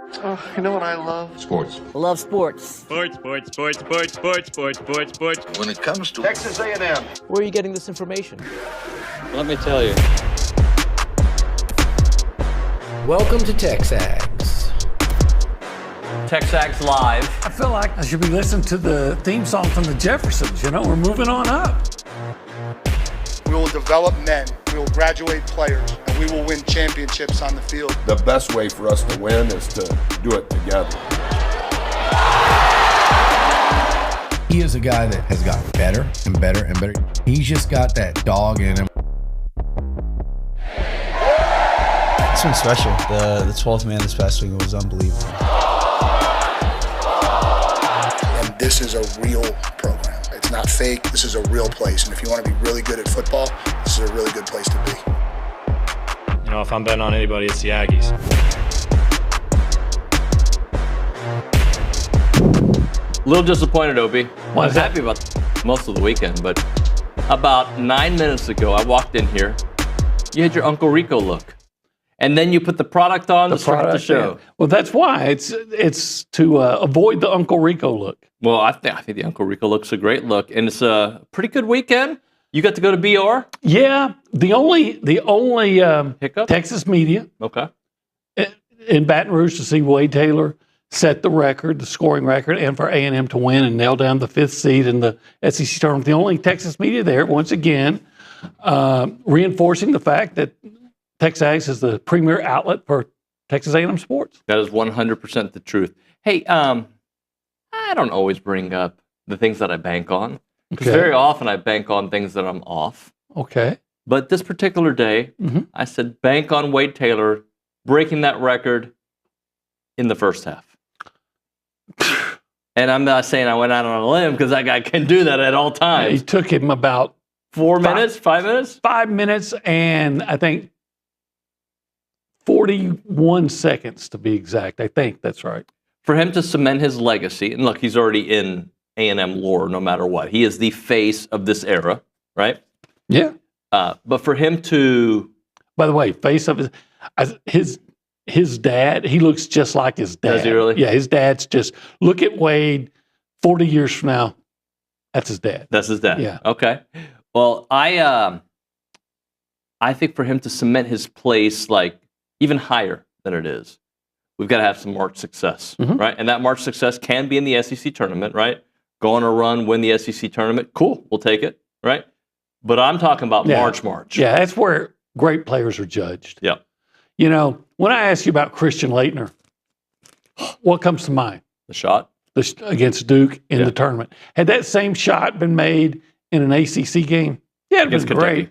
Oh, you know what I love? Sports. Love sports. Sports. When it comes to Texas A&M. Where are you getting this information? Let me tell you. Welcome to TexAgs. TexAgs Live. I feel like I should be listening to the theme song from the Jeffersons. You know, we're moving on up. We will develop men, we will graduate players, and we will win championships on the field. The best way for us to win is to do it together. He is a guy that has gotten better and better and better. He's just got that dog in him. It's been special. The 12th man this past week was unbelievable. And this is a real program. It's not fake. This is a real place. And if you want to be really good at football, this is a really good place to be. You know, if I'm betting on anybody, it's the Aggies. A little disappointed, Opie. I was happy about most of the weekend, but about 9 minutes ago, I walked in here. You had your Uncle Rico look. And then you put the product on to start the show. Yeah. Well, that's why. It's to avoid the Uncle Rico look. Well, I think the Uncle Rico look's a great look, and it's a pretty good weekend. You got to go to BR? Yeah, the only Hiccup? Texas media Okay. in Baton Rouge to see Wade Taylor set the record, the scoring record, and for A&M to win and nail down the 5th seed in the SEC tournament. The only Texas media there, once again, reinforcing the fact that TexAgs is the premier outlet for Texas A&M sports. That is 100% the truth. Hey, I don't always bring up the things that I bank on. Because very often I bank on things that I'm off. Okay. But this particular day, I said bank on Wade Taylor breaking that record in the first half. And I'm not saying I went out on a limb because that guy can do that at all times. It took him about 5 minutes? 5 minutes and I think 41 seconds to be exact. I think that's right. For him to cement his legacy, and look, he's already in A&M lore no matter what. He is the face of this era, right? Yeah. But for him to... By the way, face of his dad, he looks just like his dad. Does he really? Yeah, his dad's just, look at Wade 40 years from now, that's his dad. That's his dad? Yeah. Okay. Well, I think for him to cement his place like even higher than it is, we've got to have some March success, right? And that March success can be in the SEC tournament, right? Go on a run, win the SEC tournament. Cool, we'll take it, right? But I'm talking about March. Yeah, that's where great players are judged. Yeah. You know, when I ask you about Christian Laettner, what comes to mind? The shot? Against Duke in the tournament. Had that same shot been made in an ACC game, yeah, it'd been great.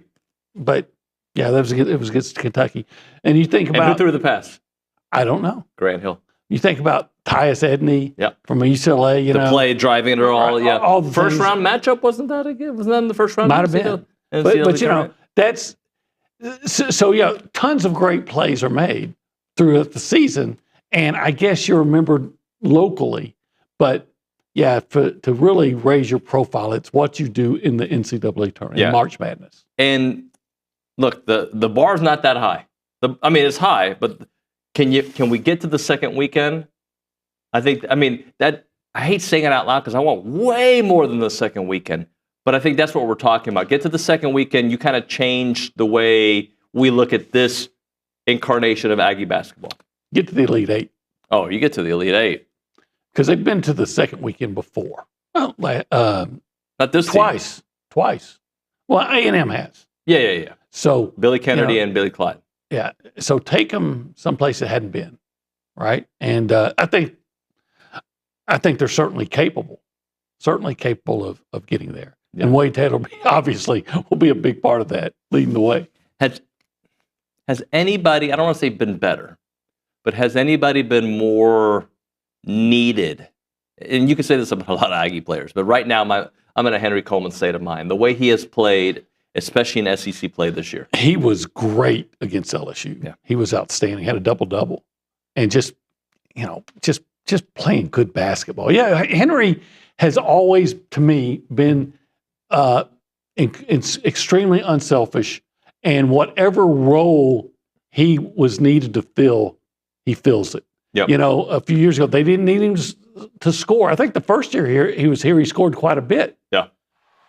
But, yeah, it was against Kentucky. And you think about... And who threw the pass? I don't know. Grant Hill. You think about Tyus Edney from UCLA, you know. The play, driving it all the first things. round matchup, wasn't that again? Wasn't that in the first round? Might have been. But you know, that's... So, yeah, tons of great plays are made throughout the season. And I guess you're remembered locally. But, yeah, to really raise your profile, it's what you do in the NCAA tournament, in March Madness. And, look, the bar's not that high. It's high, but... Can we get to the second weekend? I hate saying it out loud because I want way more than the second weekend. But I think that's what we're talking about. Get to the second weekend, you kind of change the way we look at this incarnation of Aggie basketball. Get to the Elite Eight. Oh, you get to the Elite Eight. Because they've been to the second weekend before. Well, not this twice. Twice. Well, A&M has. Yeah. So Billy Kennedy and Billy Clyde. Yeah, so take them someplace that hadn't been, right? And I think they're certainly capable of getting there. Yeah. And Wade Taylor obviously will be a big part of that, leading the way. Has anybody, I don't want to say been better, but has anybody been more needed? And you can say this about a lot of Aggie players, but right now I'm in a Henry Coleman state of mind. The way he has played, especially in SEC play this year. He was great against LSU. Yeah. He was outstanding. Had a double-double. And just playing good basketball. Yeah, Henry has always, to me, been extremely unselfish. And whatever role he was needed to fill, he fills it. Yep. You know, a few years ago, they didn't need him to score. I think the first year he was here, he scored quite a bit. Yeah.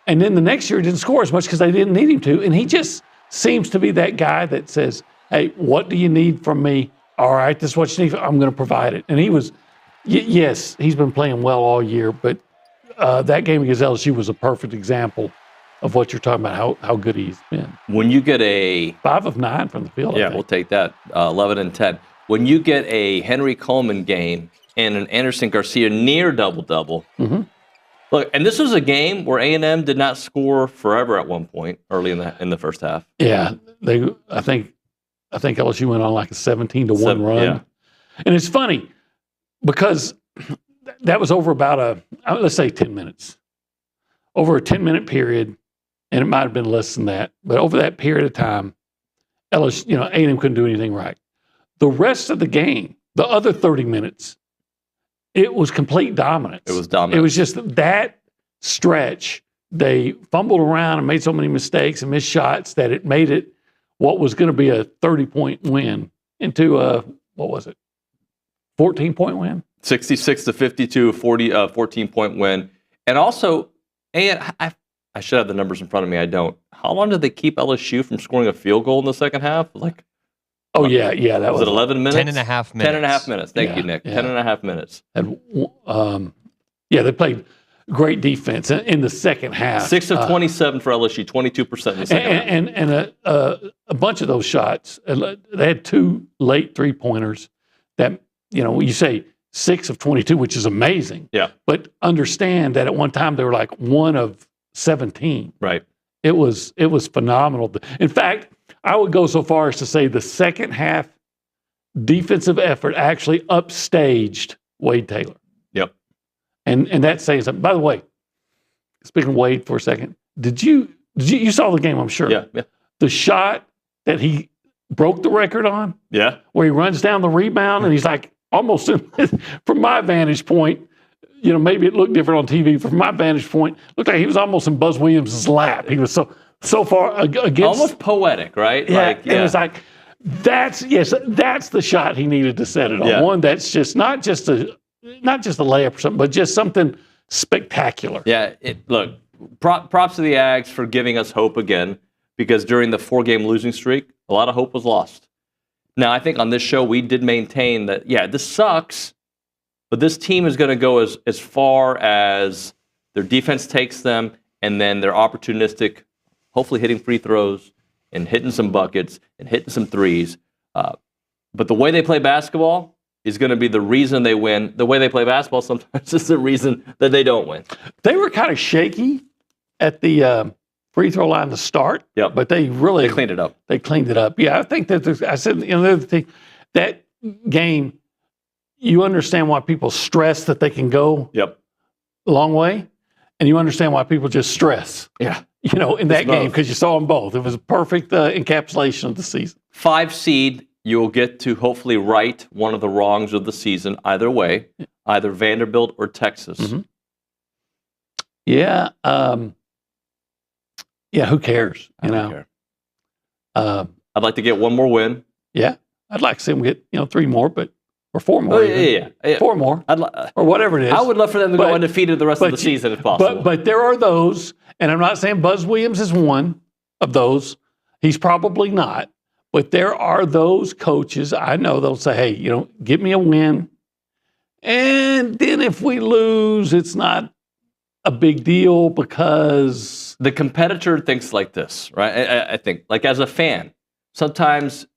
And then the next year he didn't score as much because they didn't need him to. And he just seems to be that guy that says, hey, what do you need from me? All right, this is what you need. I'm going to provide it. And he was, yes, he's been playing well all year, but that game against LSU was a perfect example of what you're talking about, how good he's been. When you get a 5 of 9 from the field. Yeah, we'll take that. 11 and 10. When you get a Henry Coleman game and an Anderson Garcia near double-double, look, and this was a game where A&M did not score forever at one point early in the first half. Yeah, I think LSU went on like a 17-1 run. Yeah. And it's funny because that was over about let's say 10 minutes. Over a 10-minute period, and it might have been less than that, but over that period of time, LSU, A&M couldn't do anything right. The rest of the game, the other 30 minutes, it was complete dominance. It was dominant. It was just that stretch. They fumbled around and made so many mistakes and missed shots that it made it what was going to be a 30-point win into a, 14-point win? 66-52, 14-point win. And also, I should have the numbers in front of me. I don't. How long did they keep LSU from scoring a field goal in the second half? Oh, yeah. That was it 11 minutes? 10 and a half minutes. 10 and a half minutes. Thank you, Nick. Yeah. 10 and a half minutes. And, they played great defense in the second half. 6 of 27 for LSU, 22% in the second half. And a bunch of those shots, they had 2 late three-pointers that, you say 6 of 22, which is amazing. Yeah. But understand that at one time they were like 1 of 17. Right. It was phenomenal. In fact, I would go so far as to say the second half defensive effort actually upstaged Wade Taylor. Yep. And that's saying something. By the way, speaking of Wade for a second, you saw the game, I'm sure. Yeah. The shot that he broke the record on, Yeah. where he runs down the rebound and he's like almost from my vantage point, maybe it looked different on TV. From my vantage point, looked like he was almost in Buzz Williams' lap. He was so far against. Almost poetic, right? Yeah, and it's like, that's the shot he needed to set it on. Yeah. One that's just not just a layup or something, but just something spectacular. Yeah, look, props to the Ags for giving us hope again, because during the 4-game losing streak, a lot of hope was lost. Now, I think on this show, we did maintain that, this sucks, but this team is going to go as far as their defense takes them, and then they're opportunistic, hopefully hitting free throws and hitting some buckets and hitting some threes. But the way they play basketball is going to be the reason they win. The way they play basketball sometimes is the reason that they don't win. They were kind of shaky at the free throw line to start, but they cleaned it up. They cleaned it up. Yeah, I think that I said the other thing, that game, you understand why people stress that they can go a long way, and you understand why people just stress. Yeah. In that game, because you saw them both. It was a perfect encapsulation of the season. 5 seed, you will get to hopefully right one of the wrongs of the season either way, either Vanderbilt or Texas. Mm-hmm. Yeah. Who cares? I don't care. I'd like to get one more win. Yeah. I'd like to see them get, 3 more, or 4 more. Oh, yeah. 4 more. Or whatever it is. I would love for them to go undefeated the rest of the season if possible. But there are those, and I'm not saying Buzz Williams is one of those. He's probably not. But there are those coaches, I know, they'll say, hey, give me a win. And then if we lose, it's not a big deal because... The competitor thinks like this, right? I think, like as a fan, sometimes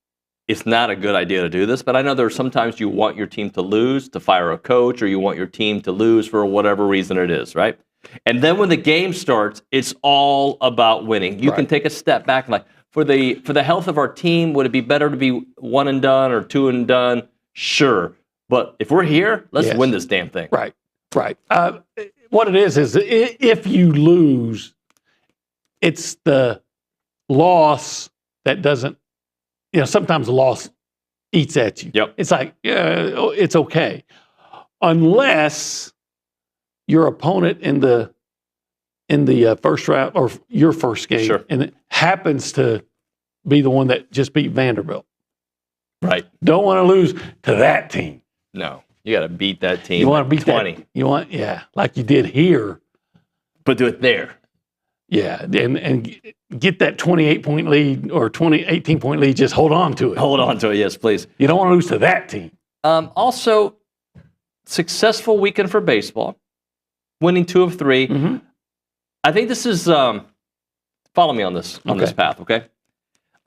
it's not a good idea to do this, but I know there are sometimes you want your team to lose, to fire a coach, or you want your team to lose for whatever reason it is, right? And then when the game starts, it's all about winning. You can take a step back and for the health of our team, would it be better to be 1 and done or 2 and done? Sure. But if we're here, let's win this damn thing. Right. What it is if you lose, it's the loss that doesn't, sometimes the loss eats at you. Yep. It's like, it's okay. Unless your opponent in the first round or your first game, and it happens to be the one that just beat Vanderbilt. Right. Don't want to lose to that team. No, you got to beat that team. You want to beat 20. that. You want, like you did here. But do it there. Yeah, and get that 28-point lead or 18-point lead. Just hold on to it. Hold on to it, yes, please. You don't want to lose to that team. Also, successful weekend for baseball, winning 2 of 3. Mm-hmm. I think this is follow me on this path, okay?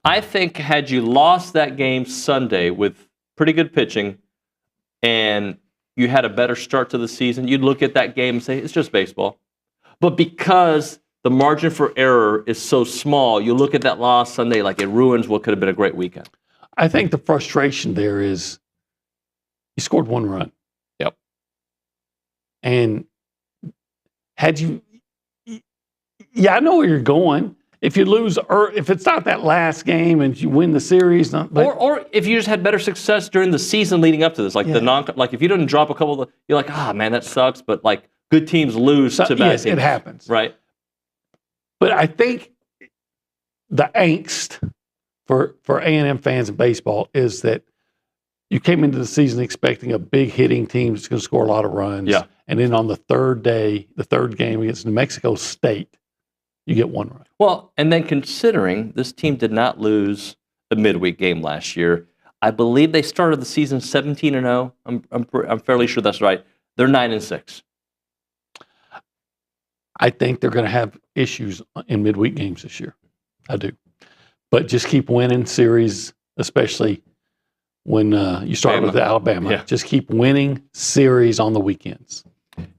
I think had you lost that game Sunday with pretty good pitching, and you had a better start to the season, you'd look at that game and say it's just baseball. But because the margin for error is so small, you look at that loss Sunday like it ruins what could have been a great weekend. I think the frustration there is you scored 1 run. Yep. And had you, I know where you're going. If you lose, or if it's not that last game and you win the series, or if you just had better success during the season leading up to this, like like if you didn't drop a couple of, you're like, man, that sucks. But like good teams lose to bad teams. Yes, it happens. Right. But I think the angst for A&M fans in baseball is that you came into the season expecting a big hitting team that's going to score a lot of runs. Yeah. And then on the third game against New Mexico State, you get 1 run. Well, and then considering this team did not lose a midweek game last year, I believe they started the season 17-0. I'm fairly sure that's right. They're 9-6. I think they're going to have issues in midweek games this year. I do. But just keep winning series, especially when you start with Alabama. Yeah. Just keep winning series on the weekends.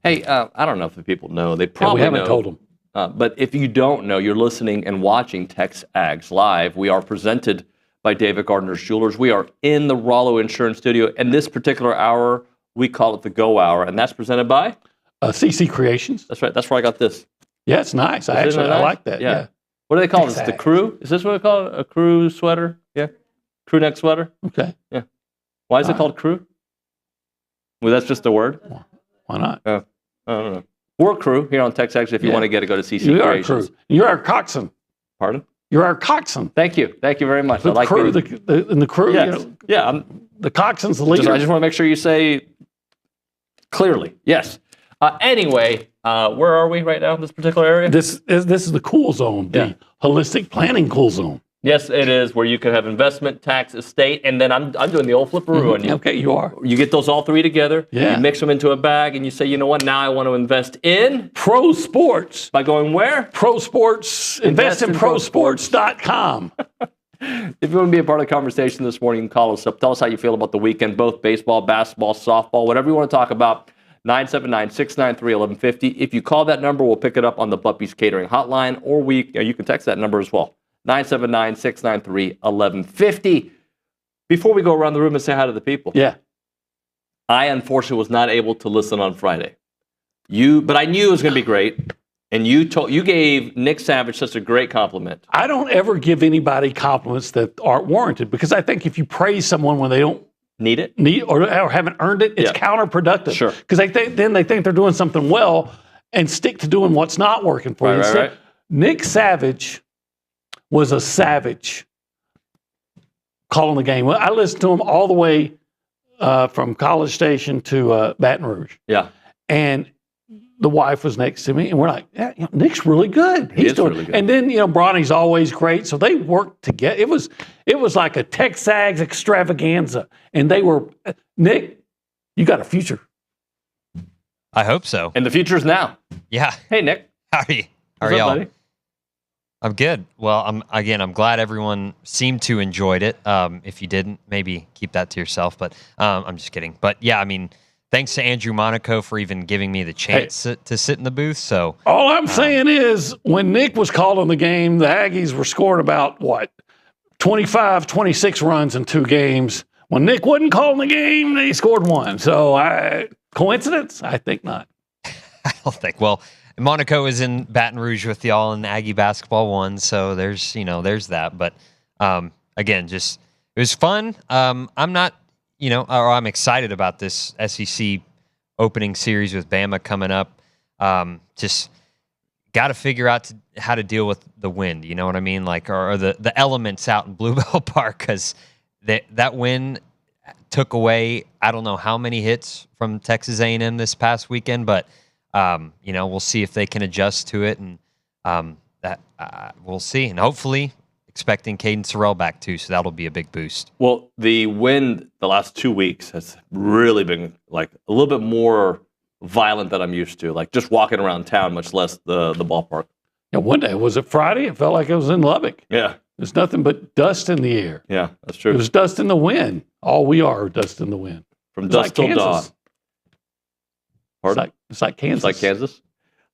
Hey, I don't know if the people know. They probably we haven't know. told them. But if you don't know, you're listening and watching TexAgs Live. We are presented by David Gardner's Jewelers. We are in the Rollo Insurance Studio. And this particular hour, we call it the Go Hour. And that's presented by? CC Creations. That's right. That's where I got this. Yeah, it's nice. I like that. Yeah. What do they call this? The crew? Is this what they call it? A crew sweater? Yeah. Crew neck sweater? Okay. Yeah. Why is it called crew? Well, that's just a word? Why not? I don't know. We're a crew here on TexAgs. If you want to go to CC you Creations. Are a crew. You're our coxswain. Pardon? You're our coxswain. Thank you. Thank you very much. The crew, the crew. Yes. The coxswain's the leader. I just want to make sure you say clearly. Yes. Anyway, where are we right now in this particular area? This is the cool zone, the holistic planning cool zone. Yes, it is, where you can have investment, tax, estate, and then I'm doing the old flipperoo on you. Okay, you are. You get those all 3 together. Yeah. You mix them into a bag, and you say, you know what? Now I want to invest in pro sports. By going where? Pro sports. Invest in prosports.com. If you want to be a part of the conversation this morning, you can call us up. Tell us how you feel about the weekend, both baseball, basketball, softball, whatever you want to talk about. 979-693-1150. If you call that number, we'll pick it up on the Buppy's Catering hotline, or you can text that number as well. 979-693-1150. Before we go around the room and say hi to the people. Yeah. I unfortunately was not able to listen on Friday. But I knew it was going to be great. And you gave Nick Savage such a great compliment. I don't ever give anybody compliments that aren't warranted, because I think if you praise someone when they don't need or haven't earned it, it's counterproductive. Sure. Because they think they're doing something well and stick to doing what's not working for you. Right. Nick Savage was a savage calling the game. I listened to him all the way from College Station to Baton Rouge. Yeah. And the wife was next to me, and we're like, Nick's really good. He's doing really good. And then, Bronny's always great. So they worked together. It was like a TexAgs extravaganza. And they were, Nick, you got a future. I hope so. And the future's now. Yeah. Hey, Nick. How are you? How are y'all? Buddy? I'm good. Well, I'm glad everyone seemed to enjoyed it. If you didn't, maybe keep that to yourself. But I'm just kidding. But yeah, thanks to Andrew Monaco for even giving me the chance to sit in the booth. So all I'm saying is, when Nick was calling the game, the Aggies were scoring about 25, 26 runs in 2 games. When Nick wasn't calling the game, they scored 1. So coincidence? I think not. I don't think. Well, Monaco is in Baton Rouge with y'all in Aggie basketball 1, so there's that. But again, just it was fun. I'm not, I'm excited about this SEC opening series with Bama coming up. Just got to figure out how to deal with the wind. You know what I mean? Like, or the elements out in Bluebell Park, because that wind took away I don't know how many hits from Texas A&M this past weekend, but we'll see if they can adjust to it, and that we'll see. And hopefully, expecting Caden Sorrell back too, so that'll be a big boost. Well, the wind the last 2 weeks has really been like a little bit more violent than I'm used to. Like just walking around town, much less the ballpark. Yeah, one day, was it Friday? It felt like it was in Lubbock. Yeah. There's nothing but dust in the air. Yeah, that's true. It was dust in the wind. All we are dust in the wind. From dusk till dawn. It's like Kansas. It's like Kansas.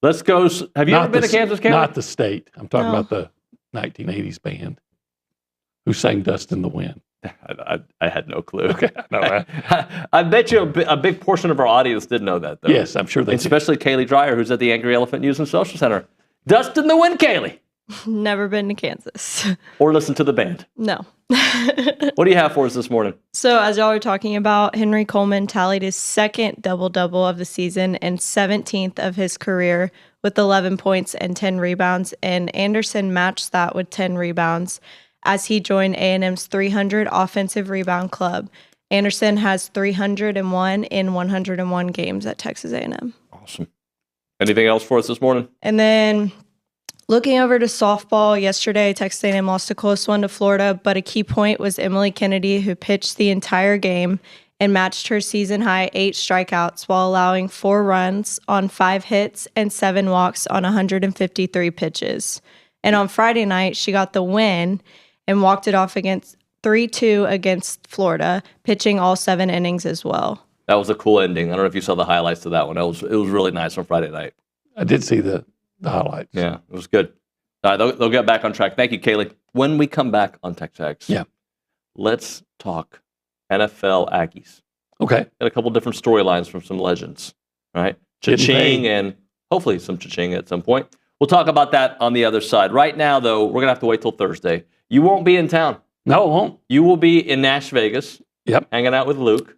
Let's go. Have you ever been to Kansas, Cameron? Not the state. I'm talking about the 1980s band who sang Dust in the Wind. I had no clue. Okay, no, I bet you a big portion of our audience did know that, though. Yes, I'm sure they especially Kaylee Dreyer, who's at the Angry Elephant News and Social Center. Dust in the Wind, Kaylee. Never been to Kansas. Or listen to the band. No. What do you have for us this morning? So, as y'all were talking about, Henry Coleman tallied his second double-double of the season and 17th of his career with 11 points and 10 rebounds, and Anderson matched that with 10 rebounds as he joined A&M's 300 offensive rebound club. Anderson has 301 in 101 games at Texas A&M. Awesome. Anything else for us this morning? And then looking over to softball, yesterday Texas A&M lost a close one to Florida, but a key point was Emily Kennedy, who pitched the entire game and matched her season-high 8 strikeouts while allowing 4 runs on 5 hits and 7 walks on 153 pitches. And on Friday night, she got the win and walked it off against 3-2 against Florida, pitching all 7 innings as well. That was a cool ending. I don't know if you saw the highlights of that one. It was really nice on Friday night. I did see the highlights. Yeah, it was good. All right, they'll get back on track. Thank you, Kaylee. When we come back on TexAgs, let's talk NFL Aggies. Okay. Got a couple different storylines from some legends, right? Cha-ching and hopefully some cha-ching at some point. We'll talk about that on the other side. Right now, though, we're going to have to wait till Thursday. You won't be in town. No, I won't. You will be in Nash Vegas. Yep. Hanging out with Luke.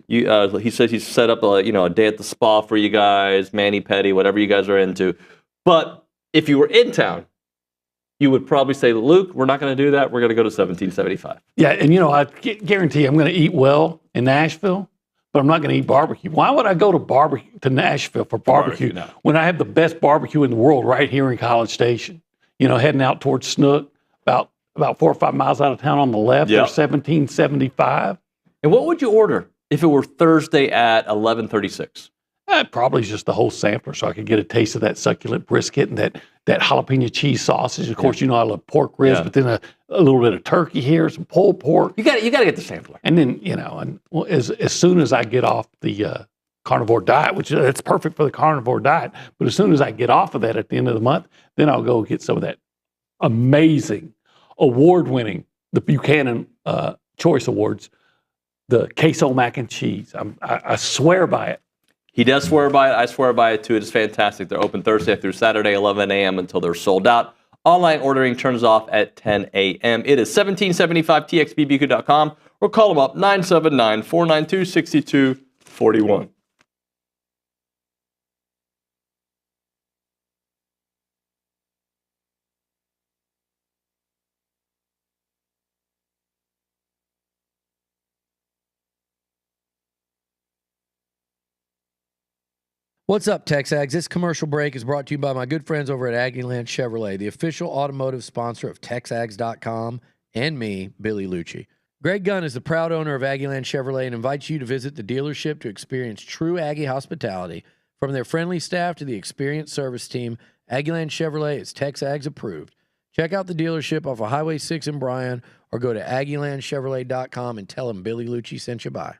He said he's set up a day at the spa for you guys, mani-pedi, whatever you guys are into. But if you were in town, you would probably say, Luke, we're not going to do that. We're going to go to 1775. Yeah, and I guarantee I'm going to eat well in Nashville, but I'm not going to eat barbecue. Why would I go to Nashville for barbecue when I have the best barbecue in the world right here in College Station? Heading out towards Snook, about 4 or 5 miles out of town on the left, or 1775. And what would you order if it were Thursday at 11:36? Probably just the whole sampler, so I could get a taste of that succulent brisket and that jalapeno cheese sausage. Of course, I love pork ribs, but then a little bit of turkey here, some pulled pork. You got to get the sampler. And then as soon as I get off the carnivore diet, which that's perfect for the carnivore diet, but as soon as I get off of that at the end of the month, then I'll go get some of that amazing, award-winning, the Buchanan Choice Awards, the queso mac and cheese. I swear by it. He does swear by it. I swear by it, too. It is fantastic. They're open Thursday through Saturday, 11 a.m. until they're sold out. Online ordering turns off at 10 a.m. It is 1775txbbq.com or call them up 979-492-6241. What's up, TexAgs? This commercial break is brought to you by my good friends over at Aggieland Chevrolet, the official automotive sponsor of TexAgs.com and me, Billy Liucci. Greg Gunn is the proud owner of Aggieland Chevrolet and invites you to visit the dealership to experience true Aggie hospitality. From their friendly staff to the experienced service team, Aggieland Chevrolet is TexAgs approved. Check out the dealership off of Highway 6 in Bryan or go to AggielandChevrolet.com and tell them Billy Liucci sent you by.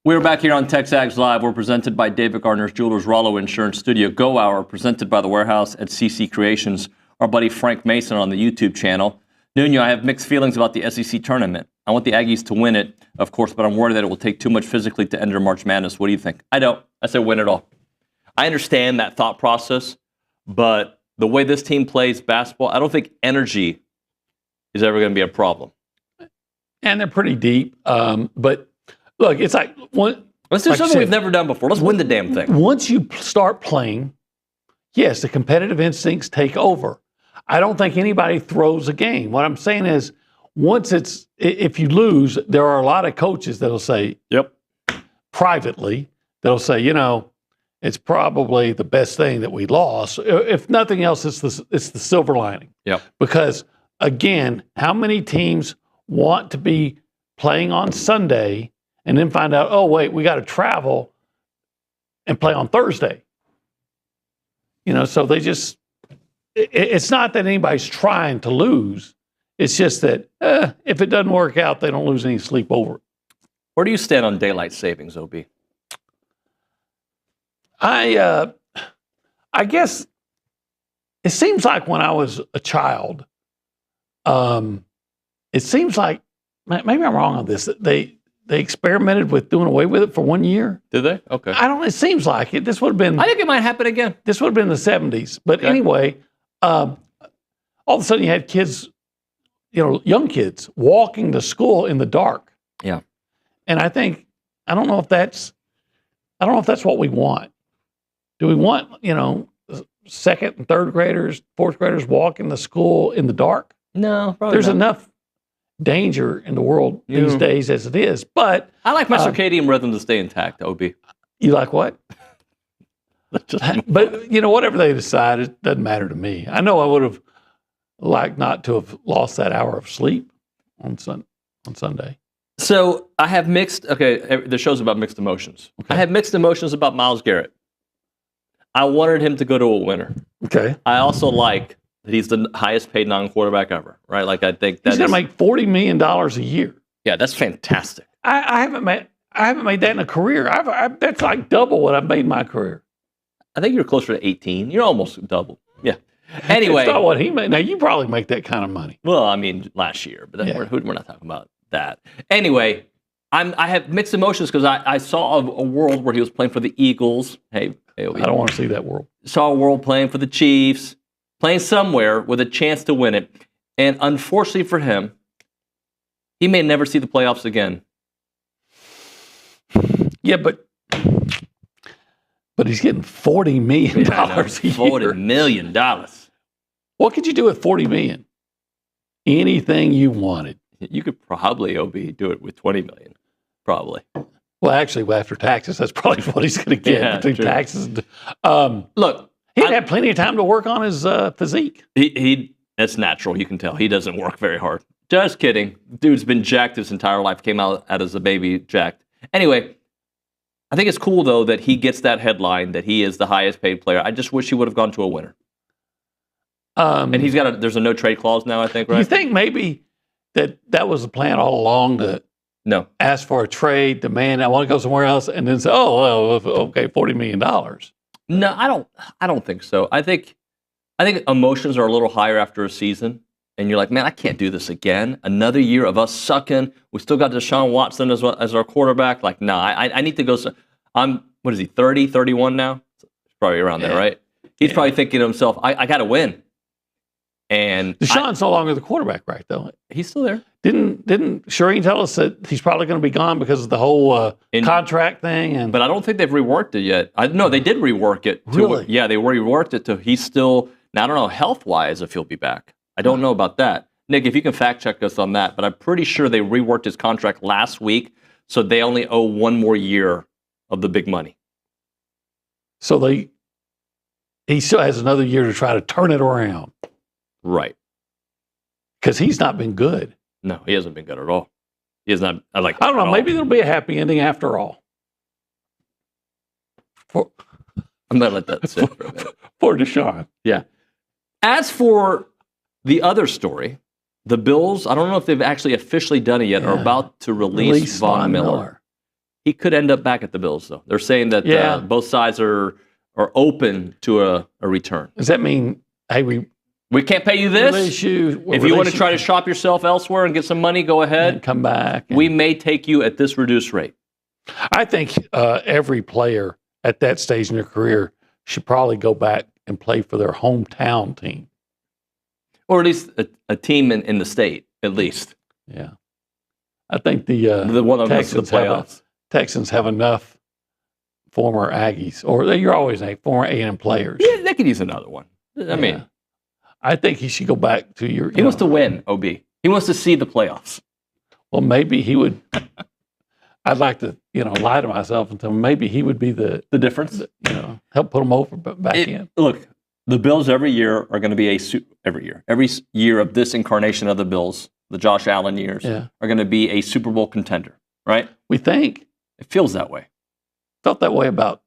We're back here on TexAgs Live. We're presented by David Gardner's Jewelers, Rollo Insurance Studio, Go Hour, presented by The Warehouse at CC Creations, our buddy Frank Mason on the YouTube channel. Nuño, I have mixed feelings about the SEC tournament. I want the Aggies to win it, of course, but I'm worried that it will take too much physically to enter March Madness. What do you think? I don't. I say win it all. I understand that thought process, but the way this team plays basketball, I don't think energy is ever going to be a problem. And they're pretty deep. But look, it's like let's do something we've never done before. Let's win the damn thing. Once you start playing, yes, the competitive instincts take over. I don't think anybody throws a game. What I'm saying is, if you lose, there are a lot of coaches that'll say, "Yep," privately, they'll say, it's probably the best thing that we lost. If nothing else, it's the silver lining. Yep. Because again, how many teams want to be playing on Sunday and then find out, oh, wait, we got to travel and play on Thursday? So they just, it's not that anybody's trying to lose. It's just that if it doesn't work out, they don't lose any sleep over it. Where do you stand on daylight savings, OB? I guess it seems like when I was a child, it seems like, maybe I'm wrong on this, they experimented with doing away with it for 1 year. Did they? Okay. It seems like it. This would have been. I think it might happen again. This would have been the 70s. But anyway, all of a sudden you had kids, young kids walking to school in the dark. Yeah. And I don't know if that's what we want. Do we want, second and third graders, fourth graders walking to school in the dark? No, probably There's not. enough danger in the world these days as it is. But I like my circadian rhythm to stay intact, OB. You like what? But, whatever they decide, it doesn't matter to me. I know I would have liked not to have lost that hour of sleep on Sunday. So I have the show's about mixed emotions. Okay. I have mixed emotions about Myles Garrett. I wanted him to go to a winner. Okay. I also like that he's the highest paid non-quarterback ever, right? Like, I think he's going to make $40 million a year. Yeah, that's fantastic. I haven't made that in a career. That's like double what I've made in my career. I think you're closer to 18. You're almost double. Yeah. Anyway. It's not what he made. Now, you probably make that kind of money. Well, I mean, last year, but then we're not talking about that. Anyway, I have mixed emotions because I saw a world where he was playing for the Eagles. Hey, I don't want to see that world. Saw a world playing for the Chiefs, playing somewhere with a chance to win it. And unfortunately for him, he may never see the playoffs again. Yeah, but he's getting $40 million a year. $40 million. What could you do with $40 million? Anything you wanted. You could probably, OB, do it with $20 million. Probably. Well, actually, after taxes, that's probably what he's going to get between taxes. Look, he'd had plenty of time to work on his physique. That's natural. You can tell he doesn't work very hard. Just kidding. Dude's been jacked his entire life. Came out as a baby jacked. Anyway, I think it's cool though that he gets that headline that he is the highest paid player. I just wish he would have gone to a winner. And he's got there's a no trade clause now, I think, right? You think maybe that was the plan all along to ask for a trade, demand I want to go somewhere else, and then say, oh, well, okay, $40 million. No, I don't think so. I think emotions are a little higher after a season, and you're like, man, I can't do this again. Another year of us sucking. We still got Deshaun Watson as our quarterback. Like, nah, I need to go. What is he, 30, 31 now? Probably around there, right? He's probably thinking to himself, I got to win. And Deshaun's no longer the quarterback, right, though? He's still there. Didn't Shireen tell us that he's probably going to be gone because of the whole contract thing? But I don't think they've reworked it yet. No, they did rework it. Really? Yeah, they reworked it to he's still, now I don't know health-wise if he'll be back. I don't know about that. Nick, if you can fact-check us on that, but I'm pretty sure they reworked his contract last week, so they only owe one more year of the big money. So he still has another year to try to turn it around. Right. Because he's not been good. No, he hasn't been good at all. He has not. I don't know. Maybe there'll be a happy ending after all. I'm going to let that sit for a minute. For Deshaun. Yeah. As for the other story, the Bills, I don't know if they've actually officially done it yet, are about to release Von Miller. He could end up back at the Bills, though. They're saying that both sides are open to a return. Does that mean, hey, we can't pay you this? If you want to try to shop yourself elsewhere and get some money, go ahead. And come back. We may take you at this reduced rate. I think every player at that stage in their career should probably go back and play for their hometown team. Or at least a team in the state, at least. Yeah. I think the one that goes to the playoffs. Texans have enough former Aggies, or you're always former A&M players. Yeah, they could use another one. I mean, I think he should go back to your. He wants to win, OB. He wants to see the playoffs. Well, maybe he would. I'd like to, lie to myself and tell him maybe he would be the difference. Help put him over back in. Look, the Bills every year are going to be every year of this incarnation of the Bills, the Josh Allen years, are going to be a Super Bowl contender, right? We think. It feels that way. Felt that way about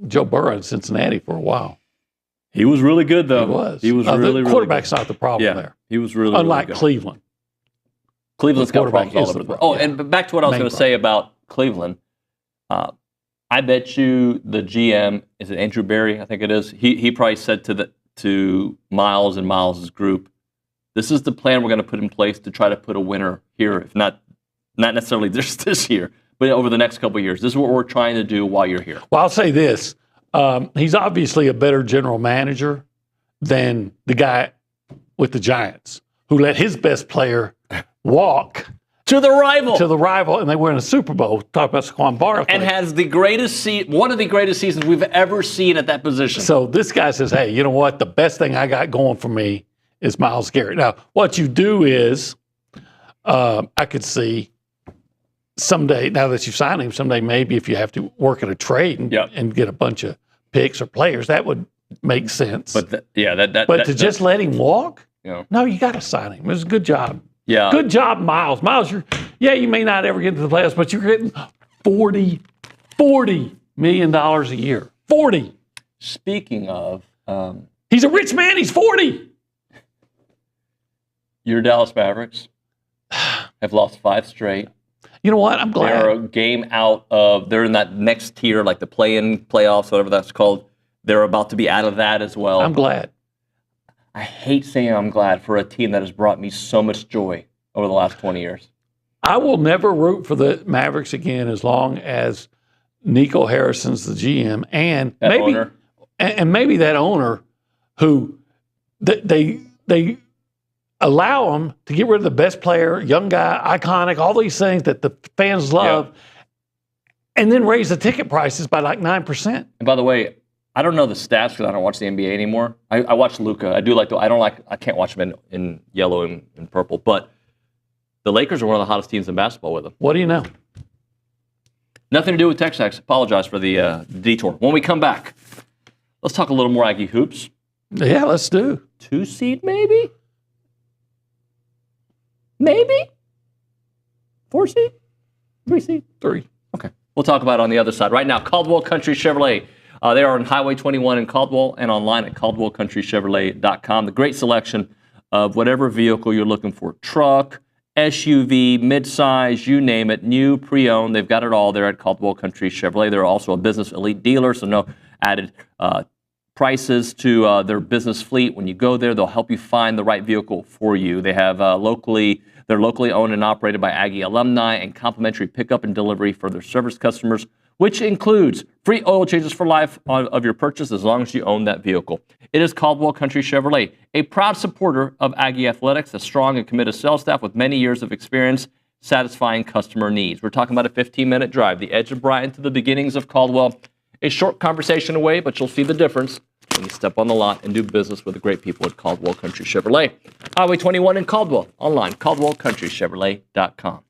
Joe Burrow in Cincinnati for a while. He was really good, though. He was really, the quarterback's not the problem there. He was really, unlike really good. Cleveland. Cleveland's got problems all over the place. Oh, and back to what I was going to say about Cleveland. I bet you the GM, is it Andrew Berry? I think it is. He probably said to Miles and Miles' group, this is the plan we're going to put in place to try to put a winner here, if not necessarily this year, but over the next couple of years. This is what we're trying to do while you're here. Well, I'll say this. He's obviously a better general manager than the guy with the Giants who let his best player walk to the rival, and they were in a Super Bowl. Talk about Saquon Barkley, and has one of the greatest seasons we've ever seen at that position. So this guy says, "Hey, you know what? The best thing I got going for me is Myles Garrett." Now, what you do is, I could see someday, now that you've signed him, someday maybe if you have to work at a trade and get a bunch of picks or players, that would make sense. But just let him walk? No, you got to sign him. It was a good job. Yeah. Good job, Miles. Miles, you may not ever get to the playoffs, but you're getting $40 million a year. 40. Speaking of, he's a rich man. He's 40. Your Dallas Mavericks have lost 5 straight. You know what? I'm glad. They're a game out of, they're in that next tier, like the play-in playoffs, whatever that's called. They're about to be out of that as well. I'm glad. I hate saying I'm glad for a team that has brought me so much joy over the last 20 years. I will never root for the Mavericks again as long as Nico Harrison's the GM and maybe that owner who they allow him to get rid of the best player, young guy, iconic, all these things that the fans love, and then raise the ticket prices by like 9%. And by the way, I don't know the stats because I don't watch the NBA anymore. I watch Luka. I can't watch him in yellow and purple. But the Lakers are one of the hottest teams in basketball with them. What do you know? Nothing to do with TexAgs. Apologize for the detour. When we come back, let's talk a little more Aggie hoops. Yeah, let's do. 2 seed maybe? Maybe? 4 seed? 3 seed? 3. Okay. We'll talk about it on the other side. Right now, Caldwell Country Chevrolet. They are on Highway 21 in Caldwell and online at caldwellcountrychevrolet.com. The great selection of whatever vehicle you're looking for. Truck, SUV, midsize, you name it, new, pre-owned. They've got it all there at Caldwell Country Chevrolet. They're also a business elite dealer, so no added prices to their business fleet. When you go there, they'll help you find the right vehicle for you. They have they're locally owned and operated by Aggie alumni and complimentary pickup and delivery for their service customers, which includes free oil changes for life of your purchase as long as you own that vehicle. It is Caldwell Country Chevrolet, a proud supporter of Aggie Athletics, a strong and committed sales staff with many years of experience satisfying customer needs. We're talking about a 15-minute drive, the edge of Bryan to the beginnings of Caldwell. A short conversation away, but you'll see the difference when you step on the lot and do business with the great people at Caldwell Country Chevrolet. Highway 21 in Caldwell, online, caldwellcountrychevrolet.com.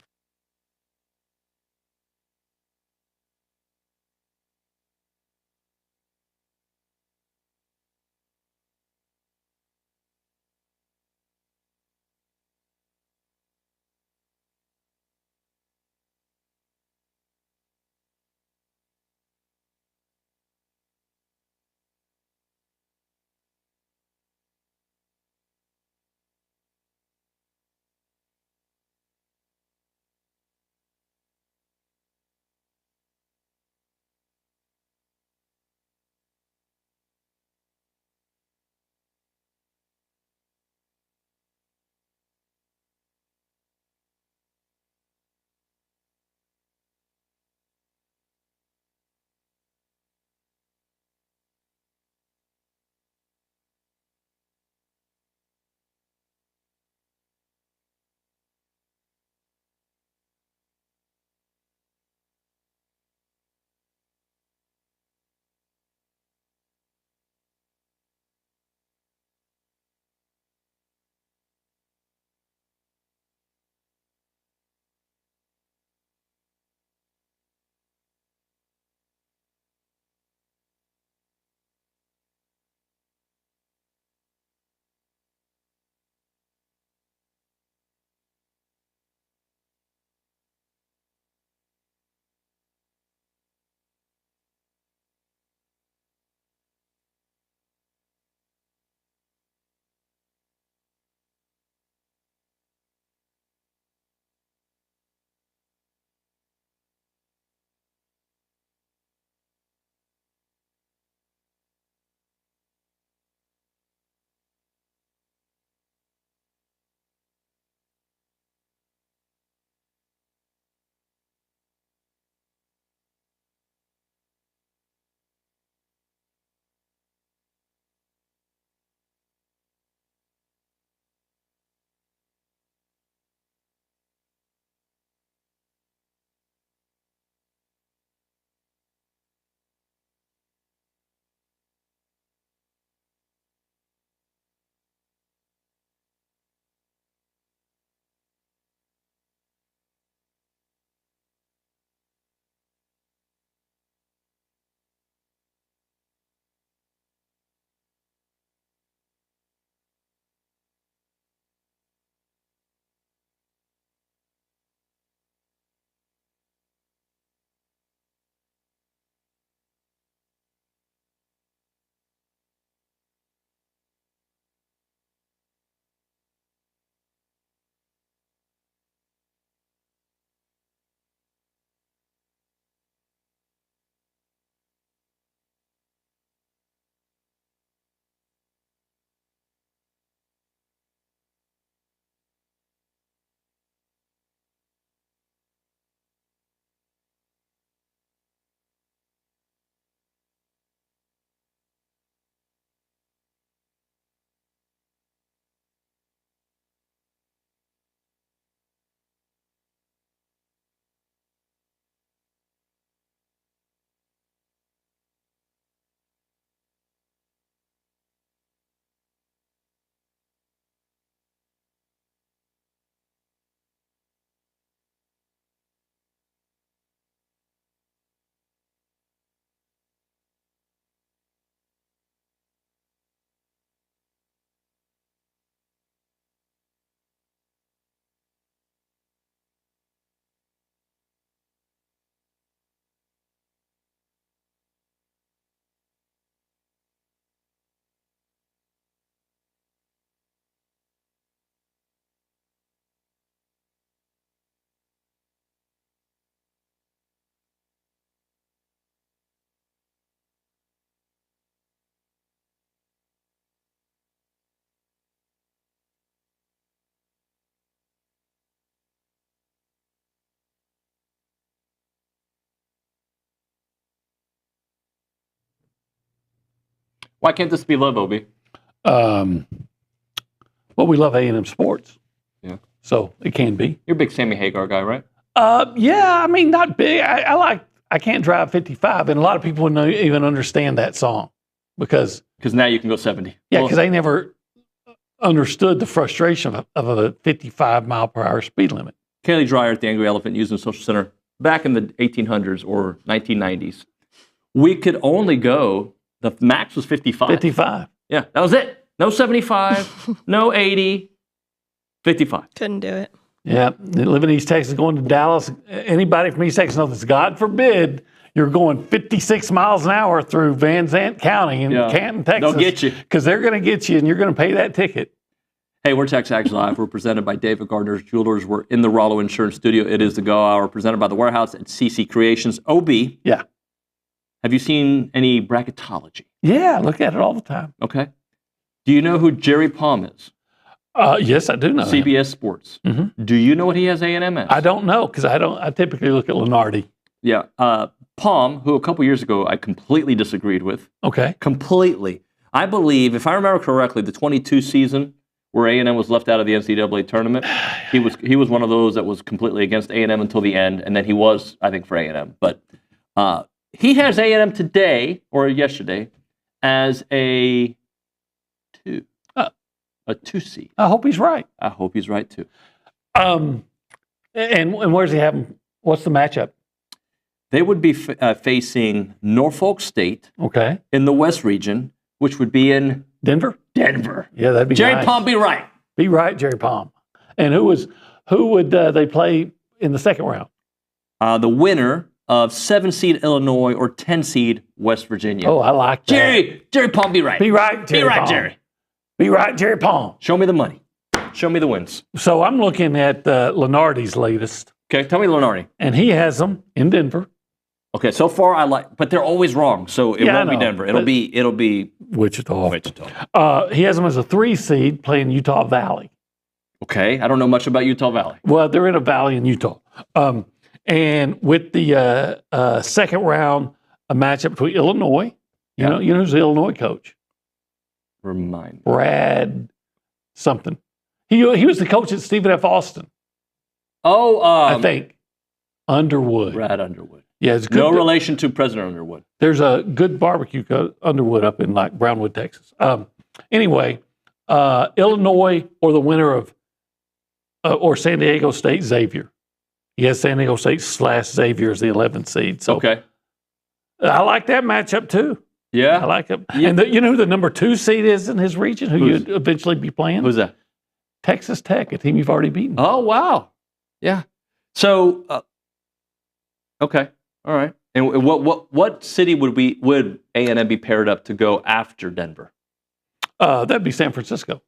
Why can't this be love, Obi? Well, we love A&M sports. Yeah. So it can be. You're a big Sammy Hagar guy, right? Yeah, I mean, not big. I Can't Drive 55, and a lot of people wouldn't even understand that song because now you can go 70. Yeah, because they never understood the frustration of a 55 mile per hour speed limit. Kaylee Dreyer at the Angry Elephant used in Social Center back in the 1800s or 1990s. We could only go, the max was 55. 55. Yeah, that was it. No 75, no 80, 55. Couldn't do it. Yeah, living in East Texas, going to Dallas. Anybody from East Texas knows this. God forbid you're going 56 miles an hour through Van Zandt County in Canton, Texas. They'll get you. Because they're going to get you and you're going to pay that ticket. Hey, we're TexAgs Live. We're presented by David Gardner's Jewelers. We're in the Rollo Insurance Studio. It is the Go Hour, presented by The Warehouse at CC Creations. OB. Yeah. Have you seen any bracketology? Yeah, I look at it all the time. Okay. Do you know who Jerry Palm is? Yes, I do know CBS him. Sports. Mm-hmm. Do you know what he has A&M as? I don't know because I typically look at Lenardi. Yeah. Palm, who a couple years ago I completely disagreed with. Okay. Completely. I believe, if I remember correctly, the 22 season where A&M was left out of the NCAA tournament, he was one of those that was completely against A&M until the end, and then he was, I think, for A&M. But he has A&M today, or yesterday, as a 2. A 2 seed. I hope he's right. I hope he's right, too. And where's he having? What's the matchup? They would be facing Norfolk State in the West region, which would be in Denver. Denver. Yeah, that'd be Jerry nice. Palm, be right. Be right, Jerry Palm. And who would they play in the second round? The winner of 7 seed Illinois or 10 seed West Virginia. Oh, I like that. Jerry Palm, be right. Be right, Jerry Be right, Palm. Jerry. Be right, Jerry Palm. Show me the money. Show me the wins. So I'm looking at Lenardi's latest. Okay, tell me Lenardi. And he has them in Denver. Okay, so far I like, but they're always wrong. So it won't be Denver. It'll be Wichita. He has them as a 3 seed playing Utah Valley. Okay, I don't know much about Utah Valley. Well, they're in a valley in Utah. And with the second round, a matchup between Illinois. You know who's the Illinois coach? Remind me. Brad something. He was the coach at Stephen F. Austin. Oh, I think Underwood. Brad Underwood. Yeah, it's good. No relation to President Underwood. There's a good barbecue Underwood up in like Brownwood, Texas. Anyway, Illinois or the winner of or San Diego State Xavier. He has San Diego State / Xavier as the 11th seed. So okay, I like that matchup too. Yeah, I like it. Yeah. And you know who the number 2 seed is in his region? Who you'd eventually be playing? Who's that? Texas Tech, a team you've already beaten. Oh wow, yeah. So okay, all right. And what city would A&M be paired up to go after Denver? That'd be San Francisco.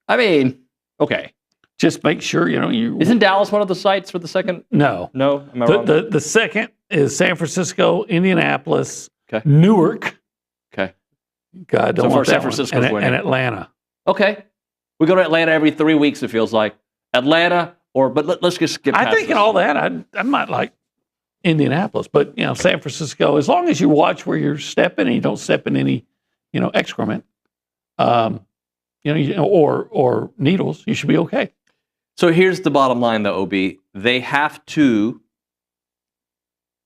I mean, okay. Just make sure you. Isn't Dallas one of the sites for the second? No. Am I wrong? The second is San Francisco, Indianapolis, okay. Newark. Okay. God, don't so want San that Francisco's one. winning. And Atlanta. Okay. We go to Atlanta every 3 weeks. It feels like Atlanta, but let's just skip. I think in all that, I might like Indianapolis, but San Francisco. As long as you watch where you're stepping and you don't step in any, excrement, or needles, you should be okay. So here's the bottom line, though, OB. They have to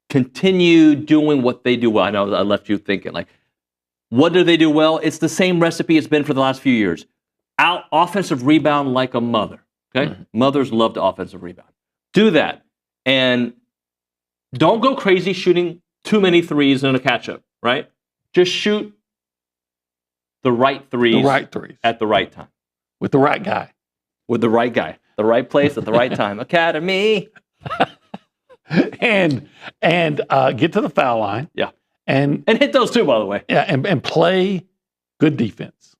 continue doing what they do well. I know I left you thinking, like, what do they do well? It's the same recipe it's been for the last few years. Offensive rebound like a mother. Okay? Mm-hmm. Mothers love to offensive rebound. Do that. And don't go crazy shooting too many threes in a catch-up, right? Just shoot the right threes. The right threes. At the right time. With the right guy. With the right guy. The right place at the right time. Academy. and get to the foul line. Yeah. And hit those too, by the way. Yeah, and play good defense.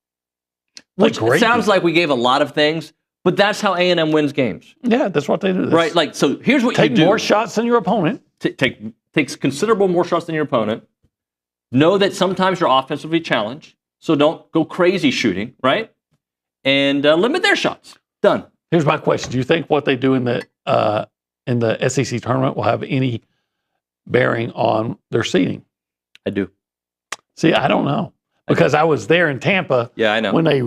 Which sounds like we gave a lot of things, but that's how A&M wins games. Yeah, that's what they do. Right, like, so here's what you do. Take more shots than your opponent. Takes considerable more shots than your opponent. Know that sometimes you're offensively challenged, so don't go crazy shooting, right? And limit their shots. Done. Here's my question. Do you think what they do in the SEC tournament will have any bearing on their seeding? I do. See, I don't know because I was there in Tampa. Yeah, I know. When they,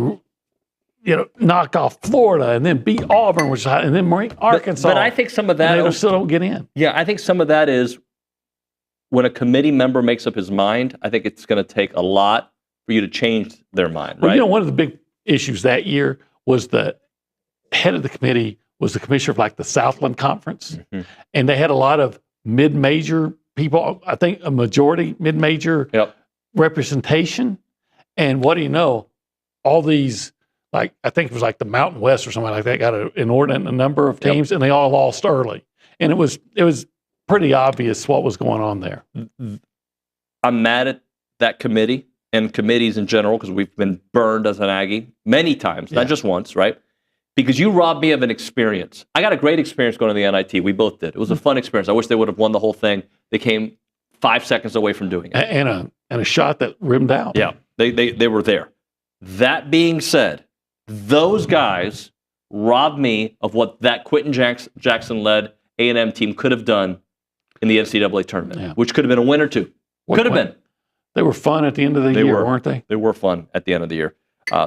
knocked off Florida and then beat Auburn, which and then Arkansas. But I think some of that they still don't get in. Yeah, I think some of that is when a committee member makes up his mind. I think it's going to take a lot for you to change their mind. Well, right? One of the big issues that year was the head of the committee was the commissioner of like the Southland Conference, and they had a lot of mid-major people. I think a majority mid-major representation. And what do you know? All these, like I think it was like the Mountain West or something like that, got an inordinate number of teams, and they all lost early. And it was pretty obvious what was going on there. I'm mad at that committee and committees in general because we've been burned as an Aggie many times, not just once, right? Because you robbed me of an experience. I got a great experience going to the NIT. We both did. It was a fun experience. I wish they would have won the whole thing. They came 5 seconds away from doing it. And a shot that rimmed out. Yeah, they were there. That being said, those guys robbed me of what that Quentin Jackson-led A&M team could have done in the NCAA tournament, which could have been a win or two. Could have been. They were fun at the end of the year, weren't they? They were fun at the end of the year.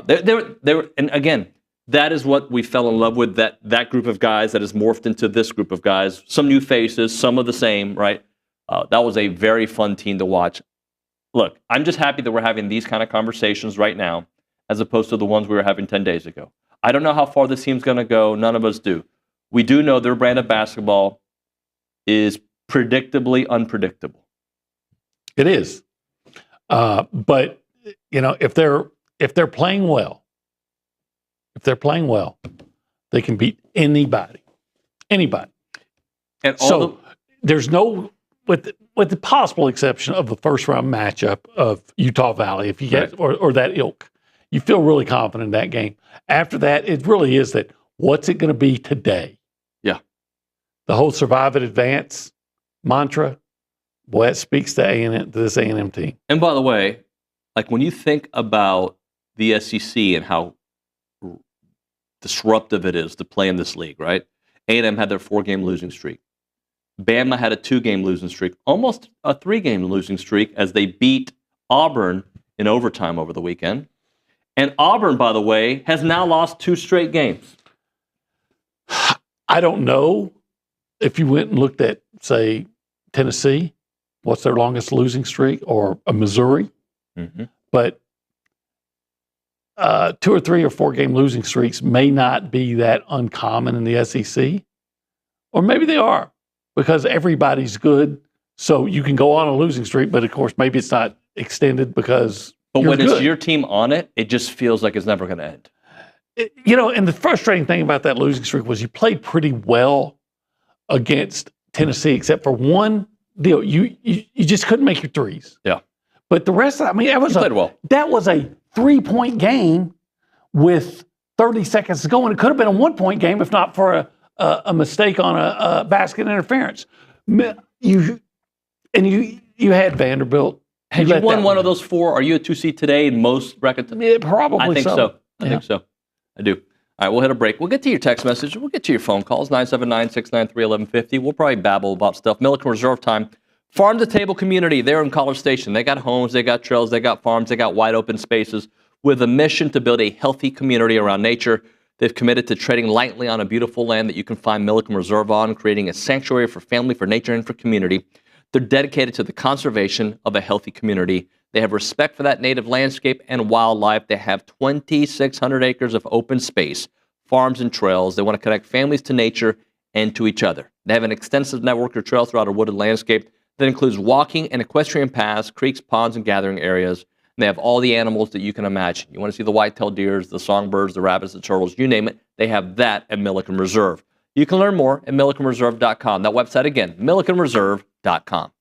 They were, and again, that is what we fell in love with, that group of guys that has morphed into this group of guys. Some new faces, some of the same, right? That was a very fun team to watch. Look, I'm just happy that we're having these kind of conversations right now as opposed to the ones we were having 10 days ago. I don't know how far this team's going to go. None of us do. We do know their brand of basketball is predictably unpredictable. It is. But, if they're playing well, they can beat anybody. And there's no, with the possible exception of the first round matchup of Utah Valley, if you get or that ilk, you feel really confident in that game. After that, it really is that what's it going to be today? Yeah, the whole survive and advance mantra. Boy, it speaks to this A&M team. And by the way, like when you think about the SEC and how disruptive it is to play in this league, right? A&M had their 4-game losing streak. Bama had a 2-game losing streak, almost a 3-game losing streak as they beat Auburn in overtime over the weekend. And Auburn, by the way, has now lost 2 straight games. I don't know if you went and looked at, say, Tennessee, what's their longest losing streak, or Missouri. But 2 or 3 or 4-game losing streaks may not be that uncommon in the SEC. Or maybe they are, because everybody's good. So you can go on a losing streak, but of course, maybe it's not extended because But when good. it's your team on it, it just feels like it's never going to end. And the frustrating thing about that losing streak was you played pretty well against Tennessee, except for one deal. You just couldn't make your threes. Yeah. But the rest of it, that was a 3-point game with 30 seconds to go, and it could have been a 1-point game if not for a mistake on a basket interference. You had Vanderbilt. Had you won one of those 4, are you a 2 seed today in most brackets? Yeah, probably I think so. I think so. I do. All right, we'll hit a break. We'll get to your text message. We'll get to your phone calls, 979-693-1150. We'll probably babble about stuff. Milliken Reserve time. Farm-to-table community there in College Station. They got homes, they got trails, they got farms, they got wide open spaces with a mission to build a healthy community around nature. They've committed to treading lightly on a beautiful land that you can find Milliken Reserve on, creating a sanctuary for family, for nature, and for community. They're dedicated to the conservation of a healthy community. They have respect for that native landscape and wildlife. They have 2,600 acres of open space, farms and trails. They want to connect families to nature and to each other. They have an extensive network of trails throughout a wooded landscape that includes walking and equestrian paths, creeks, ponds, and gathering areas. And they have all the animals that you can imagine. You want to see the white-tailed deers, the songbirds, the rabbits, the turtles, you name it. They have that at Milliken Reserve. You can learn more at millikenreserve.com. That website again, millikenreserve.com.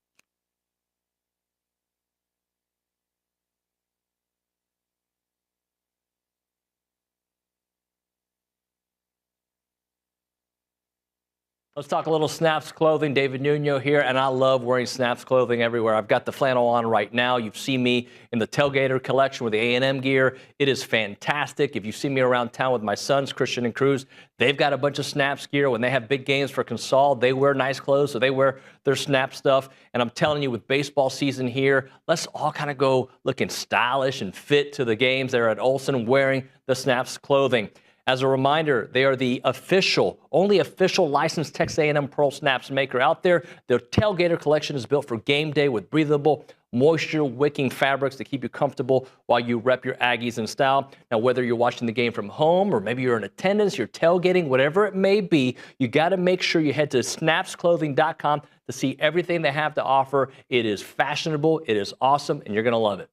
Let's talk a little Snaps clothing. David Nuño here, and I love wearing Snaps clothing everywhere. I've got the flannel on right now. You've seen me in the Tailgater collection with the A&M gear. It is fantastic. If you see me around town with my sons, Christian and Cruz, they've got a bunch of Snaps gear. When they have big games for Consol, they wear nice clothes, so they wear their Snap stuff. And I'm telling you, with baseball season here, let's all kind of go looking stylish and fit to the games there at Olson wearing the Snaps clothing. As a reminder, they are the only official licensed Texas A&M Pearl Snaps maker out there. Their Tailgater collection is built for game day with breathable, moisture-wicking fabrics to keep you comfortable while you rep your Aggies in style. Now, whether you're watching the game from home or maybe you're in attendance, you're tailgating, whatever it may be, you got to make sure you head to snapsclothing.com to see everything they have to offer. It is fashionable, it is awesome, and you're going to love it.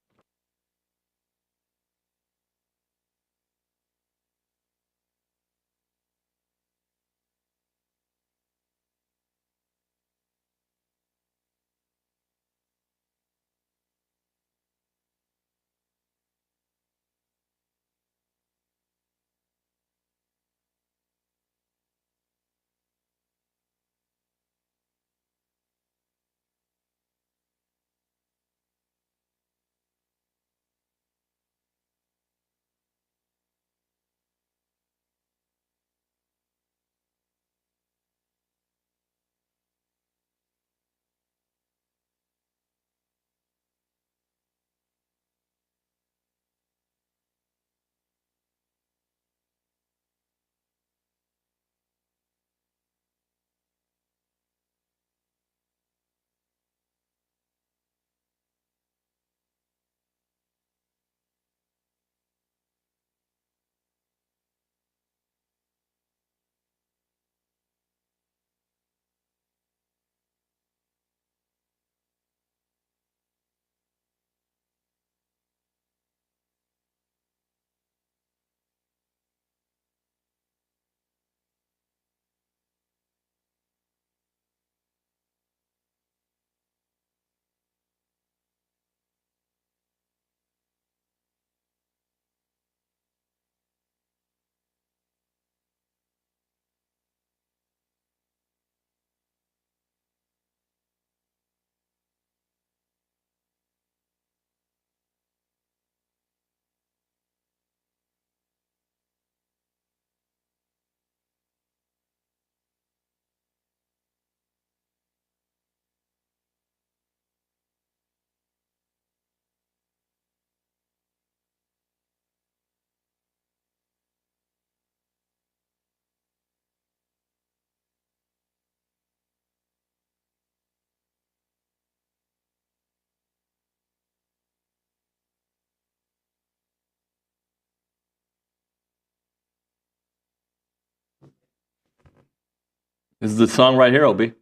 This is the song right here, Obi.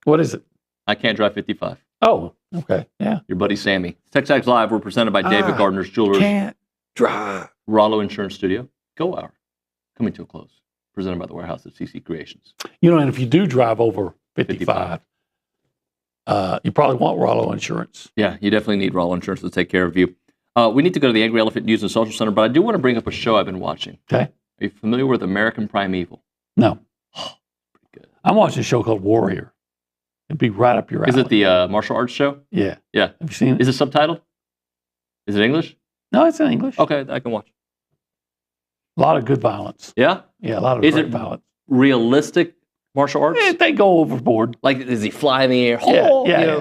What is it? I Can't Drive 55. Oh, okay. Yeah. Your buddy Sammy. TexAgs Live, we're presented by David Gardner's Jewelers. Can't drive. Rollo Insurance Studio. Go Hour. Coming to a close. Presented by the Warehouse at CC Creations. You know, and if you do drive over 55, you probably want Rollo Insurance. Yeah, you definitely need Rollo Insurance to take care of you. We need to go to the Angry Elephant News and Social Center, but I do want to bring up a show I've been watching. Okay. Are you familiar with American Primeval? No. Pretty good. I'm watching a show called Warrior. It'd be right up your alley. Is it the martial arts show? Yeah. Yeah. Have you seen it? Is it subtitled? Is it English? No, it's in English. Okay, I can watch. A lot of good violence. Yeah? Yeah, a lot of great violence. Realistic martial arts? Yeah, they go overboard. Like, does he fly in the air?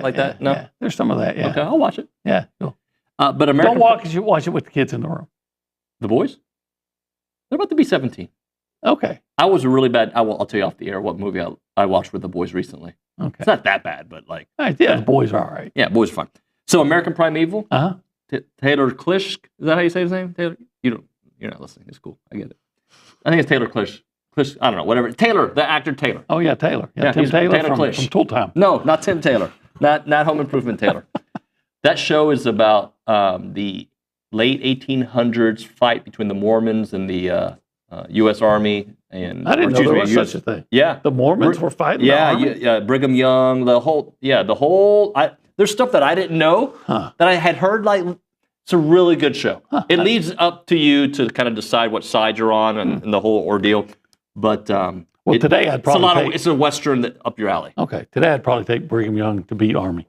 Like that? No? Yeah. There's some of that, yeah. Okay, I'll watch it. Yeah, cool. But American... Don't watch it with the kids in the room. The boys? They're about to be 17. Okay. I was really bad. I'll tell you off the air what movie I watched with the boys recently. Okay. It's not that bad, but like... All right, yeah, the boys are all right. Yeah, boys are fine. So American Primeval? Uh-huh. Taylor Klisch, is that how you say his name? Taylor? You're not listening. It's cool. I get it. I think it's Taylor Klisch. Klisch, I don't know, whatever. Taylor, the actor Taylor. Oh, yeah, Taylor. Yeah, Tim Taylor from Tool Time. No, not Tim Taylor. not Home Improvement Taylor. That show is about the late 1800s fight between the Mormons and the U.S. Army. And I didn't know there was such a thing. Yeah. The Mormons were fighting the Army? Yeah, Brigham Young, the whole, there's stuff that I didn't know that I had heard. Like, it's a really good show. It leaves up to you to kind of decide what side you're on and the whole ordeal. But well, Well, today I'd probably it's a Western that up your alley. Okay, today I'd probably take Brigham Young to beat Army.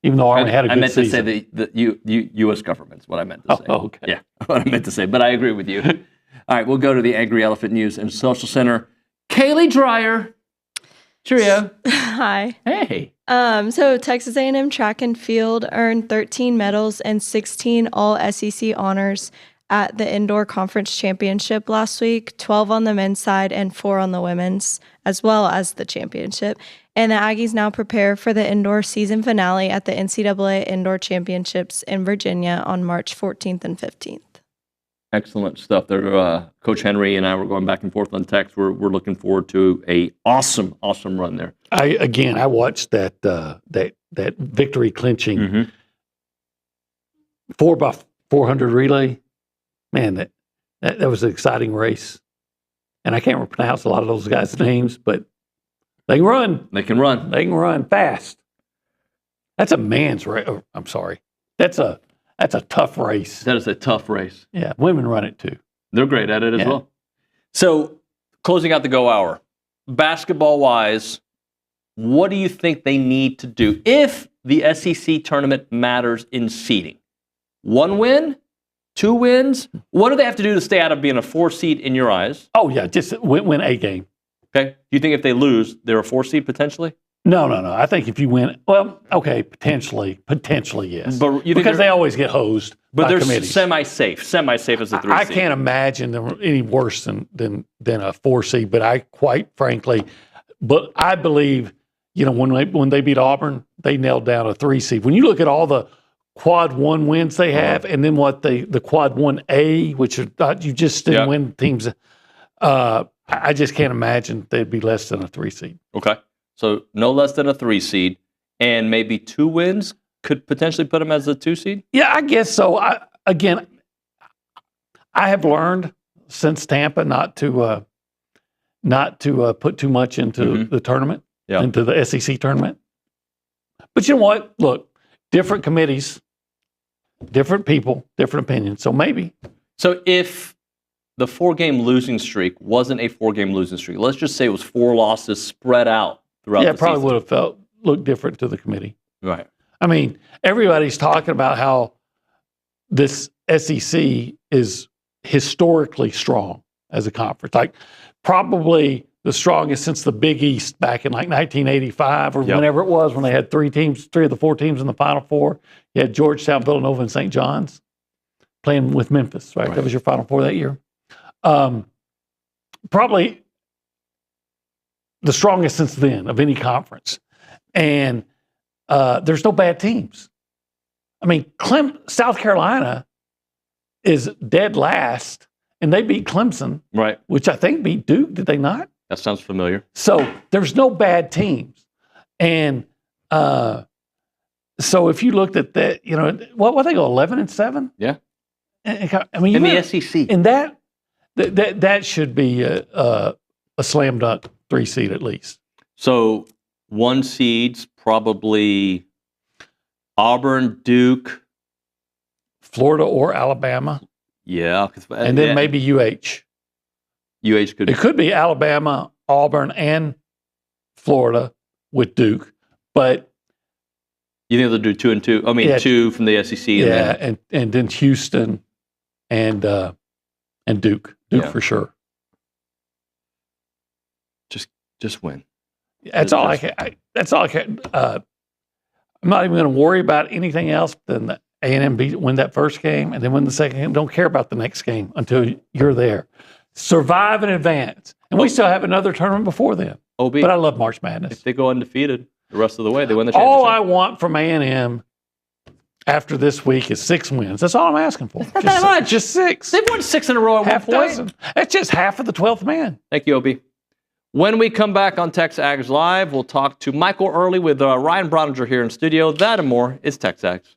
Even though Army had a good season. I meant to say the U.S. government's what I meant to say. Oh, okay. Yeah, what I meant to say, but I agree with you. All right, we'll go to the Angry Elephant News and Social Center. Kaylee Dreyer. Cheerio. Hi. Hey. So Texas A&M track and field earned 13 medals and 16 all-SEC honors at the Indoor Conference Championship last week, 12 on the men's side and 4 on the women's, as well as the championship. And the Aggies now prepare for the indoor season finale at the NCAA Indoor Championships in Virginia on March 14th and 15th. Excellent stuff there. Coach Henry and I were going back and forth on text. We're looking forward to a awesome run there. I watched that victory clinching 4x400 relay. Man, that was an exciting race. And I can't pronounce a lot of those guys' names, but they can run. They can run. They can run fast. That's a man's race. Oh, I'm sorry. That's a tough race. That is a tough race. Yeah, women run it too. They're great at it as well. So, closing out the go hour, basketball-wise, what do you think they need to do if the SEC tournament matters in seeding? 1 win? 2 wins? What do they have to do to stay out of being a 4 seed in your eyes? Oh, yeah, just win a game. Okay. Do you think if they lose, they're a 4 seed potentially? No. I think if you win, well, okay, potentially, yes. But you think because they always get hosed. But they're committees. semi-safe as a 3 seed. I can't imagine them any worse than a 4 seed. But I quite frankly, I believe, when they beat Auburn, they nailed down a 3 seed. When you look at all the quad 1 wins they have, and then what the quad 1A, which are not, you just didn't win teams. I just can't imagine they'd be less than a 3 seed. Okay. So no less than a 3 seed, and maybe 2 wins could potentially put them as a 2 seed? Yeah, I guess so. I have learned since Tampa not to put too much into the tournament, into the SEC tournament. But you know what? Look, different committees, different people, different opinions. So maybe. So if the 4-game losing streak wasn't a 4-game losing streak, let's just say it was 4 losses spread out throughout the season. Yeah, it probably would have looked different to the committee. Right. I mean, everybody's talking about how this SEC is historically strong as a conference. Like probably the strongest since the Big East back in like 1985 or whenever it was when they had 3 of the 4 teams in the Final Four. You had Georgetown, Villanova, and St. John's playing with Memphis, right? That was your Final Four that year. Probably the strongest since then of any conference. And there's no bad teams. I mean, South Carolina is dead last, and they beat Clemson, right? Which I think beat Duke. Did they not? That sounds familiar. So there's no bad teams, and so if you looked at that, what they go 11-7? Yeah. I mean, in the SEC, and that should be a slam dunk 3 seed at least. So 1 seeds probably Auburn, Duke, Florida, or Alabama. Yeah, and then maybe UH. It could be Alabama, Auburn, and Florida with Duke, but you think they'll do 2 and 2? I mean, 2 from the SEC. And then Houston and Duke for sure. Just win. That's all I can. That's all I can. I'm not even going to worry about anything else than the A&M win that first game and then win the second game. Don't care about the next game until you're there. Survive in advance. And we still have another tournament before then. But I love March Madness. If they go undefeated the rest of the way, they win the championship. All I want from A&M after this week is 6 wins. That's all I'm asking for. That's not that much. Just 6. They've won 6 in a row at one point. That's just half of the 12th man. Thank you, Obi. When we come back on TexAgs Live, we'll talk to Michael Earley with Ryan Brauninger here in studio. That and more is TexAgs.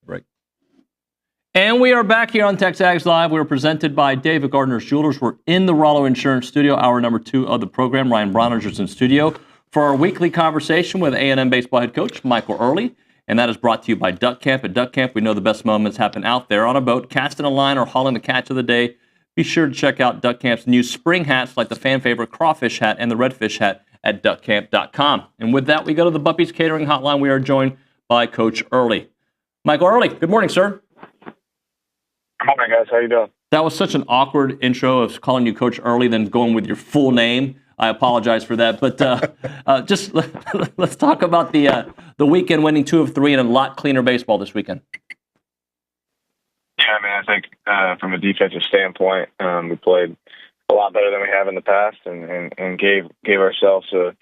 Break. And we are back here on TexAgs Live. We're presented by David Gardner's Jewelers. We're in the Rollo Insurance Studio, hour number 2 of the program. Ryan Brauninger is in studio for our weekly conversation with A&M baseball head coach Michael Earley. And that is brought to you by Duck Camp. At Duck Camp, we know the best moments happen out there on a boat, casting a line, or hauling the catch of the day. Be sure to check out Duck Camp's new spring hats like the fan favorite crawfish hat and the redfish hat at duckcamp.com. And with that, we go to the Buppies Catering Hotline. We are joined by Coach Earley. Michael Earley, good morning, sir. Good morning, guys. How you doing? That was such an awkward intro of calling you Coach Earley, then going with your full name. I apologize for that. But just let's talk about the weekend winning 2 of 3 and a lot cleaner baseball this weekend. Yeah, I mean, I think from a defensive standpoint, we played a lot better than we have in the past, and gave ourselves a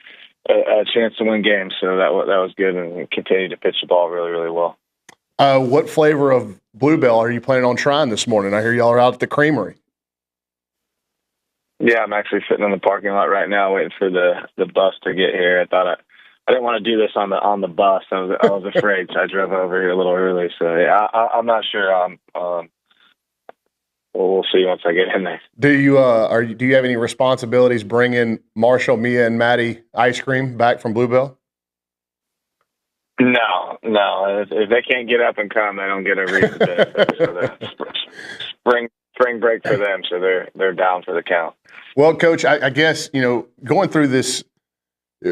chance to win games. So that was good, and we continued to pitch the ball really, really well. What flavor of Bluebell are you planning on trying this morning? I hear y'all are out at the creamery. Yeah, I'm actually sitting in the parking lot right now waiting for the bus to get here. I didn't want to do this on the bus. I was afraid, so I drove over here a little early. So yeah, I'm not sure. We'll see once I get in there. Do you have any responsibilities bringing Marshall, Mia, and Maddie ice cream back from Bluebell? No. If they can't get up and come, they don't get a reason to. So spring break for them, so they're down for the count. Well, Coach, I guess going through this,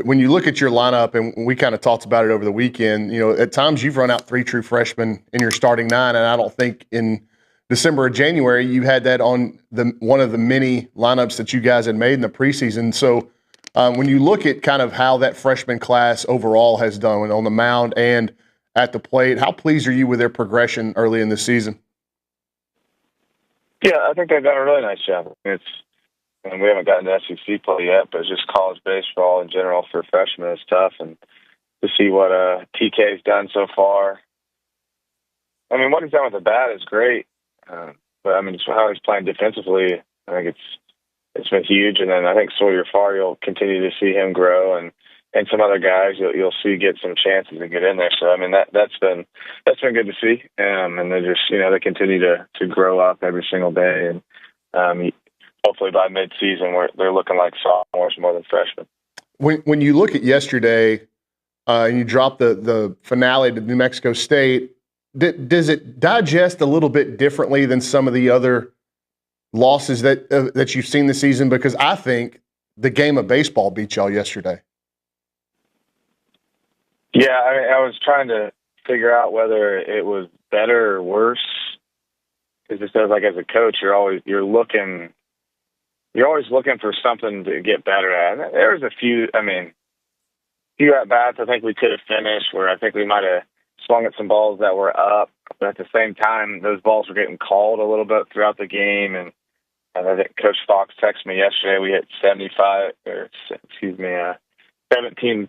when you look at your lineup, and we kind of talked about it over the weekend, at times you've run out 3 true freshmen in your starting 9, and I don't think in December or January you had that on one of the many lineups that you guys had made in the preseason. So when you look at kind of how that freshman class overall has done on the mound and at the plate, how pleased are you with their progression early in the season? Yeah, I think they've done a really nice job. And we haven't gotten to SEC play yet, but just college baseball in general for freshmen is tough. And to see what TK's done so far, I mean, what he's done with the bat is great. But I mean, just how he's playing defensively, I think it's been huge. And then I think Sawyer Farr, you'll continue to see him grow, and some other guys you'll see get some chances to get in there. So I mean, that's been good to see. And they just they continue to grow up every single day, and hopefully by midseason they're looking like sophomores more than freshmen. When you look at yesterday, and you drop the finale to New Mexico State, does it digest a little bit differently than some of the other losses that you've seen this season? Because I think the game of baseball beat y'all yesterday. Yeah, I was trying to figure out whether it was better or worse. Because it feels like as a coach, you're always looking for something to get better at. And there was a few at bats I think we could have finished where I think we might have swung at some balls that were up, but at the same time, those balls were getting called a little bit throughout the game. And I think Coach Fox texted me yesterday. We hit 17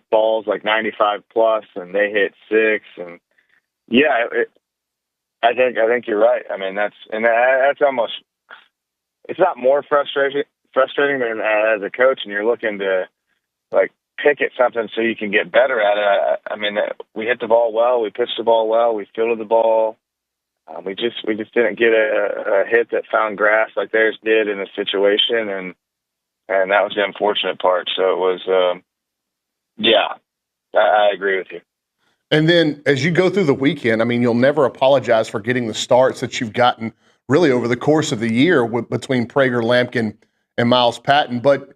balls, like 95 plus, and they hit 6. And yeah, I think you're right. I mean, that's almost, it's not more frustrating than as a coach, and you're looking to like pick at something so you can get better at it. I mean, we hit the ball well, we pitched the ball well, we fielded the ball. We just didn't get a hit that found grass like theirs did in a situation, and that was the unfortunate part. So it was, I agree with you. And then as you go through the weekend, I mean, you'll never apologize for getting the starts that you've gotten really over the course of the year between Prager, Lampkin, and Miles Patton. But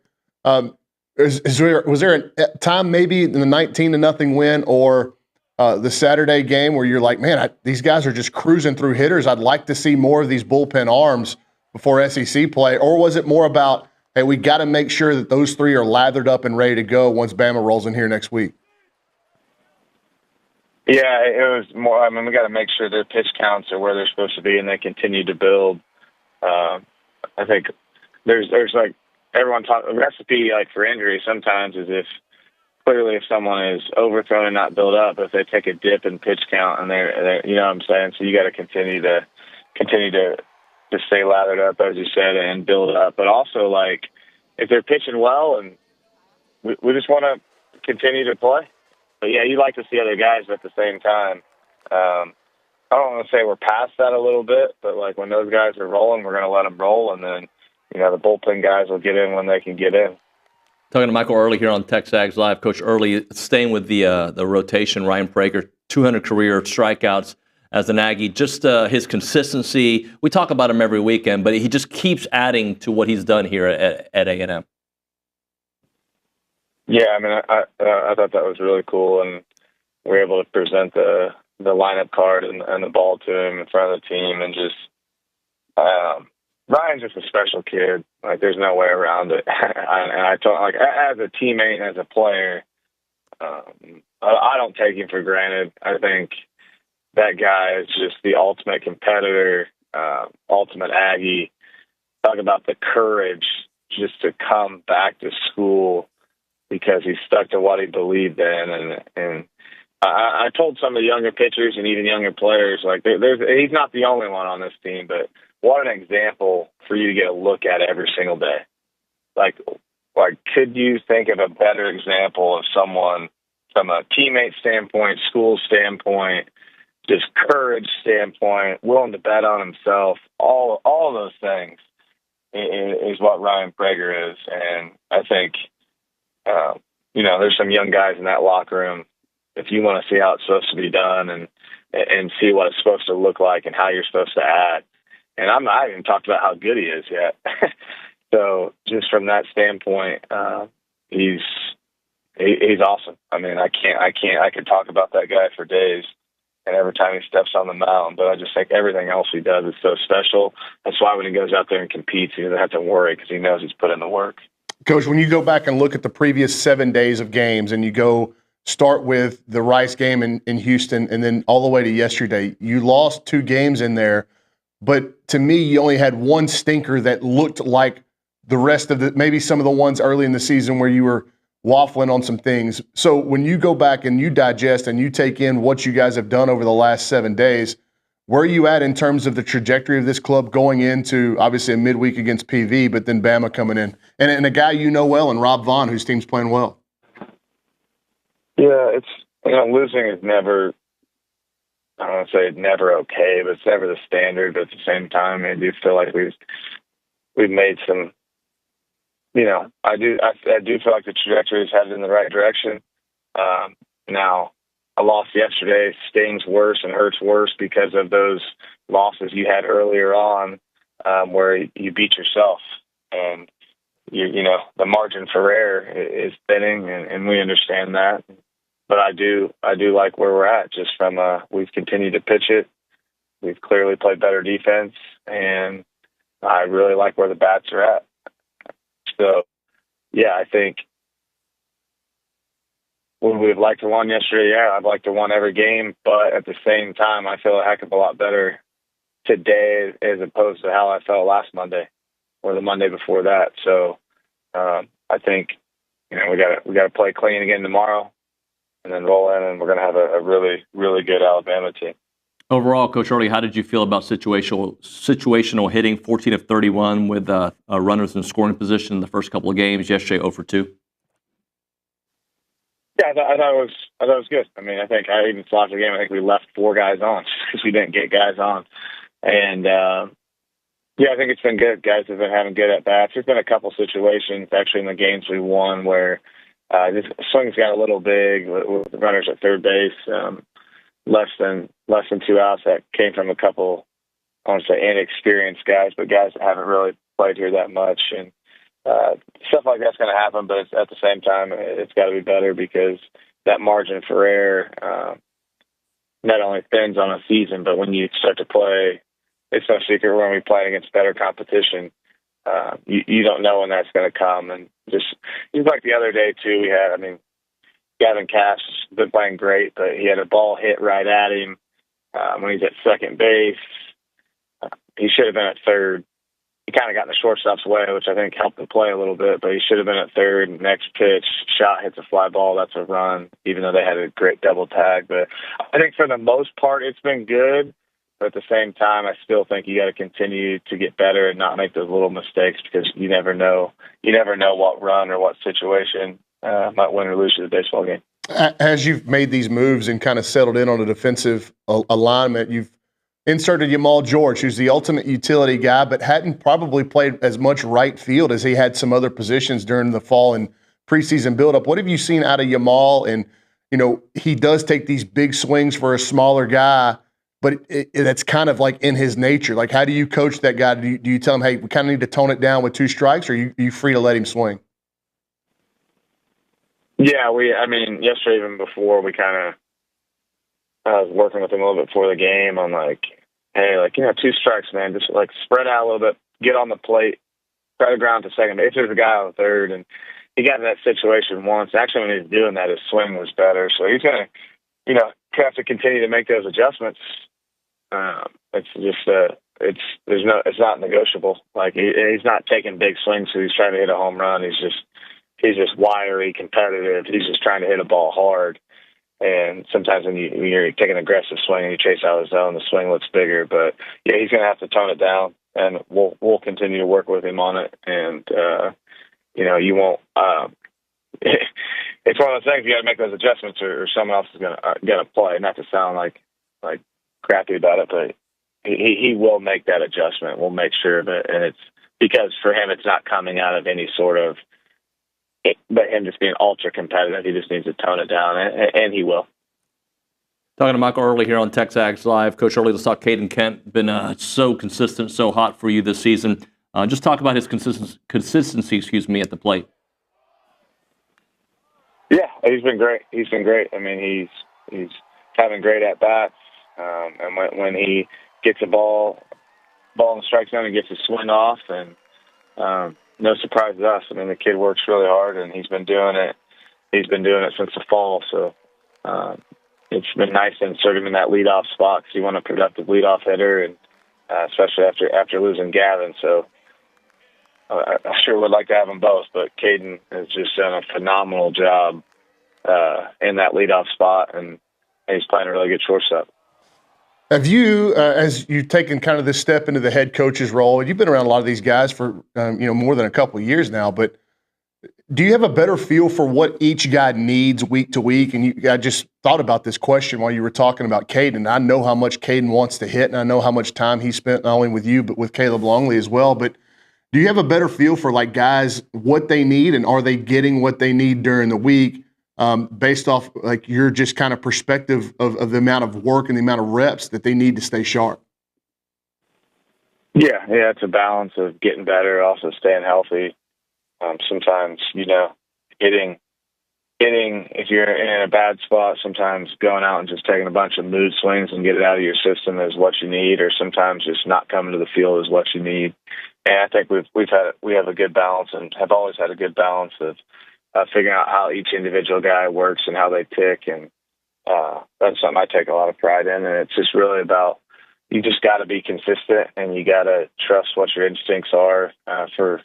was there a time maybe in the 19-0 win or the Saturday game where you're like, man, these guys are just cruising through hitters. I'd like to see more of these bullpen arms before SEC play. Or was it more about, hey, we got to make sure that those 3 are lathered up and ready to go once Bama rolls in here next week? Yeah, it was more, I mean, we got to make sure their pitch counts are where they're supposed to be and they continue to build. I think there's like everyone the recipe like for injury sometimes is if someone is overthrown and not built up, if they take a dip in pitch count and they're you know what I'm saying? So you got to continue to stay lathered up, as you said, and build up. But also, like, if they're pitching well, and we just want to continue to play. But, yeah, you like to see other guys, but at the same time, I don't want to say we're past that a little bit, but like when those guys are rolling, we're going to let them roll, and then the bullpen guys will get in when they can get in. Talking to Michael Earley here on TexAgs Live. Coach Earley, staying with the rotation, Ryan Brauninger, 200 career strikeouts as an Aggie. Just his consistency. We talk about him every weekend, but he just keeps adding to what he's done here at A&M. Yeah, I mean, I thought that was really cool, and we were able to present the lineup card and the ball to him in front of the team, and just Ryan's just a special kid. Like, there's no way around it. And I told, like, as a teammate and as a player, I don't take him for granted. I think that guy is just the ultimate competitor, ultimate Aggie. Talk about the courage just to come back to school because he stuck to what he believed in. And I told some of the younger pitchers and even younger players, like, he's not the only one on this team, but what an example for you to get a look at every single day. Like, could you think of a better example of someone from a teammate standpoint, school standpoint, just courage standpoint, willing to bet on himself, all of those things is what Ryan Brauninger is. And I think, there's some young guys in that locker room. If you want to see how it's supposed to be done and see what it's supposed to look like and how you're supposed to add. And I haven't even talked about how good he is yet. So just from that standpoint, he's awesome. I mean, I could talk about that guy for days and every time he steps on the mound, but I just think everything else he does is so special. That's why when he goes out there and competes, he doesn't have to worry because he knows he's put in the work. Coach, when you go back and look at the previous 7 days of games and you go start with the Rice game in Houston and then all the way to yesterday, you lost 2 games in there. But to me, you only had one stinker that looked like the rest of maybe some of the ones early in the season where you were waffling on some things. So when you go back and you digest and you take in what you guys have done over the last 7 days, where are you at in terms of the trajectory of this club going into obviously a midweek against PV, but then Bama coming in and a guy you know well and Rob Vaughn, whose team's playing well? Yeah, it's losing is never. I don't want to say never okay, but it's never the standard. But at the same time, I do feel like we've made some. I do feel like the trajectory is headed in the right direction. Now, a loss yesterday stings worse and hurts worse because of those losses you had earlier on, where you beat yourself, and the margin for error is thinning, and we understand that. But I do like where we're at. Just from we've continued to pitch it, we've clearly played better defense, and I really like where the bats are at. So, yeah, I think would we have liked to win yesterday? Yeah, I'd like to win every game, but at the same time, I feel a heck of a lot better today as opposed to how I felt last Monday or the Monday before that. So, I think we got to play clean again tomorrow, and then roll in, and we're going to have a really, really good Alabama team. Overall, Coach Earley, how did you feel about situational hitting, 14 of 31 with runners in scoring position in the first couple of games? Yesterday, 0 for 2. Yeah, I thought it was good. I mean, I think I even saw the game. I think we left 4 guys on because we didn't get guys on, and yeah, I think it's been good. Guys have been having good at bats. There's been a couple situations actually in the games we won where this swings got a little big with the runners at third base. Less than 2 outs that came from a couple, I want to say inexperienced guys, but guys that haven't really played here that much. And stuff like that's going to happen, but at the same time, it's got to be better because that margin for error not only thins on a season, but when you start to play, it's no secret when we play against better competition, you don't know when that's going to come. And just like the other day, too, we had, Gavin Cash has been playing great, but he had a ball hit right at him when he's at second base. He should have been at third. He kind of got in the shortstop's way, which I think helped the play a little bit, but he should have been at third. Next pitch, shot hits a fly ball. That's a run, even though they had a great double tag. But I think for the most part, it's been good. But at the same time, I still think you got to continue to get better and not make those little mistakes because you never know. You never know what run or what situation might win or lose you the baseball game. As you've made these moves and kind of settled in on a defensive alignment, you've inserted Jamal George, who's the ultimate utility guy, but hadn't probably played as much right field as he had some other positions during the fall and preseason buildup. What have you seen out of Jamal? And, he does take these big swings for a smaller guy, but that's kind of like in his nature. Like, how do you coach that guy? Do you tell him, hey, we kind of need to tone it down with 2 strikes, or are you free to let him swing? Yeah, yesterday, even before, I was working with him a little bit before the game on hey, 2 strikes, man, just spread out a little bit, get on the plate, try to ground to second. If there's a guy on third, and he got in that situation once. Actually, when he was doing that, his swing was better. So he's going to, have to continue to make those adjustments. It's just, it's not negotiable. He's not taking big swings, so he's trying to hit a home run. He's just wiry, competitive. He's just trying to hit a ball hard. And sometimes when you take an aggressive swing and you chase out of the zone, the swing looks bigger. But yeah, he's going to have to tone it down, and we'll continue to work with him on it. And you won't. It's one of those things you got to make those adjustments, or someone else is going to play. Not to sound like crappy about it, but he will make that adjustment. We'll make sure of it, and it's because for him, it's not coming out of any sort of. But him just being ultra competitive, he just needs to tone it down, and he will. Talking to Michael Earley here on TexAgs Live. Coach Earley, let's talk Caden Kent. Been so consistent, so hot for you this season. Just talk about his consistency, at the plate. Yeah, he's been great. He's having great at bats, and when he gets a ball in the strike zone, he gets his swing off, and no surprise to us. The kid works really hard, and he's been doing it. He's been doing it since the fall, so it's been nice to insert him in that leadoff spot because you want a productive leadoff hitter, and especially after losing Gavin. So I sure would like to have them both, but Caden has just done a phenomenal job in that leadoff spot, and he's playing a really good shortstop. Have you, as you've taken kind of this step into the head coach's role, you've been around a lot of these guys for more than a couple of years now, but do you have a better feel for what each guy needs week to week? And I just thought about this question while you were talking about Caden. I know how much Caden wants to hit, and I know how much time he spent not only with you but with Caleb Longley as well. But do you have a better feel for guys what they need, and are they getting what they need during the week? Based off your just kind of perspective of the amount of work and the amount of reps that they need to stay sharp. Yeah, it's a balance of getting better, also staying healthy. Sometimes, getting if you're in a bad spot, sometimes going out and just taking a bunch of mood swings and get it out of your system is what you need, or sometimes just not coming to the field is what you need. And I think we have a good balance, and have always had a good balance of figuring out how each individual guy works and how they tick, and that's something I take a lot of pride in. And it's just really about, you just got to be consistent, and you got to trust what your instincts are for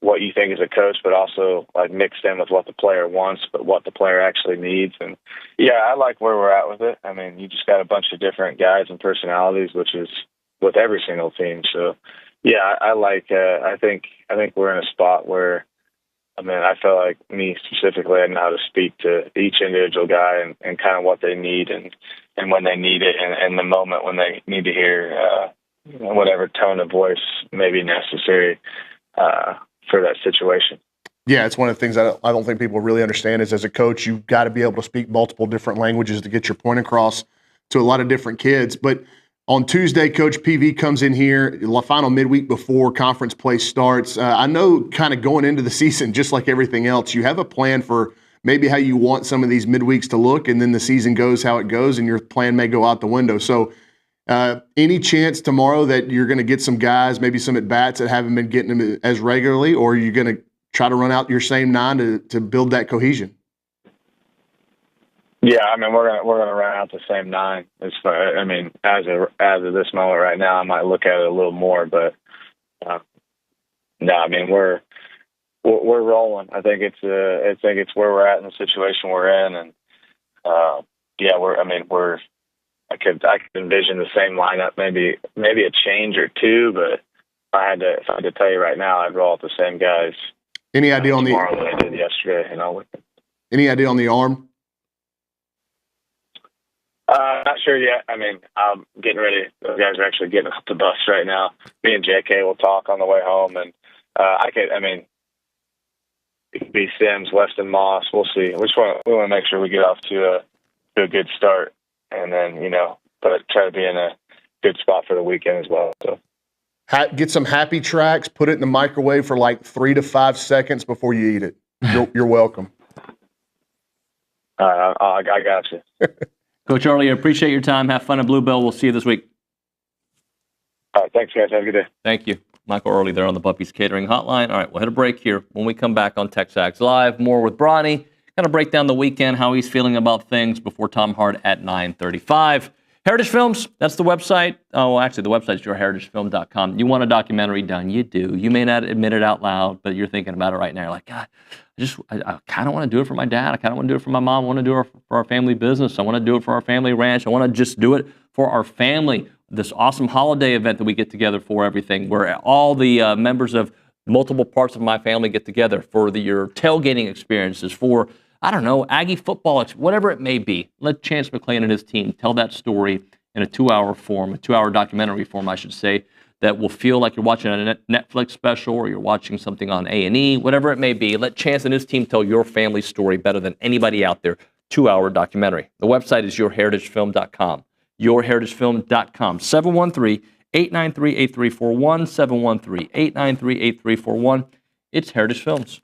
what you think as a coach, but also mixed in with what the player wants, but what the player actually needs. And yeah, I like where we're at with it. You just got a bunch of different guys and personalities, which is with every single team. So yeah, I think we're in a spot where, I feel like me specifically, I know how to speak to each individual guy and kind of what they need and when they need it, and the moment when they need to hear whatever tone of voice may be necessary for that situation. Yeah, it's one of the things I don't think people really understand is, as a coach, you've got to be able to speak multiple different languages to get your point across to a lot of different kids. But on Tuesday, Coach PV comes in here, the final midweek before conference play starts. I know kind of going into the season, just like everything else, you have a plan for maybe how you want some of these midweeks to look, and then the season goes how it goes, and your plan may go out the window. So any chance tomorrow that you're going to get some guys, maybe some at-bats that haven't been getting them as regularly, or are you going to try to run out your same 9 to build that cohesion? Yeah, we're gonna run out the same 9. As of this moment right now, I might look at it a little more, but no, we're rolling. I think it's where we're at in the situation we're in, and I could envision the same lineup, maybe a change or two, but if I had to tell you right now, I'd roll out the same guys. Any idea on tomorrow than I did yesterday? Any idea on the arm? Not sure yet. I mean, I'm getting ready. Those guys are actually getting off the bus right now. Me and JK will talk on the way home, and it could be Sims, Weston Moss. We'll see. We want to make sure we get off to a good start, and then but try to be in a good spot for the weekend as well. So get some happy tracks. Put it in the microwave for like 3 to 5 seconds before you eat it. You're welcome. All right, I got you. Coach Earley, I appreciate your time. Have fun at Bluebell. We'll see you this week. All right, thanks, guys. Have a good day. Thank you. Michael Earley there on the Buffy's Catering Hotline. All right, we'll hit a break here. When we come back on TexAgs Live, more with Bronny. Kind of break down the weekend, how he's feeling about things before Tom Hart at 9:35. Heritage Films, that's the website. Oh, actually, the website is yourheritagefilm.com. You want a documentary done, you do. You may not admit it out loud, but you're thinking about it right now. You're like, God, I kind of want to do it for my dad. I kind of want to do it for my mom. I want to do it for our family business. I want to do it for our family ranch. I want to just do it for our family. This awesome holiday event that we get together for everything, where all the members of multiple parts of my family get together for your tailgating experiences, for, I don't know, Aggie football, whatever it may be. Let Chance McClain and his team tell that story in a 2-hour documentary form, I should say, that will feel like you're watching a Netflix special or you're watching something on A&E, whatever it may be. Let Chance and his team tell your family story better than anybody out there. 2-hour documentary. The website is yourheritagefilm.com. yourheritagefilm.com. 713-893-8341. 713-893-8341. It's Heritage Films.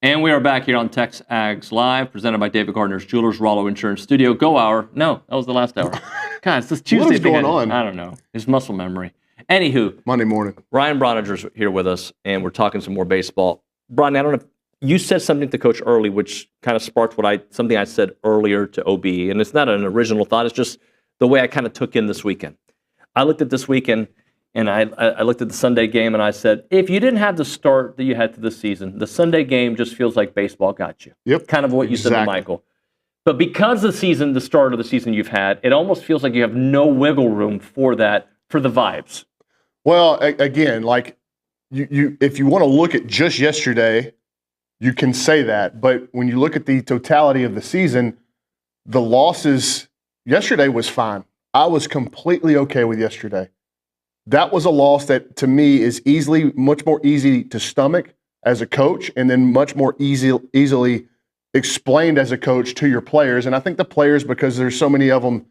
And we are back here on TexAgs Live, presented by David Gardner's Jewelers, Rollo Insurance Studio. Go hour. No, that was the last hour. God, it's this Tuesday. What is going on? I don't know. It's muscle memory. Anywho. Monday morning. Ryan Brauninger's here with us, and we're talking some more baseball. Brian, I don't know if you said something to Coach Earley, which kind of sparked something I said earlier to OB, and it's not an original thought. It's just the way I kind of took in this weekend. I looked at this weekend, and I looked at the Sunday game, and I said, if you didn't have the start that you had to the season, the Sunday game just feels like baseball got you. Yep. Kind of what you said to Michael. But because the start of the season you've had, it almost feels like you have no wiggle room for that, for the vibes. Well, again, like you if you want to look at just yesterday, you can say that. But when you look at the totality of the season, the losses yesterday was fine. I was completely okay with yesterday. That was a loss that, to me, is much more easy to stomach as a coach, and then much more easily explained as a coach to your players. And I think the players, because there's so many of them,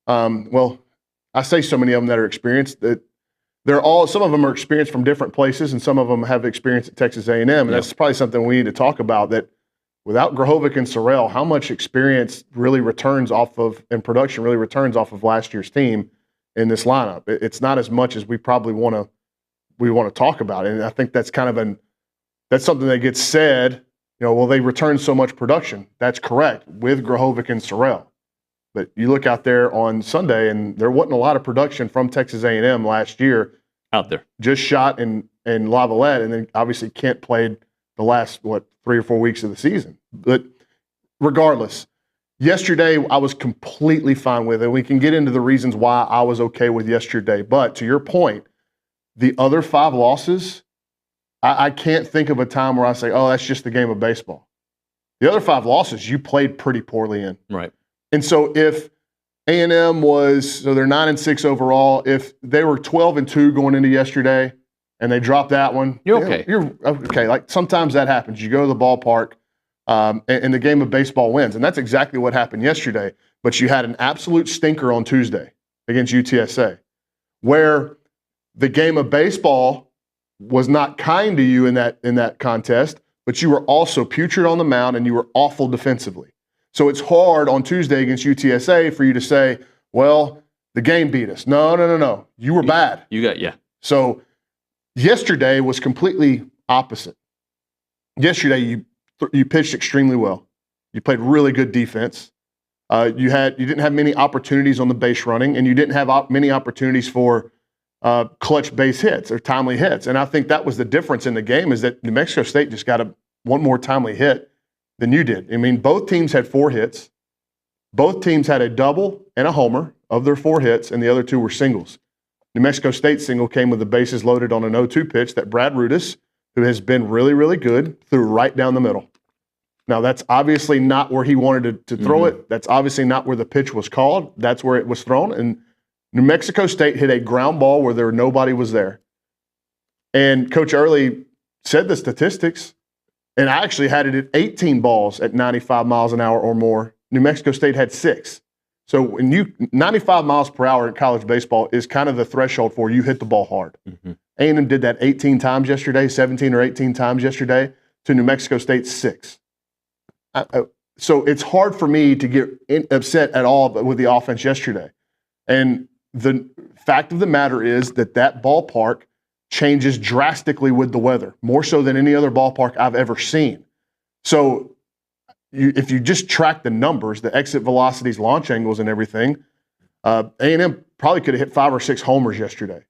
I say so many of them that are experienced, that some of them are experienced from different places, and some of them have experience at Texas A&M. And that's probably something we need to talk about, that without Grahovic and Sorrell, how much experience really returns off of, and production really returns off of last year's team in this lineup. It's not as much as we probably want to talk about it. And I think that's that's something that gets said, they return so much production. That's correct, with Grahovic and Sorrell. But you look out there on Sunday, and there wasn't a lot of production from Texas A&M last year. Out there. Just Shot and Lavalette, and then obviously Kent played the last, 3 or 4 weeks of the season. But regardless, yesterday I was completely fine with it. We can get into the reasons why I was okay with yesterday. But to your point, the other 5 losses, I can't think of a time where I say, oh, that's just the game of baseball. The other 5 losses you played pretty poorly in. Right. And so if A&M they're 9-6 overall, if they were 12-2 going into yesterday and they dropped that one, you're okay. You're okay. Like, sometimes that happens. You go to the ballpark and the game of baseball wins. And that's exactly what happened yesterday. But you had an absolute stinker on Tuesday against UTSA, where the game of baseball was not kind to you in that contest, but you were also putrid on the mound and you were awful defensively. So it's hard on Tuesday against UTSA for you to say, well, the game beat us. No. You were bad. So yesterday was completely opposite. Yesterday you pitched extremely well. You played really good defense. You didn't have many opportunities on the base running, and you didn't have many opportunities for clutch base hits or timely hits. And I think that was the difference in the game, is that New Mexico State just got one more timely hit than you did. I mean, both teams had 4 hits. Both teams had a double and a homer of their 4 hits, and the other 2 were singles. New Mexico State's single came with the bases loaded on an 0-2 pitch that Brad Rudis, who has been really, really good, threw right down the middle. Now, that's obviously not where he wanted to throw it. That's obviously not where the pitch was called. That's where it was thrown. And New Mexico State hit a ground ball where nobody was there. And Coach Earley said the statistics, and I actually had it at 18 balls at 95 miles an hour or more. New Mexico State had 6. So when 95 miles per hour in college baseball is kind of the threshold for you hit the ball hard. A&M did that 18 times yesterday, 17 or 18 times yesterday, to New Mexico State's 6. So it's hard for me to get upset at all with the offense yesterday. And the fact of the matter is that ballpark changes drastically with the weather, more so than any other ballpark I've ever seen. So if you just track the numbers, the exit velocities, launch angles, and everything, A&M probably could have hit 5 or 6 homers yesterday.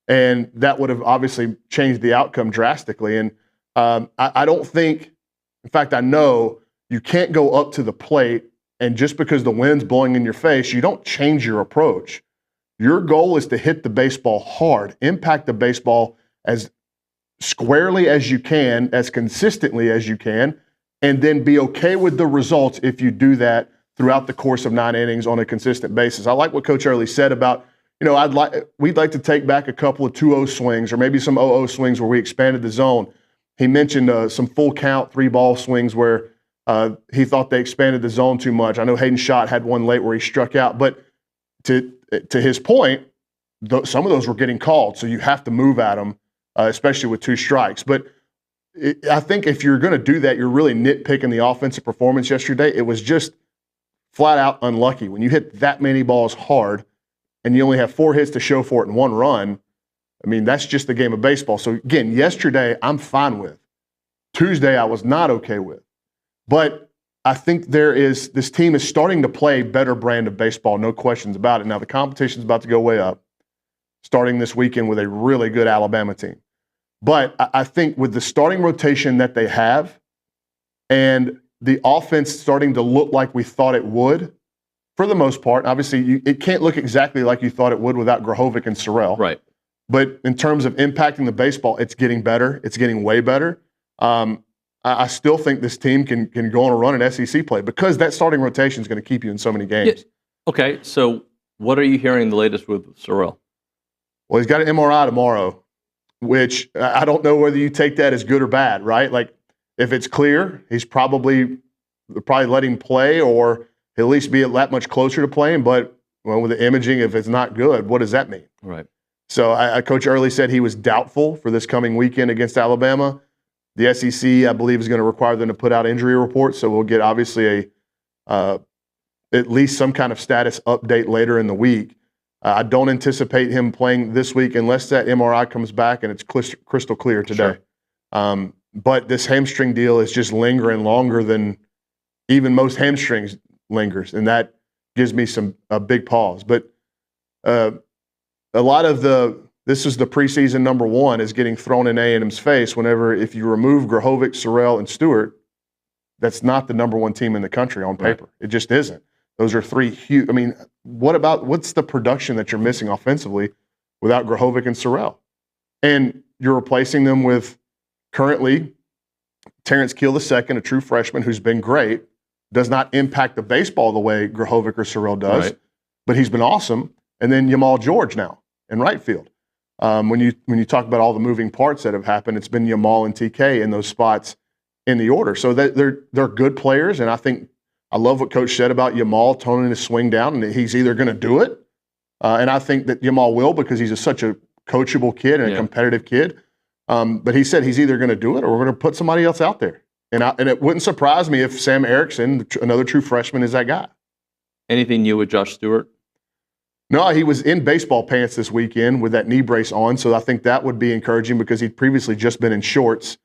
And that would have obviously changed the outcome drastically. And I don't think, in fact, I know you can't go up to the plate and just because the wind's blowing in your face, you don't change your approach. Your goal is to hit the baseball hard, impact the baseball as squarely as you can, as consistently as you can, and then be okay with the results if you do that throughout the course of 9 innings on a consistent basis. I like what Coach Earley said about, we'd like to take back a couple of 2-0 swings or maybe some 0-0 swings where we expanded the zone. He mentioned some full count 3-ball swings where he thought they expanded the zone too much. I know Hayden Schott had one late where he struck out, but to his point, some of those were getting called, so you have to move at them, especially with 2 strikes. But I think if you're going to do that, you're really nitpicking the offensive performance yesterday. It was just flat out unlucky. When you hit that many balls hard and you only have 4 hits to show for it and 1 run, I mean, that's just the game of baseball. So, again, yesterday I'm fine with. Tuesday I was not okay with. But I think this team is starting to play a better brand of baseball, no questions about it. Now, the competition's about to go way up, starting this weekend with a really good Alabama team. But I think with the starting rotation that they have and the offense starting to look like we thought it would, for the most part, obviously it can't look exactly like you thought it would without Grahovic and Sorrell. Right. But in terms of impacting the baseball, it's getting better. It's getting way better. I still think this team can go on a run in SEC play because that starting rotation is going to keep you in so many games. Yeah. Okay, so what are you hearing the latest with Sorrell? Well, he's got an MRI tomorrow, which I don't know whether you take that as good or bad, right? Like, if it's clear, he's probably let him play, or he'll at least be that much closer to playing. But with the imaging, if it's not good, what does that mean? Right. So Coach Earley said he was doubtful for this coming weekend against Alabama. The SEC, I believe, is going to require them to put out injury reports, so we'll get obviously at least some kind of status update later in the week. I don't anticipate him playing this week unless that MRI comes back and it's crystal clear today. Sure. But this hamstring deal is just lingering longer than even most hamstrings lingers, and that gives me a big pause. But a lot of this is the preseason number 1 is getting thrown in A&M's face whenever, if you remove Grahovic, Sorrell, and Stewart, that's not the number 1 team in the country on paper. Right. It just isn't. Those are 3 huge. I mean, what's the production that you're missing offensively without Grahovic and Sorrell? And you're replacing them with currently Terrence Keel II, a true freshman who's been great, does not impact the baseball the way Grahovic or Sorrell does, but he's been awesome. And then Yamal George now in right field. When you talk about all the moving parts that have happened, it's been Yamal and TK in those spots in the order. So they're good players, and I love what Coach said about Yamal toning his swing down, and that he's either going to do it, and I think that Yamal will because he's such a coachable kid and a competitive kid. But he said he's either going to do it or we're going to put somebody else out there. And it wouldn't surprise me if Sam Erickson, another true freshman, is that guy. Anything new with Josh Stewart? No, he was in baseball pants this weekend with that knee brace on, so I think that would be encouraging because he'd previously just been in shorts.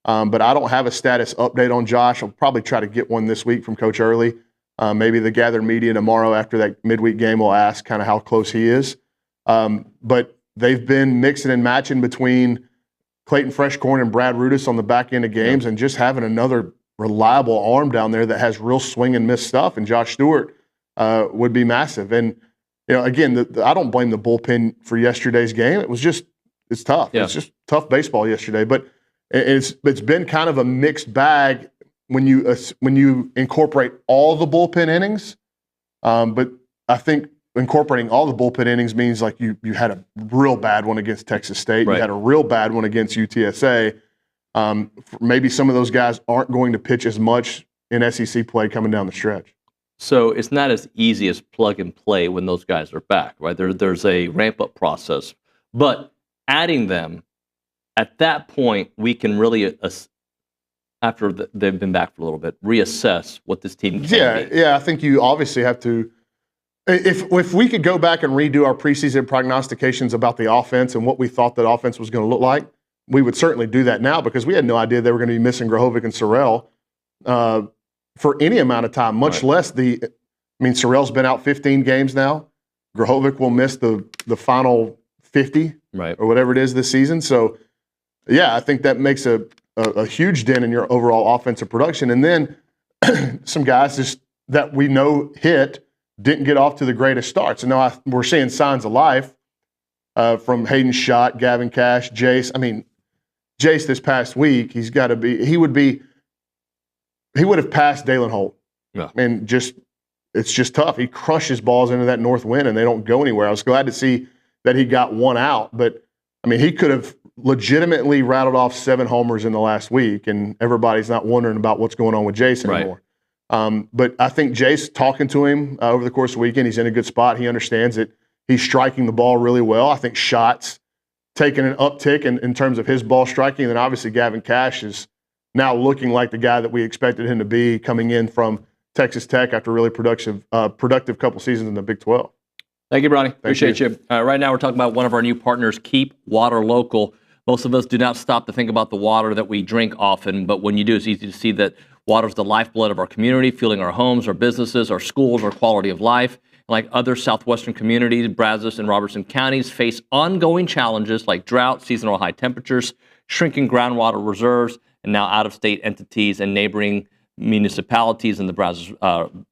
But I don't have a status update on Josh. I'll probably try to get one this week from Coach Earley. Maybe the gathered media tomorrow after that midweek game will ask kind of how close he is. But they've been mixing and matching between Clayton Freshcorn and Brad Rudis on the back end of games and just having another reliable arm down there that has real swing and miss stuff. And Josh Stewart would be massive. And, again, I don't blame the bullpen for yesterday's game. It's tough. Yeah. It's just tough baseball yesterday. But it's been kind of a mixed bag when you incorporate all the bullpen innings. But I think incorporating all the bullpen innings means like you had a real bad one against Texas State. Right. You had a real bad one against UTSA. Maybe some of those guys aren't going to pitch as much in SEC play coming down the stretch. So it's not as easy as plug and play when those guys are back, right? There's a ramp-up process. But adding them, at that point, we can really, after they've been back for a little bit, reassess what this team can be. Yeah, I think you obviously have to. If we could go back and redo our preseason prognostications about the offense and what we thought that offense was going to look like, we would certainly do that now because we had no idea they were going to be missing Grahovic and Sorrell for any amount of time, much less Sorrell's been out 15 games now. Grahovic will miss the final 50 or whatever it is this season. So, yeah, I think that makes a huge dent in your overall offensive production. And then some guys just that we know didn't get off to the greatest starts. And now we're seeing signs of life from Hayden Schott, Gavin Cash, Jace. I mean, Jace this past week, he would have passed Dalen Holt. Yeah. And it's just tough. He crushes balls into that north wind and they don't go anywhere. I was glad to see that he got one out, but I mean, he could have legitimately rattled off 7 homers in the last week, and everybody's not wondering about what's going on with Jace anymore. But I think Jace, talking to him over the course of the weekend, he's in a good spot. He understands that he's striking the ball really well. I think Schott's taken an uptick in terms of his ball striking. And then obviously Gavin Cash is now looking like the guy that we expected him to be coming in from Texas Tech after a really productive couple seasons in the Big 12. Thank you, Bronny. Appreciate you. Right now we're talking about one of our new partners, Keep Water Local. Most of us do not stop to think about the water that we drink often, but when you do, it's easy to see that water is the lifeblood of our community, fueling our homes, our businesses, our schools, our quality of life. Like other southwestern communities, Brazos and Robertson counties face ongoing challenges like drought, seasonal high temperatures, shrinking groundwater reserves, and now out-of-state entities and neighboring municipalities in the Brazos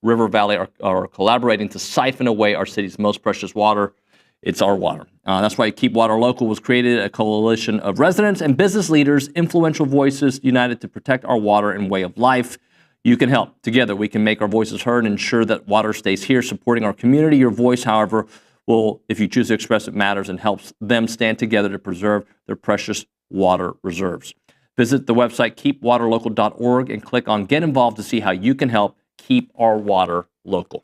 River Valley are collaborating to siphon away our city's most precious water. It's our water. That's why Keep Water Local was created, a coalition of residents and business leaders, influential voices united to protect our water and way of life. You can help. Together, we can make our voices heard and ensure that water stays here, supporting our community. Your voice, however, will, if you choose to express it, matters and helps them stand together to preserve their precious water reserves. Visit the website keepwaterlocal.org and click on Get Involved to see how you can help keep our water local.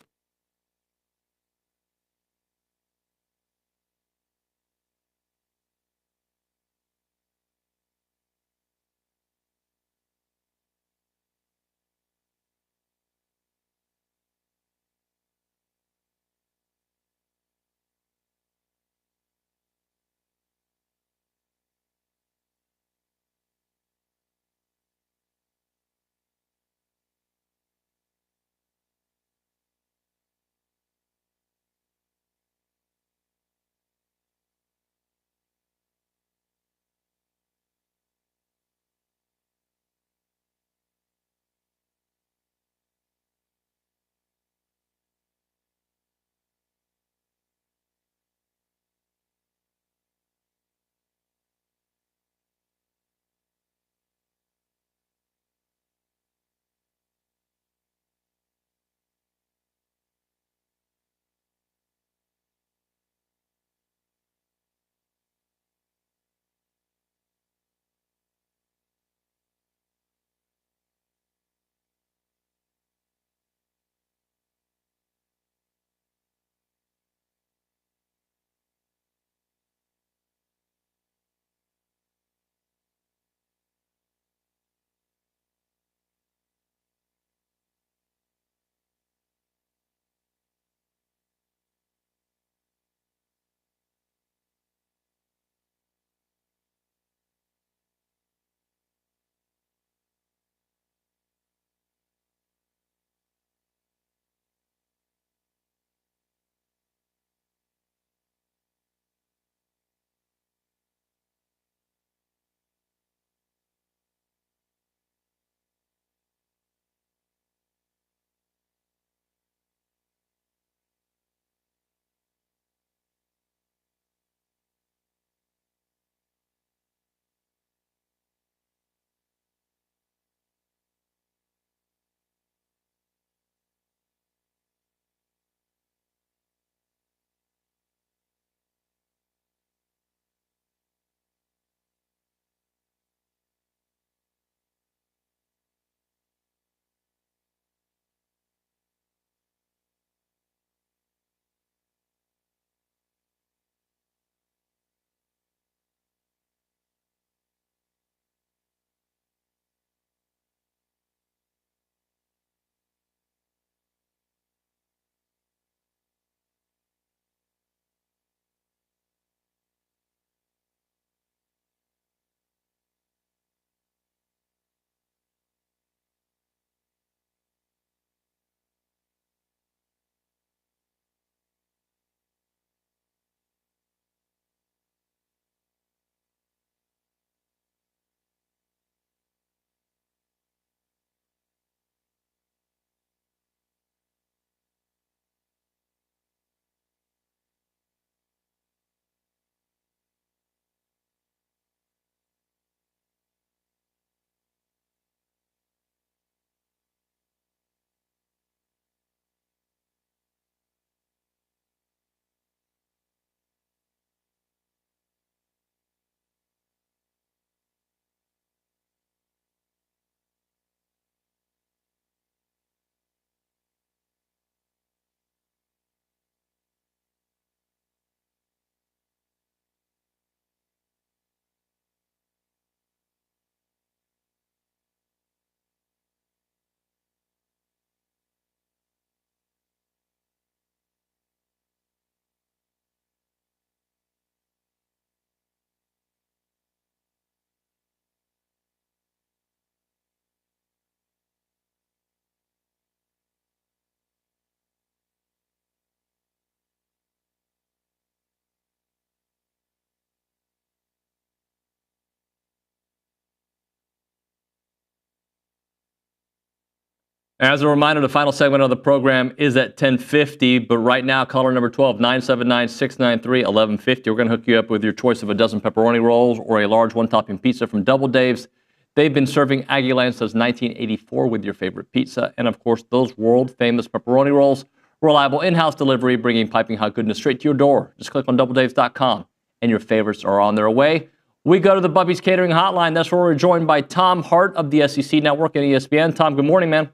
As a reminder, the final segment of the program is at 10:50, but right now, caller number 12, 979-693-1150. We're going to hook you up with your choice of a dozen pepperoni rolls or a large one-topping pizza from Double Dave's. They've been serving Aggieland since 1984 with your favorite pizza and, of course, those world-famous pepperoni rolls. Reliable in-house delivery, bringing piping hot goodness straight to your door. Just click on doubledaves.com, and your favorites are on their way. We go to the Bubby's Catering Hotline. That's where we're joined by Tom Hart of the SEC Network and ESPN. Tom, good morning, man.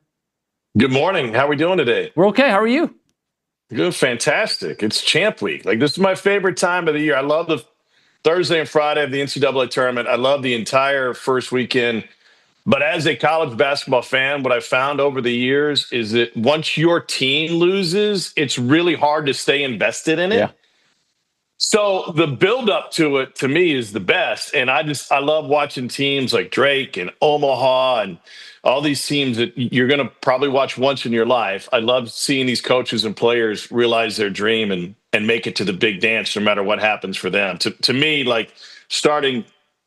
Good morning. How are we doing today? We're okay. How are you? Good. Fantastic. It's Champ Week. Like, this is my favorite time of the year. I love the Thursday and Friday of the NCAA tournament. I love the entire first weekend. But as a college basketball fan, what I found over the years is that once your team loses, it's really hard to stay invested in it. Yeah. So the build-up to it, to me, is the best. And I love watching teams like Drake and Omaha and all these teams that you're going to probably watch once in your life. I love seeing these coaches and players realize their dream and make it to the big dance no matter what happens for them. To me, like, starting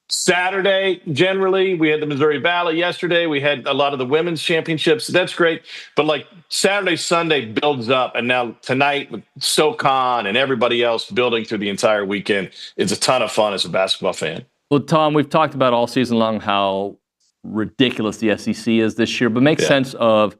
Saturday, generally, we had the Missouri Valley yesterday. We had a lot of the women's championships. That's great. But like Saturday, Sunday builds up. And now tonight with SoCon and everybody else building through the entire weekend, it's a ton of fun as a basketball fan. Well, Tom, we've talked about all season long how ridiculous the SEC is this year, but make sense of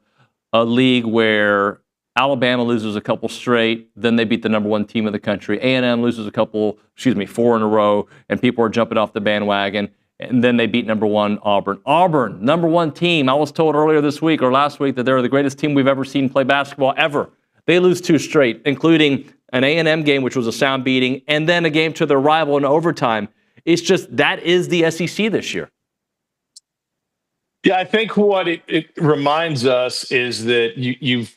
a league where Alabama loses a couple straight, then they beat the number one team of the country. A&M loses 4 in a row, and people are jumping off the bandwagon, and then they beat number one Auburn. Auburn, number one team. I was told earlier this week or last week that they're the greatest team we've ever seen play basketball ever. They lose 2 straight, including an A&M game, which was a sound beating, and then a game to their rival in overtime. It's just that is the SEC this year. Yeah, I think what it reminds us is that you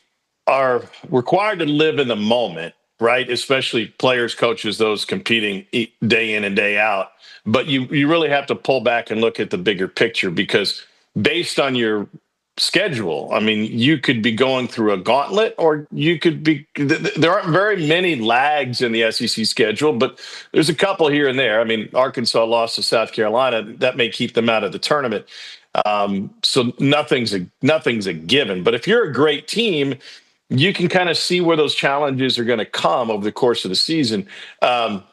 are required to live in the moment, right? Especially players, coaches, those competing day in and day out. But you really have to pull back and look at the bigger picture, because based on your schedule, I mean, you could be going through a gauntlet, or you could be – there aren't very many lags in the SEC schedule, but there's a couple here and there. I mean, Arkansas lost to South Carolina. That may keep them out of the tournament. So nothing's a given. But if you're a great team, you can kind of see where those challenges are going to come over the course of the season. And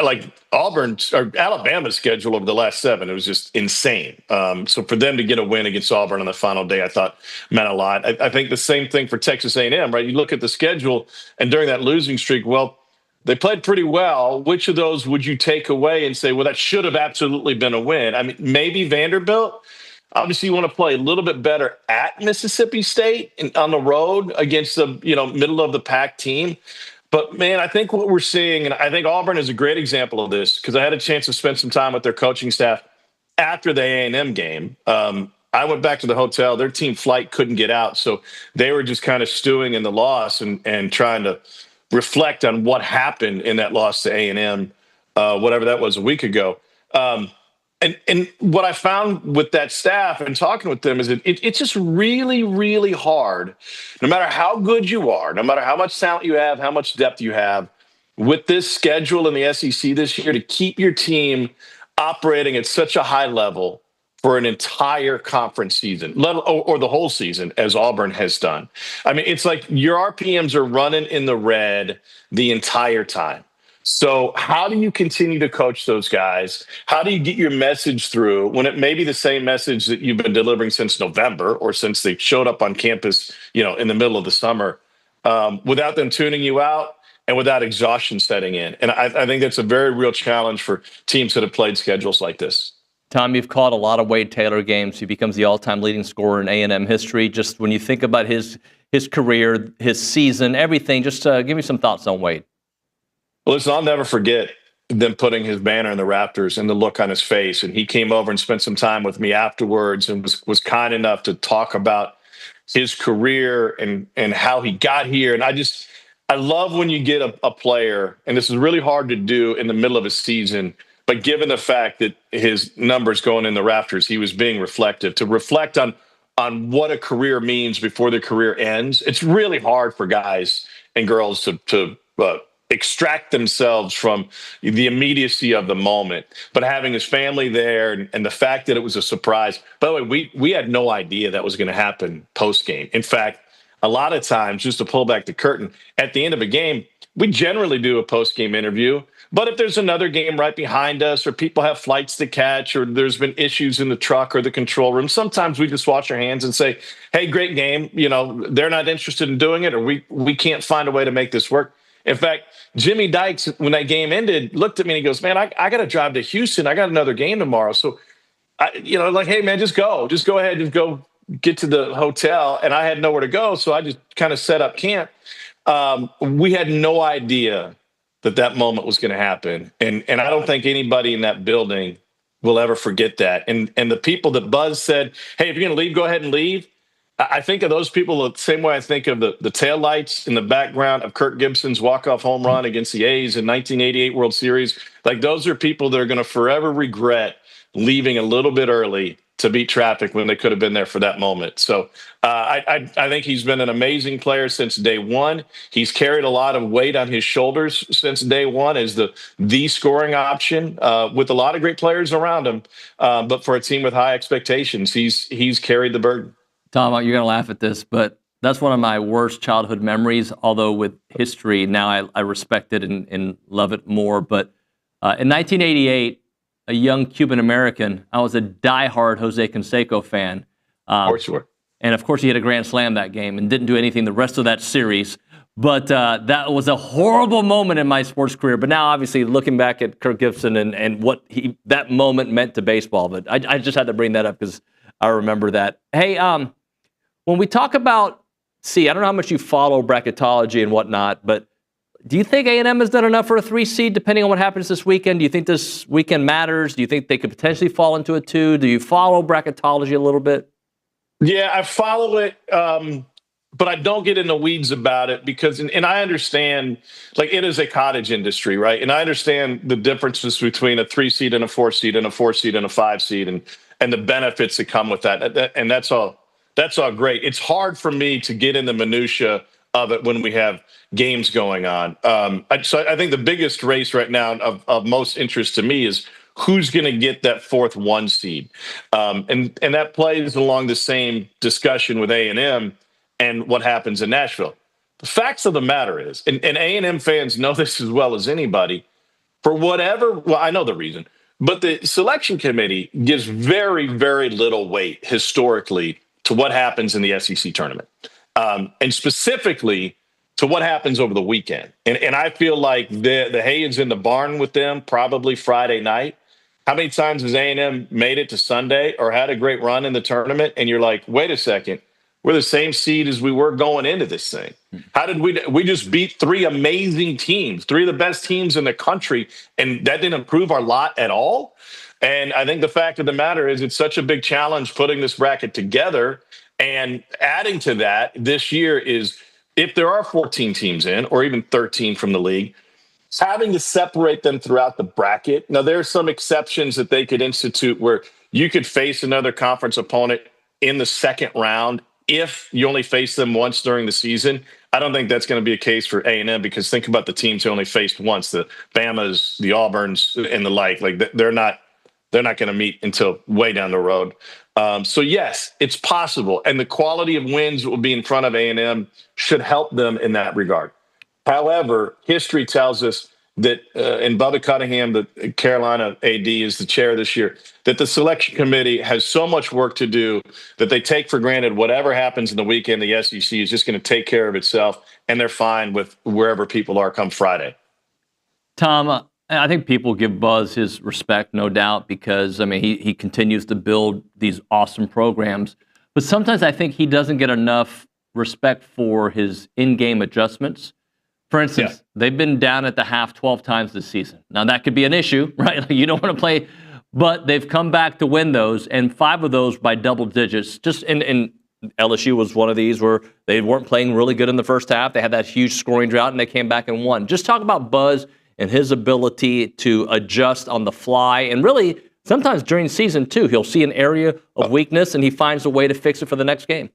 like Auburn's or Alabama's schedule over the last 7, it was just insane. So for them to get a win against Auburn on the final day, I thought meant a lot. I think the same thing for Texas A&M, right? You look at the schedule, and during that losing streak, well, they played pretty well. Which of those would you take away and say, well, that should have absolutely been a win? I mean, maybe Vanderbilt. Obviously, you want to play a little bit better at Mississippi State and on the road against the middle of the pack team. But man, I think what we're seeing, and I think Auburn is a great example of this, because I had a chance to spend some time with their coaching staff after the A&M game. I went back to the hotel. Their team flight couldn't get out, so they were just kind of stewing in the loss and trying to reflect on what happened in that loss to A&M, whatever that was, a week ago. And what I found with that staff and talking with them is that it's just really, really hard, no matter how good you are, no matter how much talent you have, how much depth you have, with this schedule in the SEC this year, to keep your team operating at such a high level for an entire conference season, or the whole season, as Auburn has done. I mean, it's like your RPMs are running in the red the entire time. So how do you continue to coach those guys? How do you get your message through when it may be the same message that you've been delivering since November, or since they showed up on campus, in the middle of the summer, without them tuning you out and without exhaustion setting in? And I think that's a very real challenge for teams that have played schedules like this. Tom, you've caught a lot of Wade Taylor games. He becomes the all-time leading scorer in A&M history. Just when you think about his career, his season, everything, just give me some thoughts on Wade. Well, listen, I'll never forget them putting his banner in the rafters and the look on his face. And he came over and spent some time with me afterwards and was kind enough to talk about his career and how he got here. And I love when you get a player, and this is really hard to do in the middle of a season, but given the fact that his numbers going in the rafters, he was being reflective, to reflect on what a career means before the career ends. It's really hard for guys and girls to extract themselves from the immediacy of the moment. But having his family there and the fact that it was a surprise. By the way, we had no idea that was going to happen post-game. In fact, a lot of times, just to pull back the curtain, at the end of a game, we generally do a post-game interview. But if there's another game right behind us, or people have flights to catch, or there's been issues in the truck or the control room, sometimes we just wash our hands and say, hey, great game. You know, they're not interested in doing it, or we can't find a way to make this work. In fact, Jimmy Dykes, when that game ended, looked at me and he goes, man, I got to drive to Houston. I got another game tomorrow. So, like, hey, man, just go ahead and go get to the hotel. And I had nowhere to go. So I just kind of set up camp. We had no idea that moment was going to happen. And I don't think anybody in that building will ever forget that. And the people that Buzz said, hey, if you're going to leave, go ahead and leave. I think of those people the same way I think of the taillights in the background of Kirk Gibson's walk-off home run against the A's in 1988 World Series. Like, those are people that are going to forever regret leaving a little bit early to beat traffic when they could have been there for that moment. So I think he's been an amazing player since day one. He's carried a lot of weight on his shoulders since day one as the scoring option with a lot of great players around him. But for a team with high expectations, he's carried the burden. Tom, you're going to laugh at this, but that's one of my worst childhood memories, although with history, now I respect it and love it more. But in 1988, a young Cuban-American, I was a diehard Jose Canseco fan. Of course you were. And, of course, he hit a grand slam that game and didn't do anything the rest of that series. But that was a horrible moment in my sports career. But now, obviously, looking back at Kirk Gibson and what that moment meant to baseball, but I just had to bring that up because I remember that. Hey, when we talk about, I don't know how much you follow bracketology and whatnot, but do you think A&M has done enough for a 3 seed depending on what happens this weekend? Do you think this weekend matters? Do you think they could potentially fall into a 2? Do you follow bracketology a little bit? Yeah, I follow it, but I don't get in the weeds about it because, and I understand, like, it is a cottage industry, right? And I understand the differences between a 3 seed and a 4 seed and a 4 seed and a 5 seed and the benefits that come with that. And that's all great. It's hard for me to get in the minutia of it when we have games going on. So I think the biggest race right now of most interest to me is who's going to get that 4th 1 seed. And that plays along the same discussion with A&M and what happens in Nashville. The facts of the matter is, and A&M fans know this as well as anybody, for whatever, well, I know the reason, but the selection committee gives very, very little weight historically to what happens in the SEC tournament. And specifically to what happens over the weekend. And I feel like the hay is in the barn with them probably Friday night. How many times has A&M made it to Sunday or had a great run in the tournament? And you're like, wait a second, we're the same seed as we were going into this thing. How did we just beat 3 amazing teams, 3 of the best teams in the country, and that didn't improve our lot at all? And I think the fact of the matter is it's such a big challenge putting this bracket together. And adding to that this year is if there are 14 teams in or even 13 from the league, it's having to separate them throughout the bracket. Now, there are some exceptions that they could institute where you could face another conference opponent in the second round if you only face them once during the season. I don't think that's going to be a case for A&M because think about the teams who only faced once, the Bamas, the Auburns, and the like. Like they're not going to meet until way down the road. So yes, it's possible. And the quality of wins that will be in front of A&M should help them in that regard. However, history tells us that, and Bubba Cunningham, the Carolina AD is the chair this year, that the selection committee has so much work to do that they take for granted whatever happens in the weekend, the SEC is just going to take care of itself, and they're fine with wherever people are come Friday. Tom, I think people give Buzz his respect, no doubt, because, I mean, he continues to build these awesome programs. But sometimes I think he doesn't get enough respect for his in-game adjustments. For instance, they've been down at the half 12 times this season. Now, that could be an issue, right? Like, you don't want to play, but they've come back to win those, and 5 of those by double digits. Just in LSU was one of these where they weren't playing really good in the first half. They had that huge scoring drought, and they came back and won. Just talk about Buzz and his ability to adjust on the fly. And really, sometimes during season, too, he'll see an area of weakness, and he finds a way to fix it for the next game.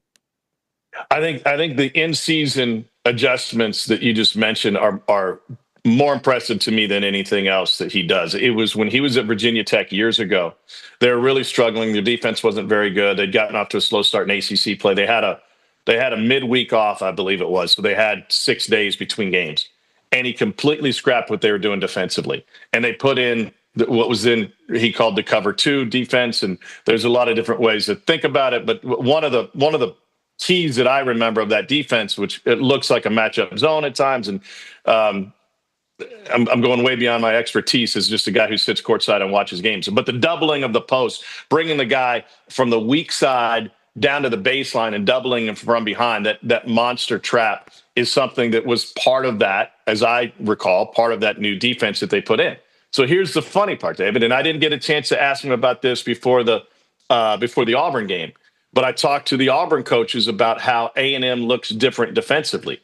I think the in-season adjustments that you just mentioned are more impressive to me than anything else that he does. It was when he was at Virginia Tech years ago. They were really struggling. Their defense wasn't very good. They'd gotten off to a slow start in ACC play. They had a midweek off, I believe it was. So they had 6 days between games. And he completely scrapped what they were doing defensively. And they put in what was in he called the cover 2 defense. And there's a lot of different ways to think about it. But one of the keys that I remember of that defense, which it looks like a matchup zone at times, and I'm going way beyond my expertise as just a guy who sits courtside and watches games. But the doubling of the post, bringing the guy from the weak side down to the baseline and doubling him from behind, that monster trap is something that was part of that, as I recall, part of that new defense that they put in. So here's the funny part, David, and I didn't get a chance to ask him about this before the Auburn game, but I talked to the Auburn coaches about how A&M looks different defensively.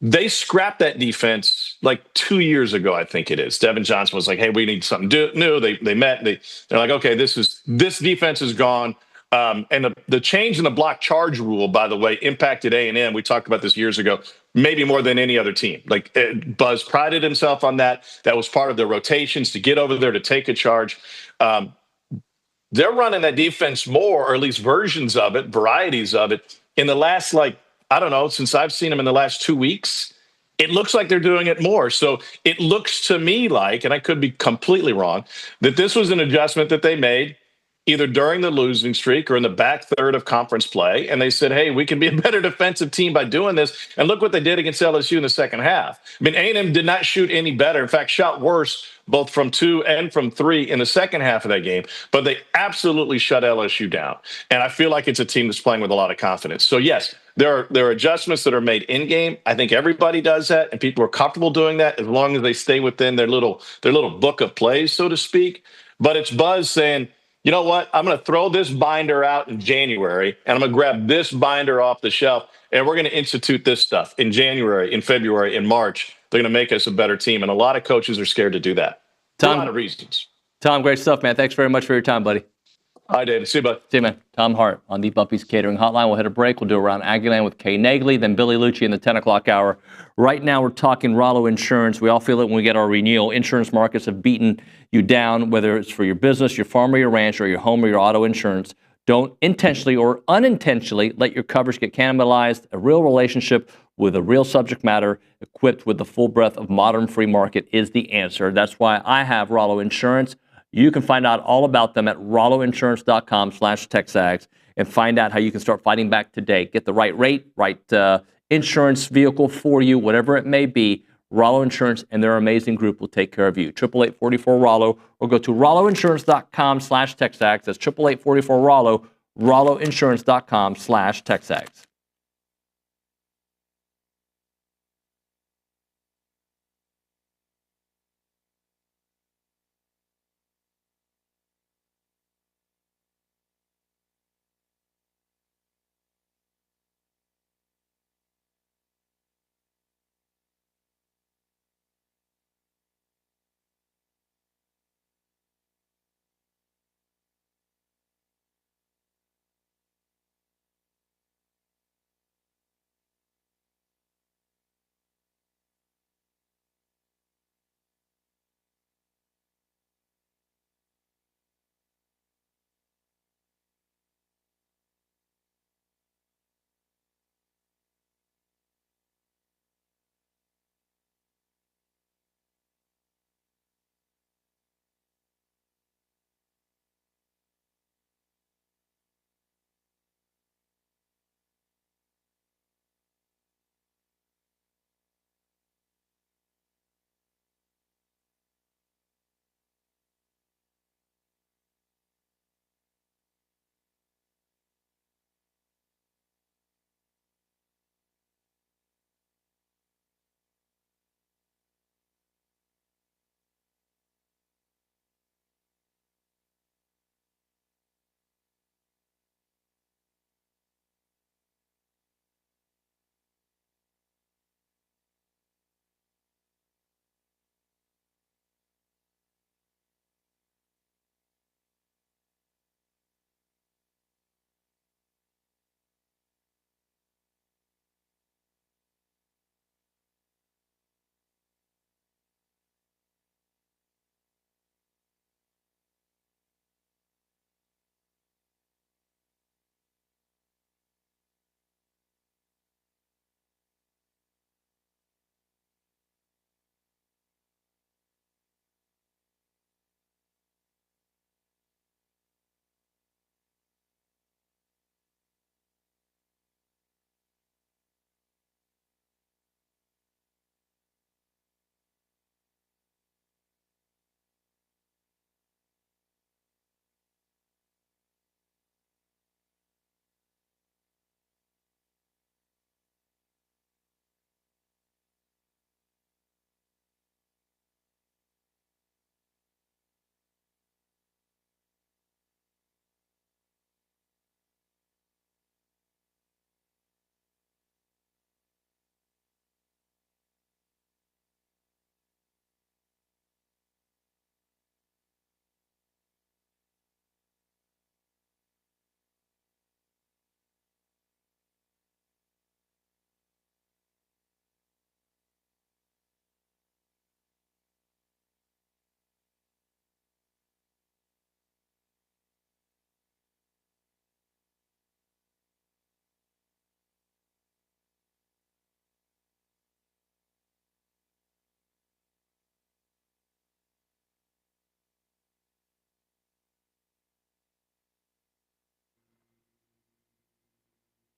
They scrapped that defense like 2 years ago, I think it is. Devin Johnson was like, hey, we need something new. They met. They're like, okay, this defense is gone. And the change in the block charge rule, by the way, impacted A&M. We talked about this years ago, maybe more than any other team. Like Buzz prided himself on that. That was part of their rotations to get over there to take a charge. They're running that defense more, or at least versions of it, varieties of it, in the last, I don't know, since I've seen them in the last 2 weeks. It looks like they're doing it more. So it looks to me like, and I could be completely wrong, that this was an adjustment that they made either during the losing streak or in the back third of conference play. And they said, hey, we can be a better defensive team by doing this. And look what they did against LSU in the second half. I mean, A&M did not shoot any better. In fact, shot worse both from 2 and from 3 in the second half of that game. But they absolutely shut LSU down. And I feel like it's a team that's playing with a lot of confidence. So, yes, there are adjustments that are made in game. I think everybody does that, and people are comfortable doing that as long as they stay within their little book of plays, so to speak. But it's Buzz saying, you know what? I'm going to throw this binder out in January, and I'm going to grab this binder off the shelf, and we're going to institute this stuff in January, in February, in March. They're going to make us a better team, and a lot of coaches are scared to do that. Tom, a lot of reasons. Tom, great stuff, man. Thanks very much for your time, buddy. Hi, David. See you, bud. See you, man. Tom Hart on the Bumpy's Catering Hotline. We'll hit a break. We'll do Around Aggieland with Kay Naegeli, then Billy Liucci in the 10 o'clock hour. Right now, we're talking Rollo Insurance. We all feel it when we get our renewal. Insurance markets have beaten you down, whether it's for your business, your farm, or your ranch, or your home, or your auto insurance. Don't intentionally or unintentionally let your coverage get cannibalized. A real relationship with a real subject matter equipped with the full breadth of modern free market is the answer. That's why I have Rollo Insurance. You can find out all about them at rolloinsurance.com/TexAgs and find out how you can start fighting back today. Get the right rate, right insurance vehicle for you, whatever it may be. Rollo Insurance and their amazing group will take care of you. 888-44-ROLLO or go to rolloinsurance.com/TexAgs. That's 888-44-ROLLO, rolloinsurance.com/TexAgs.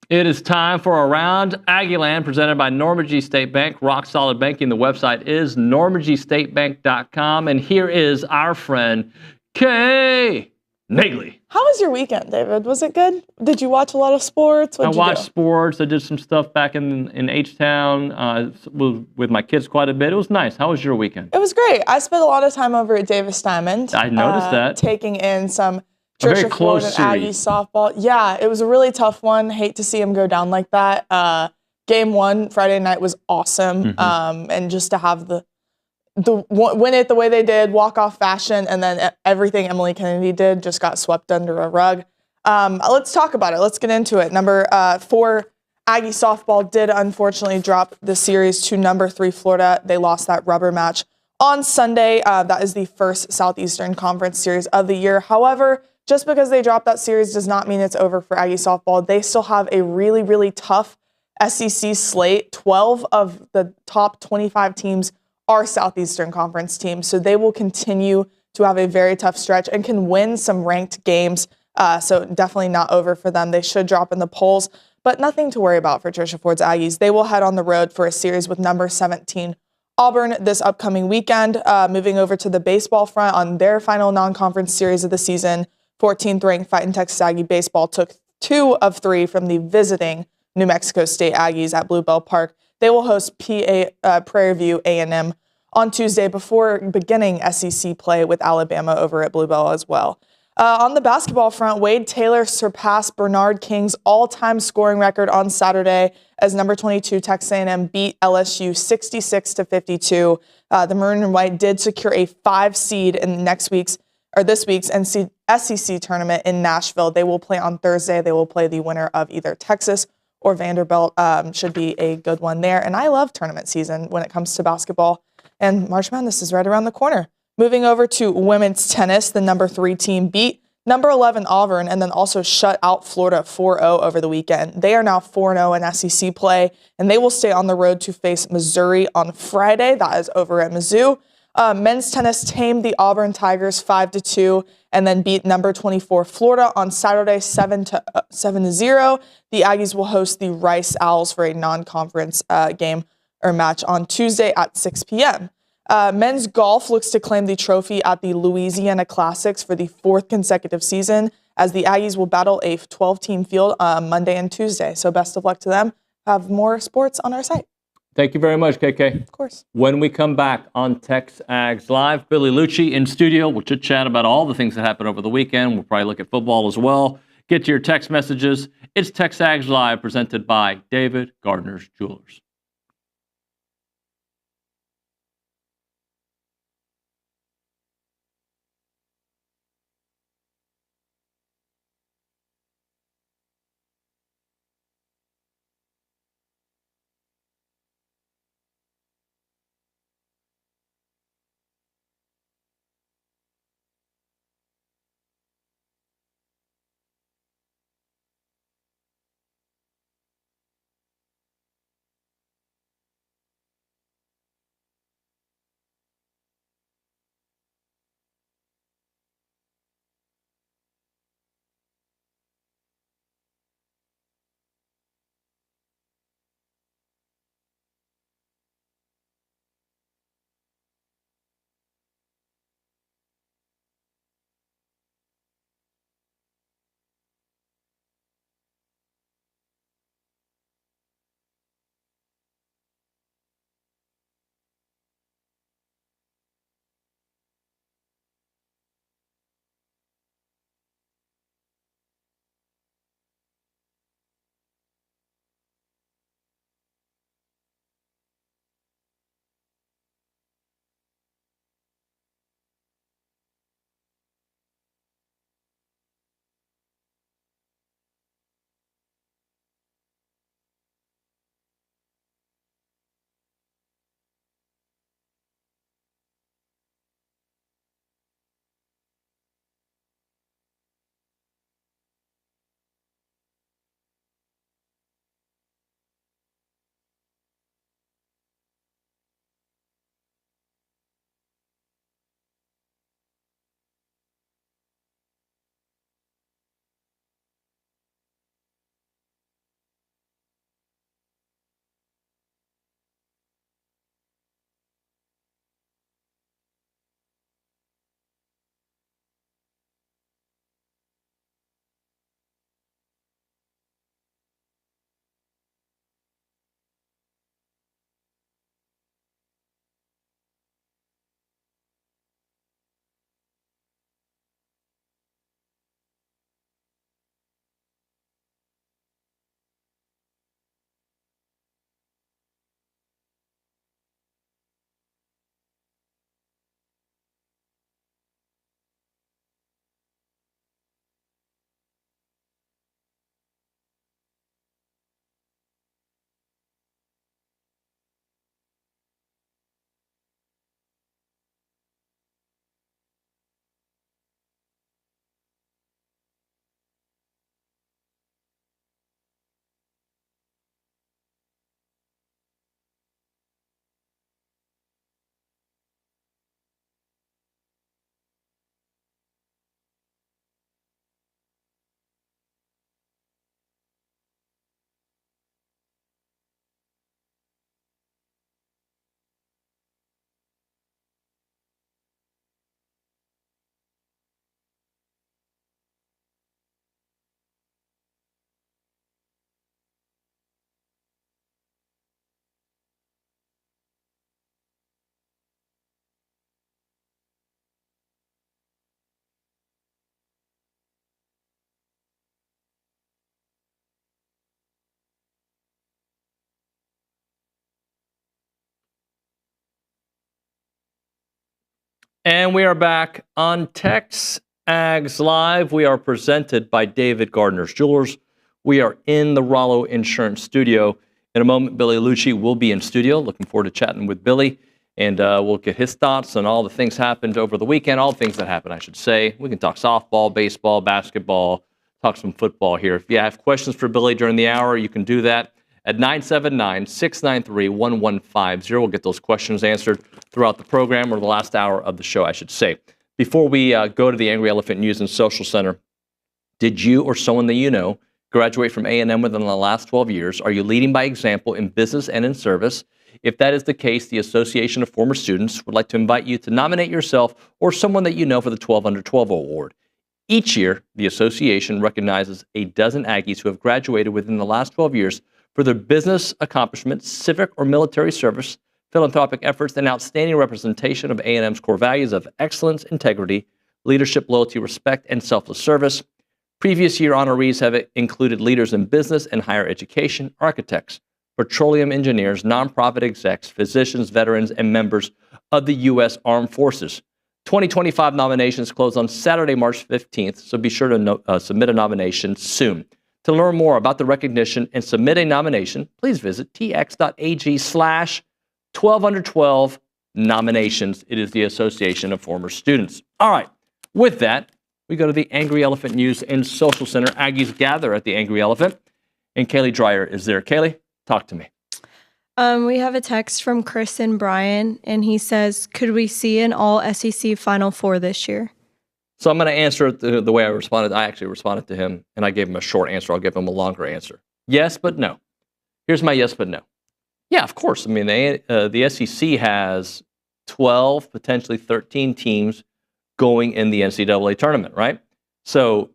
It is time for Around Aggieland, presented by Normandy State Bank. Rock solid banking. The website is normandystatebank.com. And here is our friend, Kay Naegeli. How was your weekend, David? Was it good? Did you watch a lot of sports? I watched sports. I did some stuff back in H-Town with my kids quite a bit. It was nice. How was your weekend? It was great. I spent a lot of time over at Davis Diamond. I noticed that. Taking in some very Trisha close Ford and Aggie softball. Yeah, it was a really tough one. Hate to see him go down like that. Game 1 Friday night was awesome. And just to have the win it the way they did, walk-off fashion, and then everything Emily Kennedy did just got swept under a rug. Let's talk about it. Let's get into it. Number 4, Aggie softball did unfortunately drop the series to number 3, Florida. They lost that rubber match on Sunday. That is the first Southeastern Conference series of the year. However, just because they dropped that series does not mean it's over for Aggie softball. They still have a really, really tough SEC slate. 12 of the top 25 teams are Southeastern Conference teams, so they will continue to have a very tough stretch and can win some ranked games. So definitely not over for them. They should drop in the polls, but nothing to worry about for Trisha Ford's Aggies. They will head on the road for a series with number 17 Auburn this upcoming weekend. Moving over to the baseball front on their final non-conference series of the season, 14th ranked Fighting Texas Aggie baseball took 2 of 3 from the visiting New Mexico State Aggies at Blue Bell Park. They will host Prairie View A&M on Tuesday before beginning SEC play with Alabama over at Blue Bell as well. On the basketball front, Wade Taylor surpassed Bernard King's all-time scoring record on Saturday as number 22 Texas A&M beat LSU 66-52. The Maroon White did secure a 5 seed in this week's SEC tournament in Nashville. They will play on Thursday. They will play the winner of either Texas or Vanderbilt. Should be a good one there. And I love tournament season when it comes to basketball. And March Madness is right around the corner. Moving over to women's tennis, the number 3 team beat number 11 Auburn and then also shut out Florida 4-0 over the weekend. They are now 4-0 in SEC play, and they will stay on the road to face Missouri on Friday. That is over at Mizzou. Men's tennis tamed the Auburn Tigers 5-2 and then beat number 24 Florida on Saturday 7-0. The Aggies will host the Rice Owls for a non-conference game or match on Tuesday at 6 p.m. Men's golf looks to claim the trophy at the Louisiana Classics for the 4th consecutive season as the Aggies will battle a 12-team field Monday and Tuesday. So best of luck to them. Have more sports on our site. Thank you very much, KK. Of course. When we come back on TexAgs Live, Billy Liucci in studio. We'll chit-chat about all the things that happened over the weekend. We'll probably look at football as well. Get to your text messages. It's TexAgs Live, presented by David Gardner's Jewelers. And we are back on TexAgs Live. We are presented by David Gardner's Jewelers. We are in the Rollo Insurance Studio. In a moment, Billy Liucci will be in studio. Looking forward to chatting with Billy. And we'll get his thoughts on all the things happened over the weekend, all the things that happened, I should say. We can talk softball, baseball, basketball, talk some football here. If you have questions for Billy during the hour, you can do that at 979-693-1150. We'll get those questions answered throughout the program, or the last hour of the show, I should say. Before we go to the Angry Elephant News and Social Center, did you or someone that you know graduate from A&M within the last 12 years? Are you leading by example in business and in service? If that is the case, the Association of Former Students would like to invite you to nominate yourself or someone that you know for the 12 Under 12 Award. Each year, the association recognizes a dozen Aggies who have graduated within the last 12 years for their business accomplishments, civic or military service, philanthropic efforts, and outstanding representation of A&M's core values of excellence, integrity, leadership, loyalty, respect, and selfless service. Previous year honorees have included leaders in business and higher education, architects, petroleum engineers, nonprofit execs, physicians, veterans, and members of the U.S. Armed Forces. 2025 nominations close on Saturday, March 15th, so be sure to submit a nomination soon. To learn more about the recognition and submit a nomination, please visit tx.ag/12under12 nominations. It is the Association of Former Students. All right, with that, we go to the Angry Elephant News and Social Center. Aggies gather at the Angry Elephant, and Kaylee Dreyer is there. Kaylee, talk to me. We have a text from Chris and Brian, and he says, could we see an all-SEC Final Four this year? So I'm going to answer it the way I responded. I actually responded to him, and I gave him a short answer. I'll give him a longer answer. Yes, but no. Here's my yes, but no. Yeah, of course. I mean, the SEC has 12, potentially 13 teams going in the NCAA tournament, right? So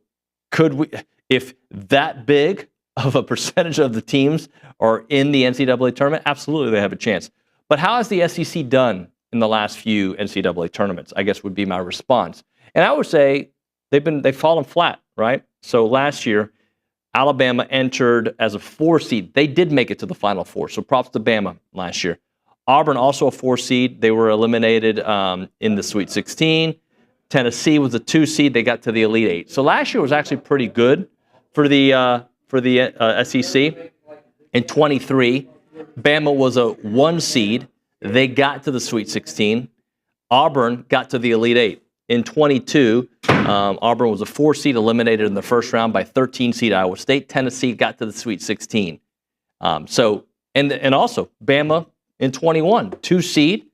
could we, if that big of a percentage of the teams are in the NCAA tournament, absolutely they have a chance. But how has the SEC done in the last few NCAA tournaments, I guess would be my response. And I would say they've fallen flat, right? So last year, Alabama entered as a 4 seed. They did make it to the Final Four, so props to Bama last year. Auburn, also a 4 seed. They were eliminated in the Sweet 16. Tennessee was a 2 seed. They got to the Elite 8. So last year was actually pretty good for the SEC. In 23, Bama was a 1 seed. They got to the Sweet 16. Auburn got to the Elite 8. In 22, Auburn was a 4 seed, eliminated in the first round by 13 seed Iowa State. Tennessee got to the Sweet 16. And also Bama in 21, 2 seed,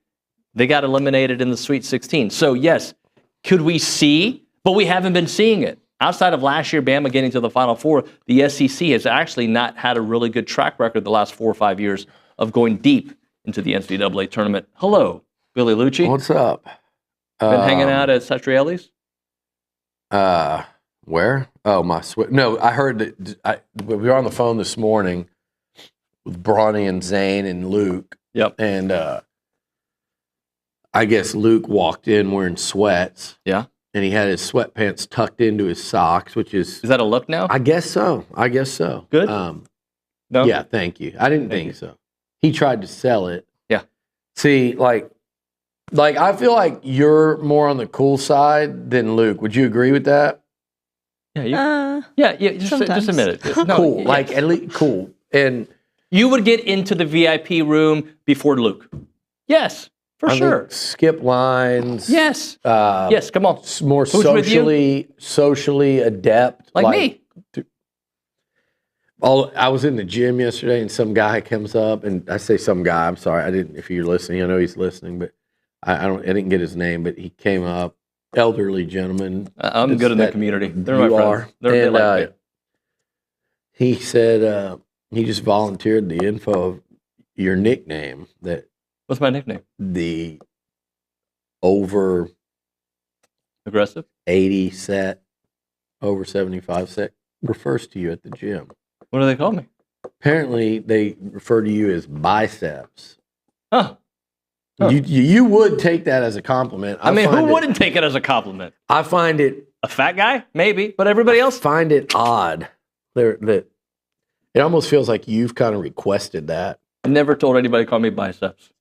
they got eliminated in the Sweet 16. So yes, could we see? But we haven't been seeing it. Outside of last year, Bama getting to the Final Four, the SEC has actually not had a really good track record the last 4 or 5 years of going deep into the NCAA tournament. Hello, Billy Liucci. What's up? Been hanging out at Satriali's? Where? Oh, my no, I heard that we were on the phone this morning with Bronny and Zane and Luke. Yep. And I guess Luke walked in wearing sweats. Yeah. And he had his sweatpants tucked into his socks, which is... Is that a look now? I guess so. Good? No? Yeah, thank you. I didn't think so. He tried to sell it. Yeah. See, like I feel like you're more on the cool side than Luke. Would you agree with that? Yeah. Just a minute. No, cool. yes. Like at least cool. And you would get into the VIP room before Luke. Yes, for sure. Skip lines. Yes. Yes. Come on. More socially adept. Like me. I was in the gym yesterday, and some guy comes up, and I say some guy. I'm sorry, I didn't. If you're listening, I know he's listening, but I didn't get his name. But he came up, elderly gentleman. I'm good in the community. They're my friends. They're like me. He said he just volunteered the info of your nickname. What's my nickname? The over aggressive 80 set, over 75 set refers to you at the gym. What do they call me? Apparently, they refer to you as biceps. Huh. You would take that as a compliment. I mean, who wouldn't take it as a compliment? I find it... A fat guy? Maybe. But everybody else? Find it odd. That it almost feels like you've kind of requested that. I never told anybody to call me biceps.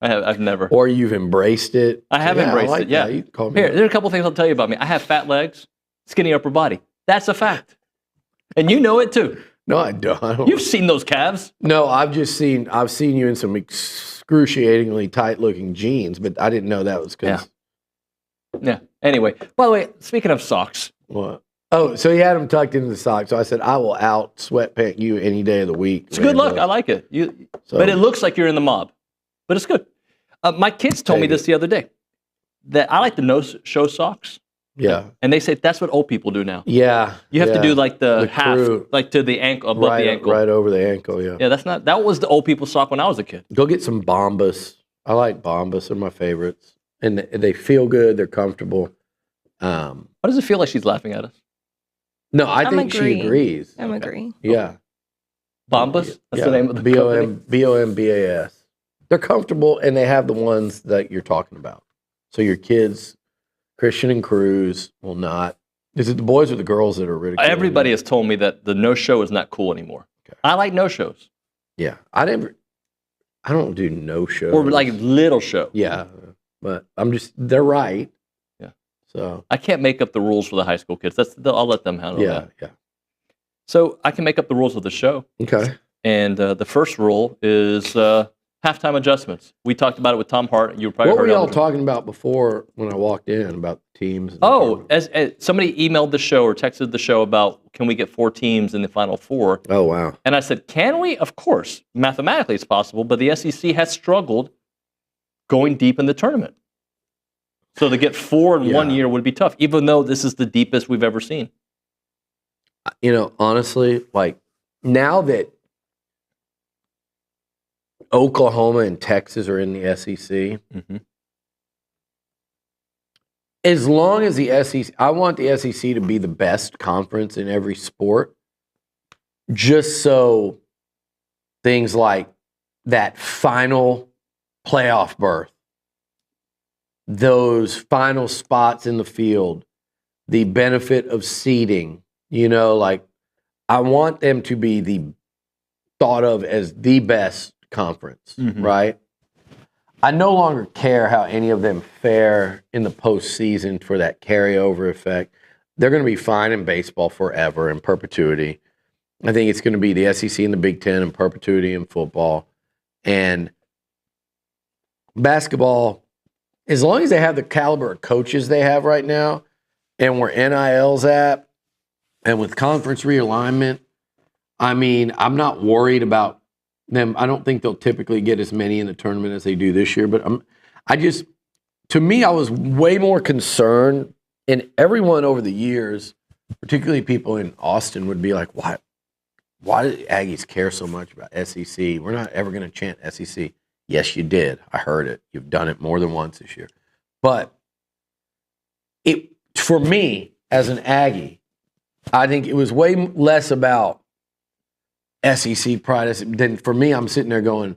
I've never. Or you've embraced it. I have embraced it, yeah. You can call me Here, that. there are a couple things I'll tell you about me. I have fat legs, skinny upper body. That's a fact. And you know it too. No, I don't. You've seen those calves. No, I've seen you in some excruciatingly tight-looking jeans, but I didn't know that was because. Yeah. Anyway, by the way, speaking of socks. What? Oh, so he had them tucked into the socks. So I said, I will out sweatpant you any day of the week. It's a good look. I like it. But it looks like you're in the mob. But it's good. My kids told me this the other day, that I like the no-show socks. Yeah. And they say that's what old people do now. Yeah. You have to do like the half, crew. like to the ankle, above the ankle. Right over the ankle, yeah. Yeah, that was the old people sock when I was a kid. Go get some Bombas. I like Bombas. They're my favorites. And they feel good. They're comfortable. Why does it feel like she's laughing at us? No, I think she agrees. I'm agreeing. Yeah. Bombas? That's the name of the company? Bombas. They're comfortable, and they have the ones that you're talking about. So your kids, Christian and Cruz, will not. Is it the boys or the girls that are ridiculed? Everybody has told me that the no-show is not cool anymore. Okay. I like no-shows. Yeah. I don't do no-shows. Or like little show. Yeah. But they're right. Yeah. So I can't make up the rules for the high school kids. I'll let them handle that. Yeah. So I can make up the rules of the show. Okay. And the first rule is halftime adjustments. We talked about it with Tom Hart. You probably what heard were y'all of it. talking about before when I walked in about the teams? As somebody emailed the show or texted the show about, can we get 4 teams in the Final Four? Oh, wow. And I said, can we? Of course. Mathematically, it's possible, but the SEC has struggled going deep in the tournament. So to get 4 in 1 year would be tough, even though this is the deepest we've ever seen. You know, honestly, like now that Oklahoma and Texas are in the SEC, as long as the SEC, I want the SEC to be the best conference in every sport, just so things like that final playoff berth, those final spots in the field, the benefit of seeding, like I want them to be thought of as the best conference, right? I no longer care how any of them fare in the postseason for that carryover effect. They're going to be fine in baseball forever in perpetuity. I think it's going to be the SEC and the Big Ten in perpetuity in football. And basketball, as long as they have the caliber of coaches they have right now, and where NIL's at, and with conference realignment, I mean, I'm not worried about them. I don't think they'll typically get as many in the tournament as they do this year, but to me, I was way more concerned, and everyone over the years, particularly people in Austin, would be like, why do Aggies care so much about SEC? We're not ever going to chant SEC. Yes, you did. I heard it. You've done it more than once this year. But for me, as an Aggie, I think it was way less about SEC pride than for me. I'm sitting there going,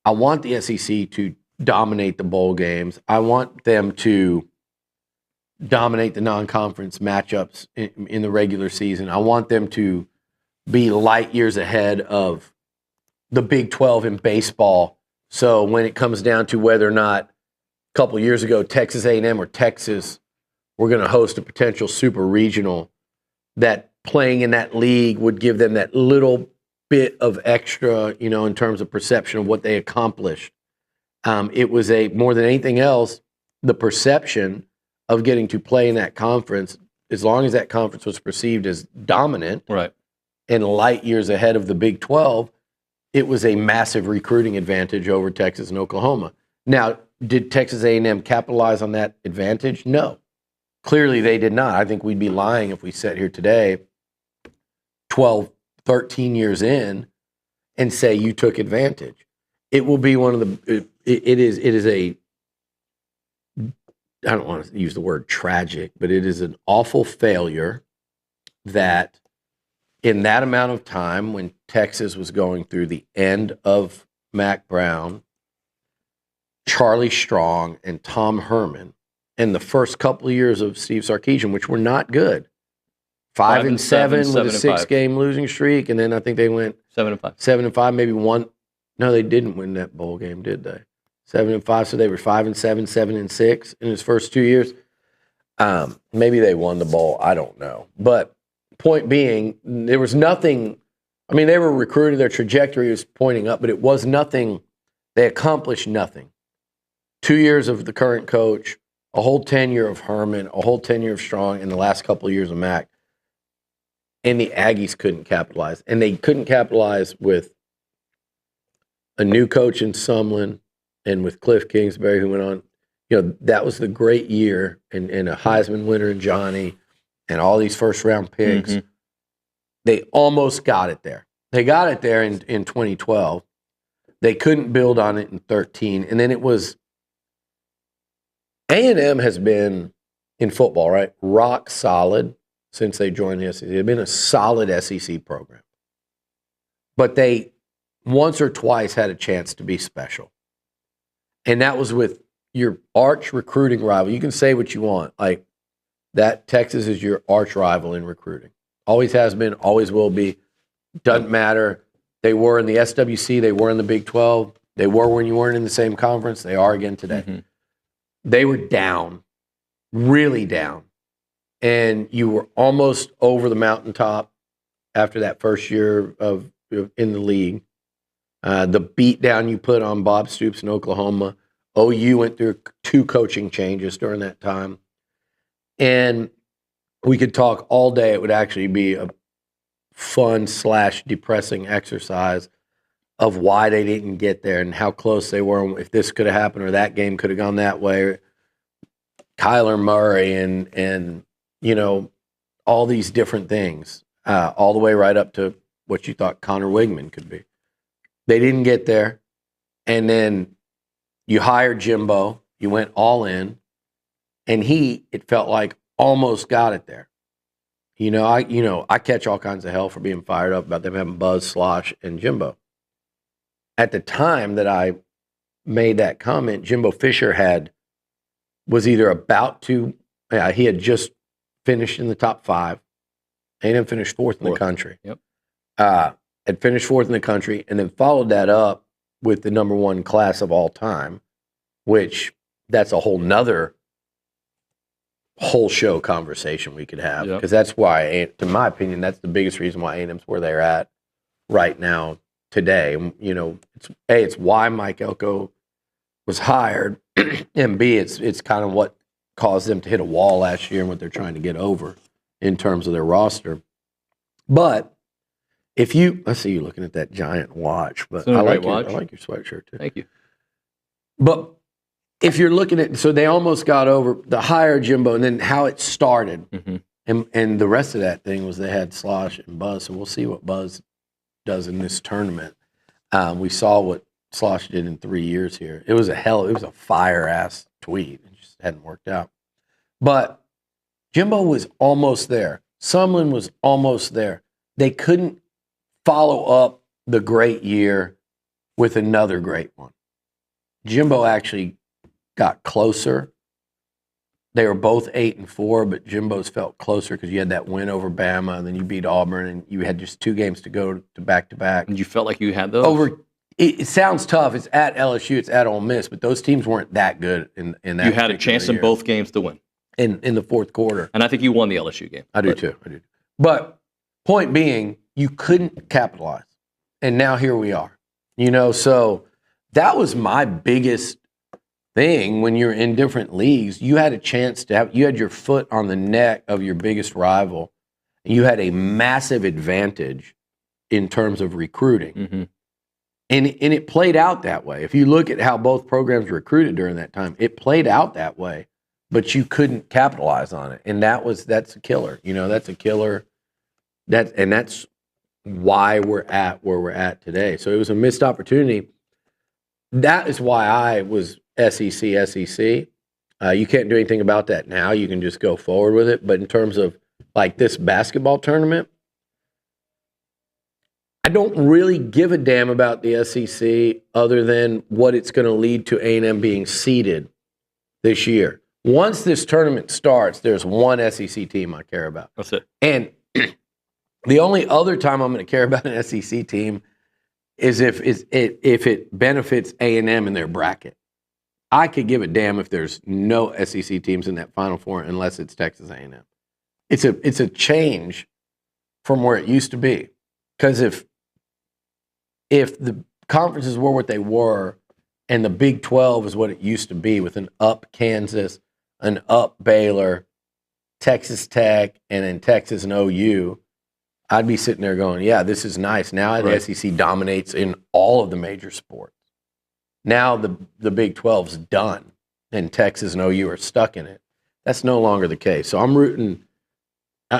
I want the SEC to dominate the bowl games. I want them to dominate the non-conference matchups in the regular season. I want them to be light years ahead of the Big 12 in baseball. So when it comes down to whether or not a couple of years ago Texas A&M or Texas were going to host a potential super regional, that playing in that league would give them that little bit of extra, in terms of perception of what they accomplished. It was more than anything else, the perception of getting to play in that conference, as long as that conference was perceived as dominant, right, and light years ahead of the Big 12, it was a massive recruiting advantage over Texas and Oklahoma. Now, did Texas A&M capitalize on that advantage? No. Clearly they did not. I think we'd be lying if we sat here today, 12, 13 years in, and say you took advantage. It will be one of the, it is a, I don't want to use the word tragic, but it is an awful failure that in that amount of time when Texas was going through the end of Mac Brown, Charlie Strong, and Tom Herman, and the first couple of years of Steve Sarkisian, which were not good. 5-7 with a 6-game losing streak, and then I think they went 7-5. 7-5, maybe one. No, they didn't win that bowl game, did they? 7-5. So they were 5-7, 7-6 in his first 2 years. Maybe they won the bowl. I don't know. But point being, there was nothing. I mean, they were recruited. Their trajectory was pointing up, but it was nothing. They accomplished nothing. 2 years of the current coach, a whole tenure of Herman, a whole tenure of Strong, and the last couple of years of Mack. And the Aggies couldn't capitalize. And they couldn't capitalize with a new coach in Sumlin and with Cliff Kingsbury, who went on. You know, that was the great year, and a Heisman winner in Johnny and all these first-round picks. Mm-hmm. They almost got it there. They got it there in 2012. They couldn't build on it in 13. And then it was A&M has been, in football, right, rock solid since they joined the SEC. They've been a solid SEC program. But they once or twice had a chance to be special. And that was with your arch recruiting rival. You can say what you want. Like, that Texas is your arch rival in recruiting. Always has been, always will be. Doesn't matter. They were in the SWC. They were in the Big 12. They were when you weren't in the same conference. They are again today. Mm-hmm. They were down, really down. And you were almost over the mountaintop after that first year in the league. The beat down you put on Bob Stoops in Oklahoma. OU went through 2 coaching changes during that time. And we could talk all day. It would actually be a fun/depressing exercise of why they didn't get there and how close they were, if this could have happened or that game could have gone that way. Kyler Murray and you know, all these different things, all the way right up to what you thought Connor Wigman could be. They didn't get there. And then you hired Jimbo. You went all in. And it felt like, almost got it there. I catch all kinds of hell for being fired up about them having Buzz, Slosh, and Jimbo. At the time that I made that comment, Jimbo Fisher was either about to, he had just finished in the top 5. A&M finished 4th in the country. Yep. Had finished 4th in the country, and then followed that up with the number 1 class of all time, which that's a whole nother whole show conversation we could have, because that's why, to my opinion, that's the biggest reason why A&M's where they're at right now today. You know, it's why Mike Elko was hired, and B, it's kind of what caused them to hit a wall last year and what they're trying to get over in terms of their roster. But if I see you looking at that giant watch, but I like your sweatshirt too. Thank you. But if you're looking at, so they almost got over the hire Jimbo, and then how it started, mm-hmm. and the rest of that thing was they had Slosh and Buzz. So we'll see what Buzz does in this tournament. We saw what Slosh did in 3 years here. It was a fire ass tweet. It just hadn't worked out. But Jimbo was almost there. Sumlin was almost there. They couldn't follow up the great year with another great one. Jimbo actually got closer. They were both 8-4, but Jimbo's felt closer because you had that win over Bama, and then you beat Auburn, and you had just 2 games to go to back-to-back. And you felt like you had those? It sounds tough. It's at LSU, it's at Ole Miss, but those teams weren't that good in that. You had a chance in both games to win. In the fourth quarter. And I think you won the LSU game. I do too. But point being, you couldn't capitalize. And now here we are. So that was my biggest thing when you're in different leagues. You had a chance you had your foot on the neck of your biggest rival. And you had a massive advantage in terms of recruiting. Mm-hmm. And it played out that way. If you look at how both programs recruited during that time, it played out that way. But you couldn't capitalize on it. And that's a killer. That's a killer. That's why we're at where we're at today. So it was a missed opportunity. That is why I was SEC. You can't do anything about that now. You can just go forward with it. But in terms of like this basketball tournament, I don't really give a damn about the SEC other than what it's going to lead to A&M being seeded this year. Once this tournament starts, there's one SEC team I care about. That's it. And the only other time I'm going to care about an SEC team is if it benefits A&M in their bracket. I could give a damn if there's no SEC teams in that Final Four unless it's Texas A&M. It's a change from where it used to be. Because if the conferences were what they were and the Big 12 is what it used to be with an up Kansas, an up Baylor, Texas Tech, and then Texas and OU, I'd be sitting there going, yeah, this is nice. Now the SEC dominates in all of the major sports. Now the Big 12's done, and Texas and OU are stuck in it. That's no longer the case. So I'm rooting.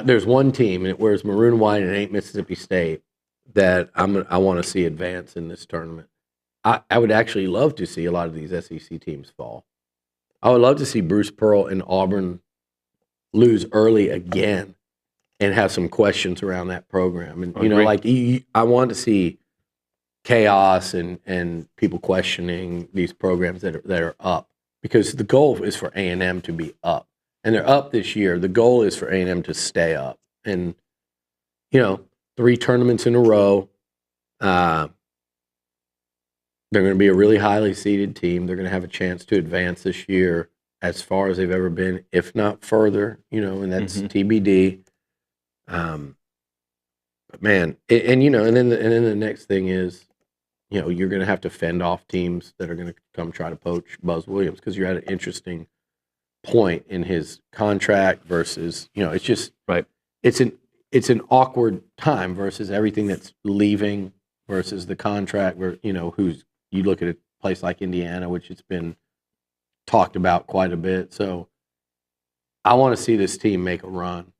There's one team, and it wears Maroon White and it ain't Mississippi State, that I want to see advance in this tournament. I would actually love to see a lot of these SEC teams fall. I would love to see Bruce Pearl and Auburn lose early again and have some questions around that program. And, I want to see chaos and people questioning these programs that are up, because the goal is for A&M to be up. And they're up this year. The goal is for A&M to stay up. And, 3 tournaments in a row. They're going to be a really highly seeded team. They're going to have a chance to advance this year as far as they've ever been, if not further, and that's TBD. But man, and then the next thing is, you're going to have to fend off teams that are going to come try to poach Buzz Williams, because you're at an interesting point in his contract versus, it's just right. It's an awkward time versus everything that's leaving versus the contract where, you look at a place like Indiana, which it's been talked about quite a bit. So I want to see this team make a run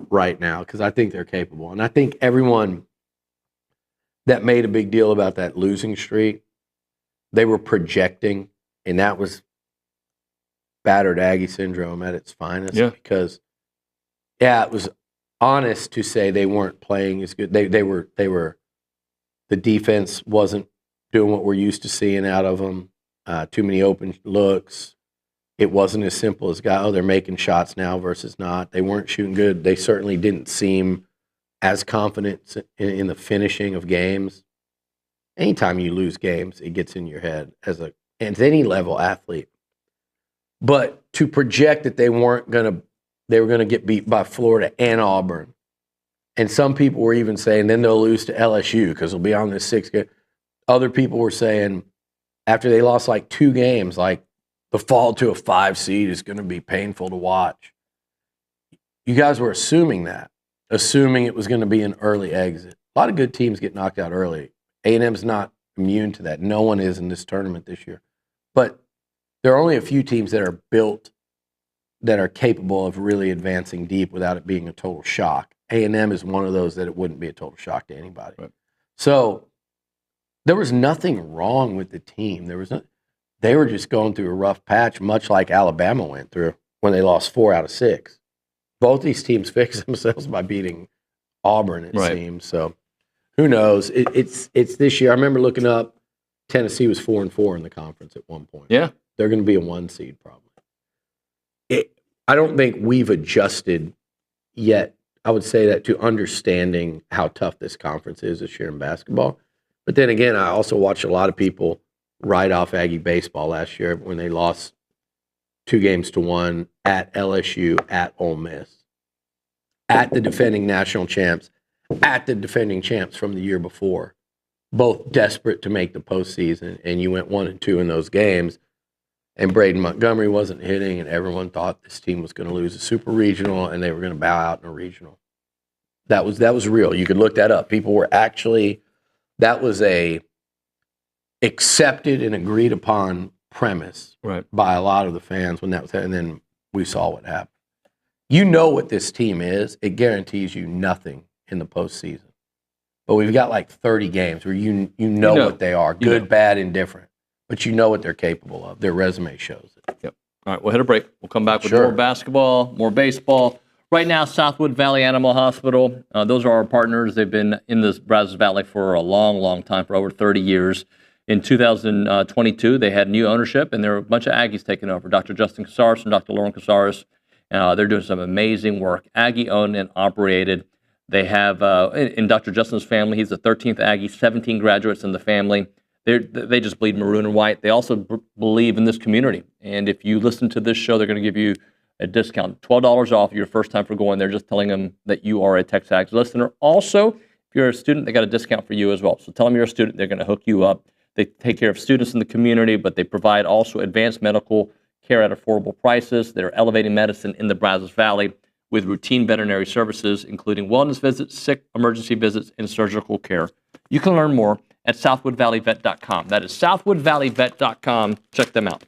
right now, because I think they're capable. And I think everyone that made a big deal about that losing streak, they were projecting, and that was battered Aggie syndrome at its finest. Yeah. Because, it was honest to say they weren't playing as good. They were. The defense wasn't doing what we're used to seeing out of them. Too many open looks. It wasn't as simple as, they're making shots now versus not. They weren't shooting good. They certainly didn't seem as confident in the finishing of games. Anytime you lose games, it gets in your head as any level athlete. But to project that they were going to get beat by Florida and Auburn, and some people were even saying then they'll lose to LSU because they'll be on this 6 game. Other people were saying after they lost like 2 games, like the fall to a 5 seed is going to be painful to watch. You guys were assuming it was going to be an early exit. A lot of good teams get knocked out early. A&M's not immune to that. No one is in this tournament this year. But there are only a few teams that are built that are capable of really advancing deep without it being a total shock. A&M is one of those that it wouldn't be a total shock to anybody. Right. So there was nothing wrong with the team. They were just going through a rough patch, much like Alabama went through when they lost 4 out of 6. Both these teams fixed themselves by beating Auburn, it seems. So who knows? It's this year. I remember looking up, Tennessee was 4-4 in the conference at one point. Yeah. They're going to be a 1 seed probably. I don't think we've adjusted yet, I would say that, to understanding how tough this conference is this year in basketball. But then again, I also watched a lot of people write off Aggie baseball last year when they lost 2-1 at LSU, at Ole Miss, at the defending national champs, at the defending champs from the year before, both desperate to make the postseason, and you went 1-2 in those games, and Braden Montgomery wasn't hitting, and everyone thought this team was going to lose a super regional, and they were going to bow out in a regional. That was real. You could look that up. People were actually, that was a accepted and agreed upon premise by a lot of the fans when that was, and then we saw what happened. You know what this team is. It guarantees you nothing in the postseason. But we've got like 30 games where you know what they are, good, bad, indifferent. But you know what they're capable of. Their resume shows it. Yep. All right, we'll hit a break. We'll come back with more basketball, more baseball. Right now, Southwood Valley Animal Hospital, those are our partners. They've been in this Brazos Valley for a long, long time, for over 30 years. In 2022, they had new ownership, and there were a bunch of Aggies taking over. Dr. Justin Casares and Dr. Lauren Casares. They're doing some amazing work. Aggie owned and operated. They have, in Dr. Justin's family, he's the 13th Aggie, 17 graduates in the family. They just bleed maroon and white. They also believe in this community. And if you listen to this show, they're going to give you a discount, $12 off your first time for going there, just telling them that you are a TexAgs listener. Also, if you're a student, they got a discount for you as well. So tell them you're a student. They're going to hook you up. They take care of students in the community, but they provide also advanced medical care at affordable prices. They're elevating medicine in the Brazos Valley with routine veterinary services, including wellness visits, sick emergency visits, and surgical care. You can learn more at southwoodvalleyvet.com. That is southwoodvalleyvet.com. Check them out.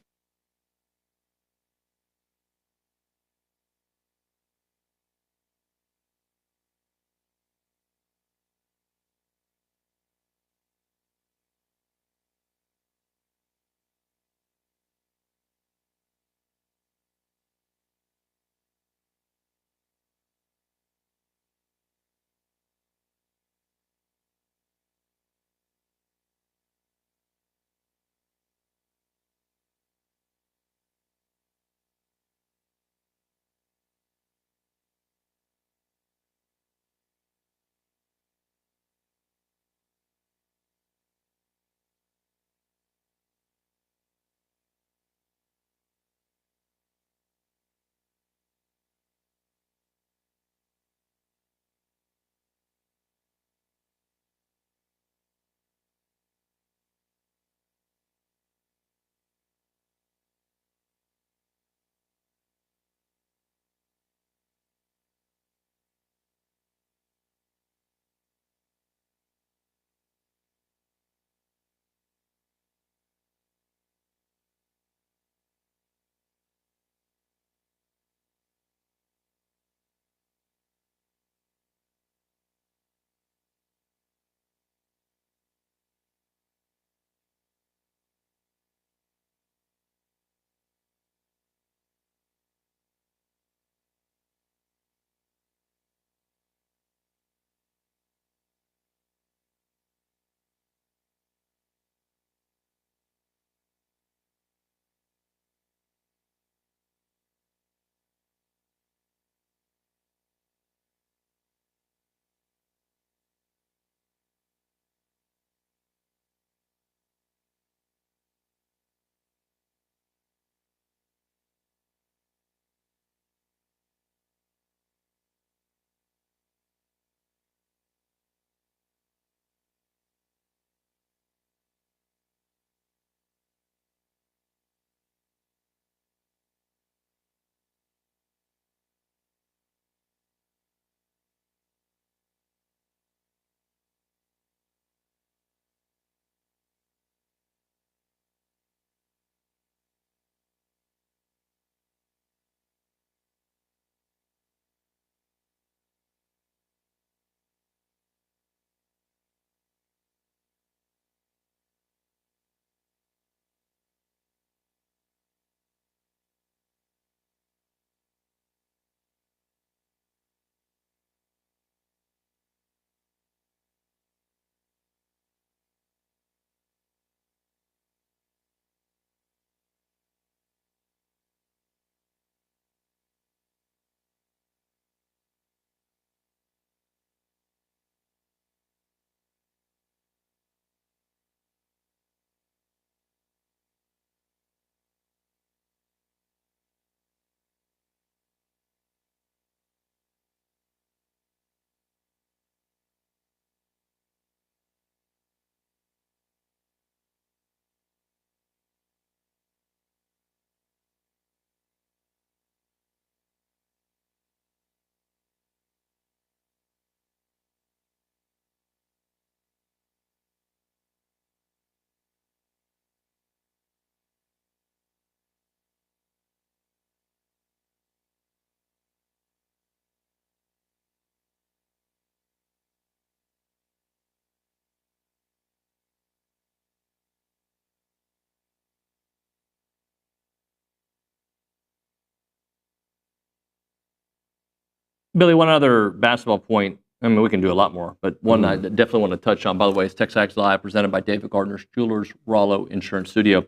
Billy, one other basketball point. I mean, we can do a lot more, but one I definitely want to touch on, by the way, is TexAgs Live, presented by David Gardner's Jewelers, Rollo Insurance Studio.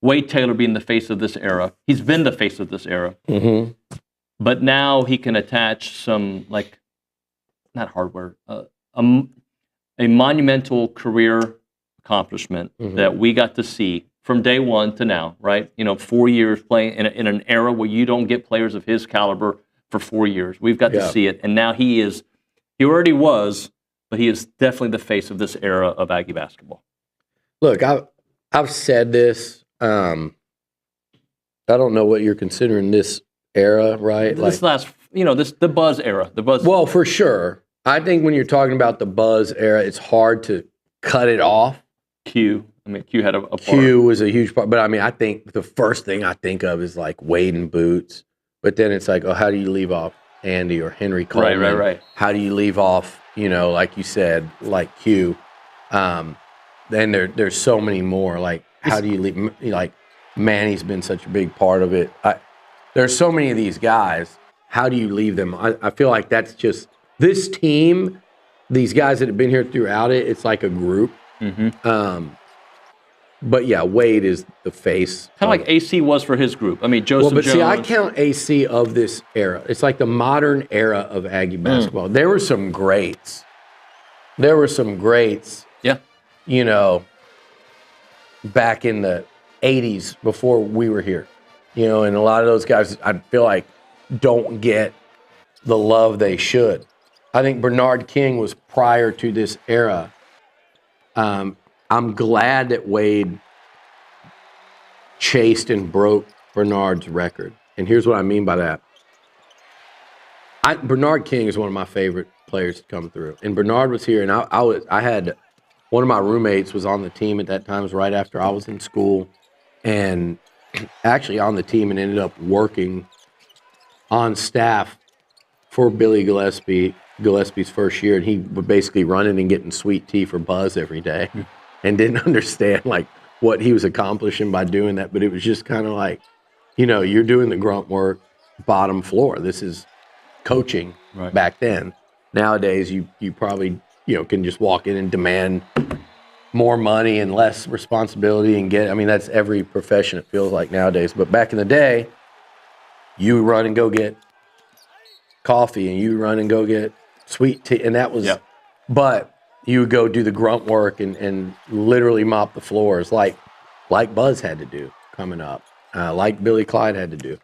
Wade Taylor being the face of this era. He's been the face of this era. But now he can attach some, not hardware, a monumental career accomplishment that we got to see from day one to now, right? 4 years playing in an era where you don't get players of his caliber for 4 years. We've got to see it. And now he already was, but he is definitely the face of this era of Aggie basketball. Look, I've said this. I don't know what you're considering this era, right? This the Buzz era. The Buzz. Well, for sure. I think when you're talking about the Buzz era, it's hard to cut it off. Q had a part. Q was a huge part. But, I think the first thing I think of is like Wade and Boots. But then it's like, how do you leave off Andy or Henry Coleman? Right. How do you leave off, like you said, like Q? Then there's so many more. Like, how do you leave? Like, Manny's been such a big part of it. There's so many of these guys. How do you leave them? I feel like that's just this team. These guys that have been here throughout it. It's like a group. But yeah, Wade is the face. Kind of like AC was for his group. Joseph Jones. See, I count AC of this era. It's like the modern era of Aggie basketball. There were some greats. Yeah. Back in the 80s before we were here. And a lot of those guys, I feel like, don't get the love they should. I think Bernard King was prior to this era. I'm glad that Wade chased and broke Bernard's record. And here's what I mean by that. Bernard King is one of my favorite players to come through. And Bernard was here, and I had one of my roommates was on the team at that time. It was right after I was in school, and actually on the team and ended up working on staff for Billy Gillespie's first year. And he would basically running and getting sweet tea for Buzz every day. And didn't understand like what he was accomplishing by doing that, but it was just kind of like, you're doing the grunt work, bottom floor. This is coaching back then. Nowadays, you probably can just walk in and demand more money and less responsibility and get. That's every profession. It feels like nowadays, but back in the day, you run and go get coffee and you run and go get sweet tea, and that was. Yep. But you would go do the grunt work and literally mop the floors like Buzz had to do coming up, like Billy Clyde had to do.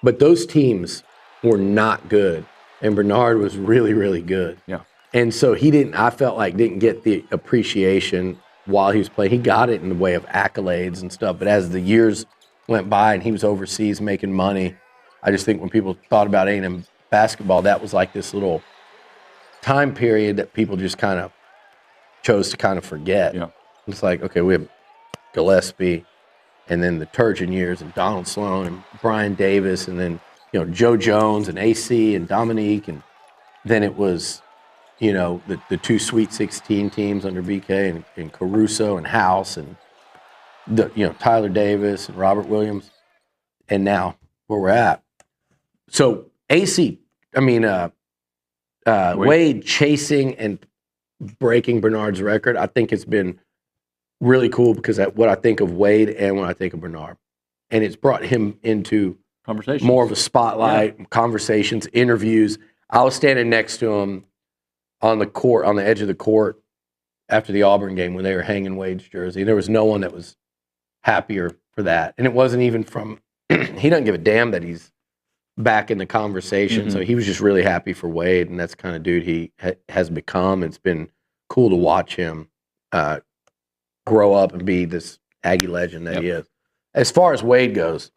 But those teams were not good, and Bernard was really, really good. Yeah. And so I felt like didn't get the appreciation while he was playing. He got it in the way of accolades and stuff, but as the years went by and he was overseas making money, I just think when people thought about A&M basketball, that was like this little time period that people just kind of chose to kind of forget. Yeah. It's like, okay, we have Gillespie and then the Turgeon years and Donald Sloan and Brian Davis and then, Joe Jones and AC and Dominique. And then it was, the two Sweet 16 teams under BK and Caruso and House and, Tyler Davis and Robert Williams. And now where we're at. So Wade chasing and breaking Bernard's record, I think it's been really cool because what I think of Wade and when I think of Bernard. And it's brought him into more of a spotlight, conversations, interviews. I was standing next to him on the court, on the edge of the court after the Auburn game when they were hanging Wade's jersey. There was no one that was happier for that. And it wasn't even from, he doesn't give a damn that he's back in the conversation. So he was just really happy for Wade, and that's the kind of dude he has become. It's been cool to watch him grow up and be this Aggie legend that he is. As far as Wade goes,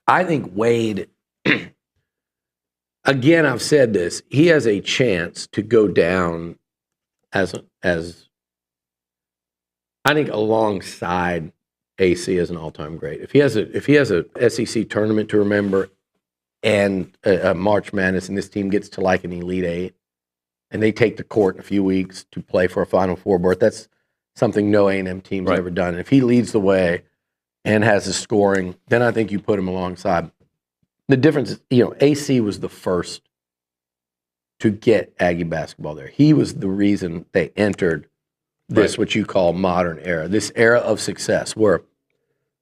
I think Wade, again, I've said this, he has a chance to go down as I think alongside AC as an all-time great. If he has a SEC tournament to remember and a March Madness, and this team gets to like an Elite Eight, and they take the court in a few weeks to play for a Final Four berth, that's something no A&M team's ever done. And if he leads the way and has the scoring, then I think you put him alongside. The difference is, AC was the first to get Aggie basketball there. He was the reason they entered this, what you call modern era, this era of success where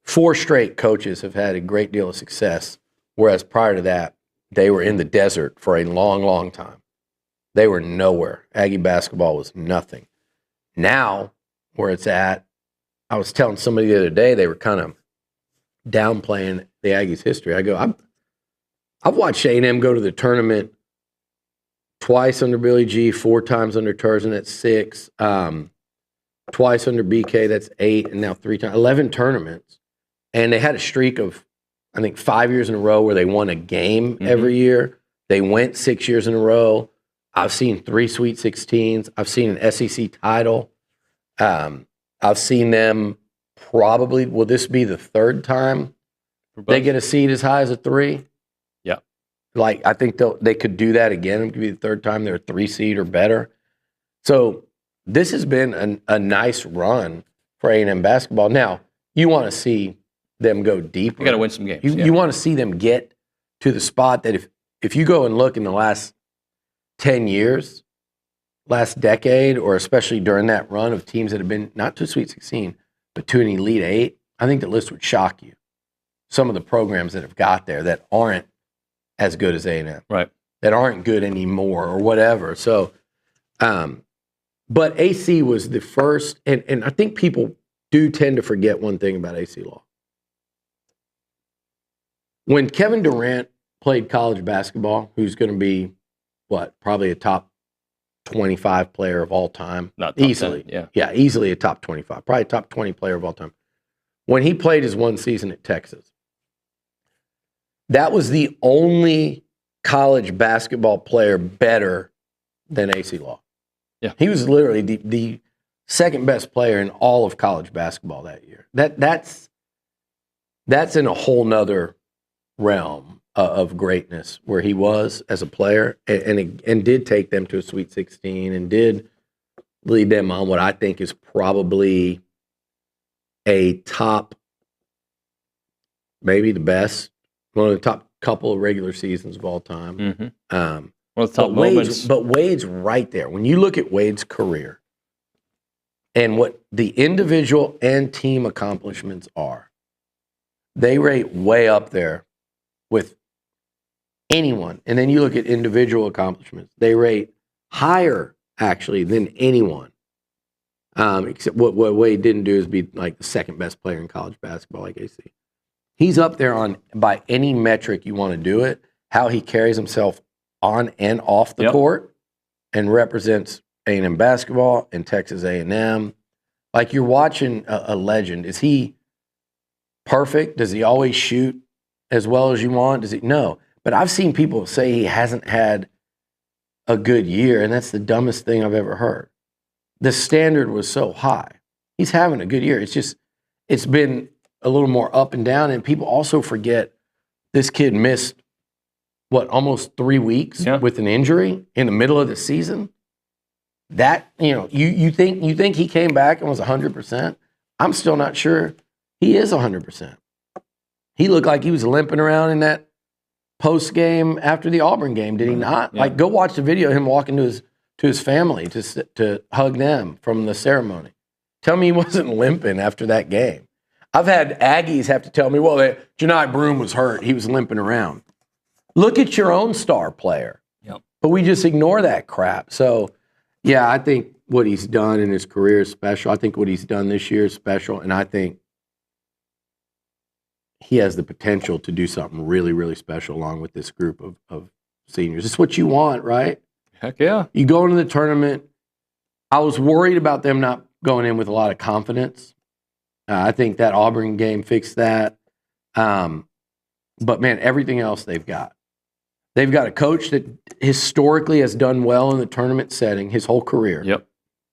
4 straight coaches have had a great deal of success, whereas prior to that, they were in the desert for a long, long time. They were nowhere. Aggie basketball was nothing. Now, where it's at. I was telling somebody the other day, they were kind of downplaying the Aggies' history. I go, I've watched A&M go to the tournament twice under Billy G, 4 times under Tarzan, that's 6. Twice under BK, that's 8, and now 3 times, 11 tournaments. And they had a streak of, I think, 5 years in a row where they won a game every year. They went 6 years in a row. I've seen 3 Sweet 16s. I've seen an SEC title. I've seen them probably, will this be the 3rd time they get a seed as high as a 3? Yeah. Like, I think they could do that again. It could be the 3rd time they're a 3 seed or better. So this has been a nice run for A&M basketball. Now, you want to see them go deeper. You got to win some games. You want to see them get to the spot that if you go and look in the last 10 years, last decade, or especially during that run of teams that have been not to Sweet 16, but to an Elite 8, I think the list would shock you. Some of the programs that have got there that aren't as good as A&M. Right. That aren't good anymore or whatever. So, but AC was the first, and I think people do tend to forget one thing about AC law. When Kevin Durant played college basketball, who's going to be, probably a top 25 player of all time. Not top easily. 10, Yeah, easily a top 25. Probably a top 20 player of all time. When he played his one season at Texas, that was the only college basketball player better than AC Law. Yeah. He was literally the second best player in all of college basketball that year. That's in a whole nother realm of greatness where he was as a player and did take them to a Sweet 16 and did lead them on what I think is probably a top, maybe the best, one of the top couple of regular seasons of all time. One of the top moments. But Wade's right there. When you look at Wade's career and what the individual and team accomplishments are, they rate way up there with anyone. And then you look at individual accomplishments, they rate higher actually than anyone. Except what Wade didn't do is be like the second best player in college basketball like AC. He's up there on by any metric you want to do it, how he carries himself on and off the court and represents A&M basketball and Texas A&M. Like you're watching a legend. Is he perfect? Does he always shoot as well as you want? Does he? No. But I've seen people say he hasn't had a good year, and that's the dumbest thing I've ever heard. The standard was so high. He's having a good year. It's just, it's been a little more up and down, and people also forget this kid missed, almost 3 weeks with an injury in the middle of the season? That, you think he came back and was 100%? I'm still not sure he is 100%. He looked like he was limping around in that post game after the Auburn game, did he not? Yeah. Like, go watch the video of him walking to his family to hug them from the ceremony. Tell me he wasn't limping after that game. I've had Aggies have to tell me, Janai Broome was hurt. He was limping around. Look at your own star player. Yep. But we just ignore that crap. So, yeah, I think what he's done in his career is special. I think what he's done this year is special. And I think he has the potential to do something really, really special along with this group of seniors. It's what you want, right? Heck yeah. You go into the tournament. I was worried about them not going in with a lot of confidence. I think that Auburn game fixed that. But, man, everything else they've got. They've got a coach that historically has done well in the tournament setting his whole career. Yep.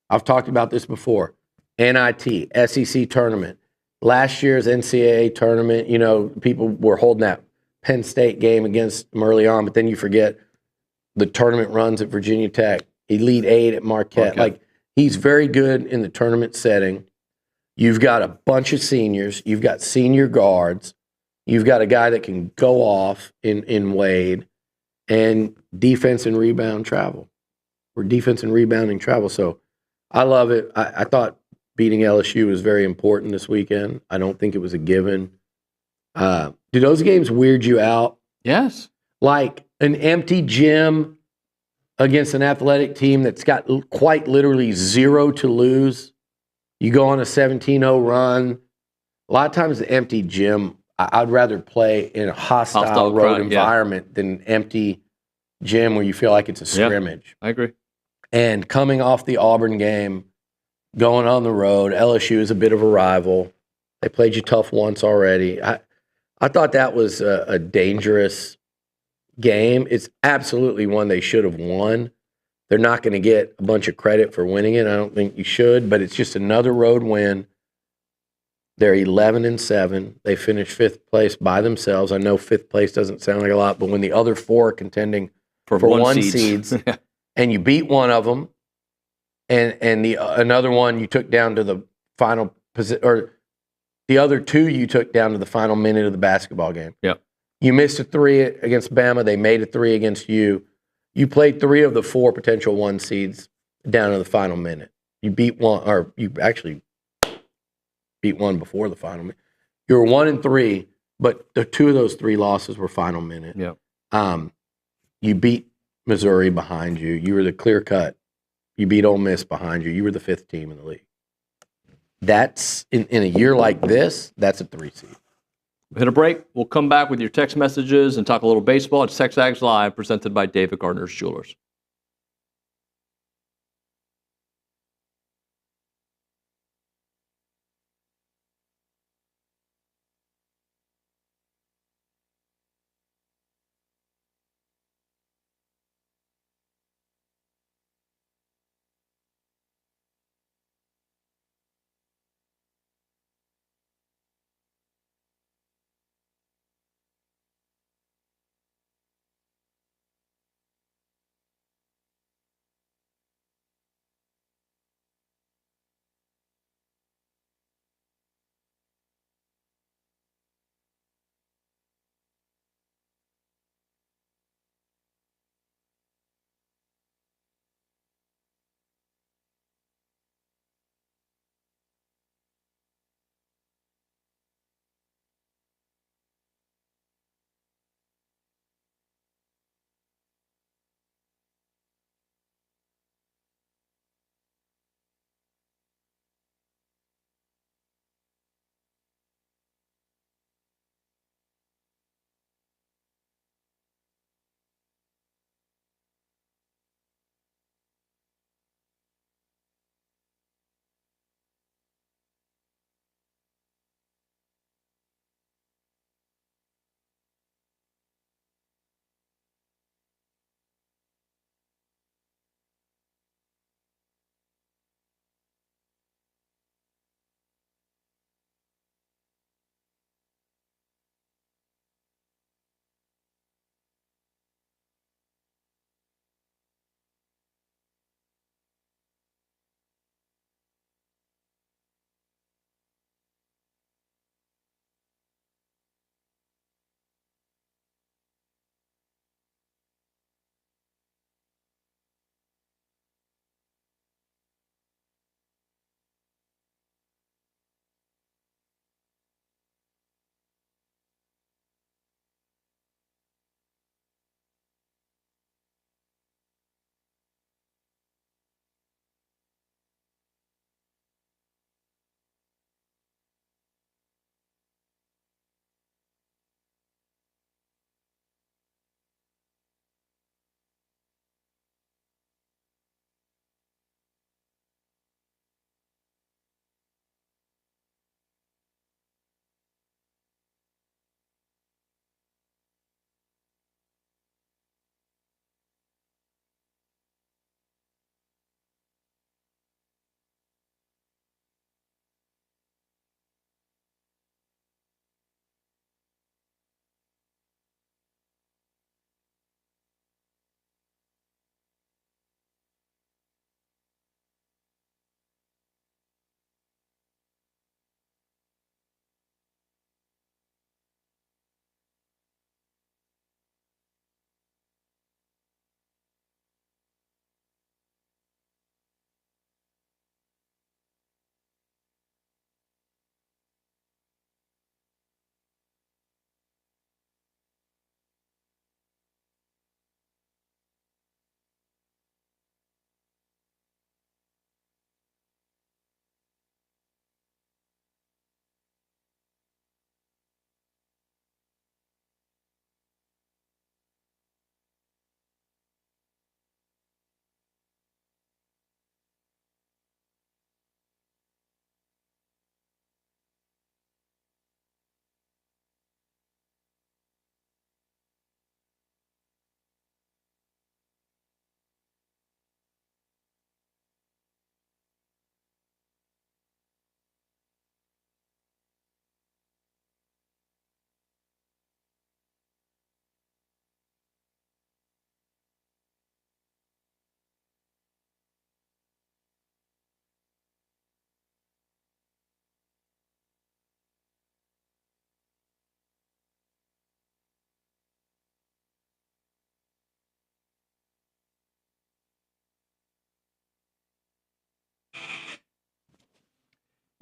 I've talked about this before. NIT, SEC tournament. Last year's NCAA tournament, people were holding that Penn State game against them early on, but then you forget the tournament runs at Virginia Tech, Elite 8 at Marquette. Like, he's very good in the tournament setting. You've got a bunch of seniors. You've got senior guards. You've got a guy that can go off in Wade, and defense and rebound travel. Or defense and rebounding travel. So I love it. I thought beating LSU was very important this weekend. I don't think it was a given. Do those games weird you out? Yes. Like an empty gym against an athletic team that's got quite literally 0 to lose You go on a 17-0 run. A lot of times the empty gym, I'd rather play in a hostile road environment than an empty gym where you feel like it's a scrimmage. I agree. And coming off the Auburn game, going on the road, LSU is a bit of a rival. They played you tough once already. I thought that was a dangerous game. It's absolutely one they should have won. They're not going to get a bunch of credit for winning it. I don't think you should, but it's just another road win. They're 11-7. They finished fifth place by themselves. I know fifth place doesn't sound like a lot, but when the other four are contending for one seeds, and you beat one of them, and the another one you took down to the final position, or the other two you took down to the final minute of the basketball game. Yep. You missed a three against Bama. They made a three against you. You played three of the four potential one seeds down to the final minute. You beat one, or you actually beat one before the final minute. You were 1-3, but the two of those three losses were final minute. Yeah. You beat Missouri behind you. You were the clear cut. You beat Ole Miss behind you. You were the fifth team in the league. That's in a year like this, that's a 3 seed. We'll hit a break. We'll come back with your text messages and talk a little baseball. It's TexAgs Live, presented by David Gardner's Jewelers.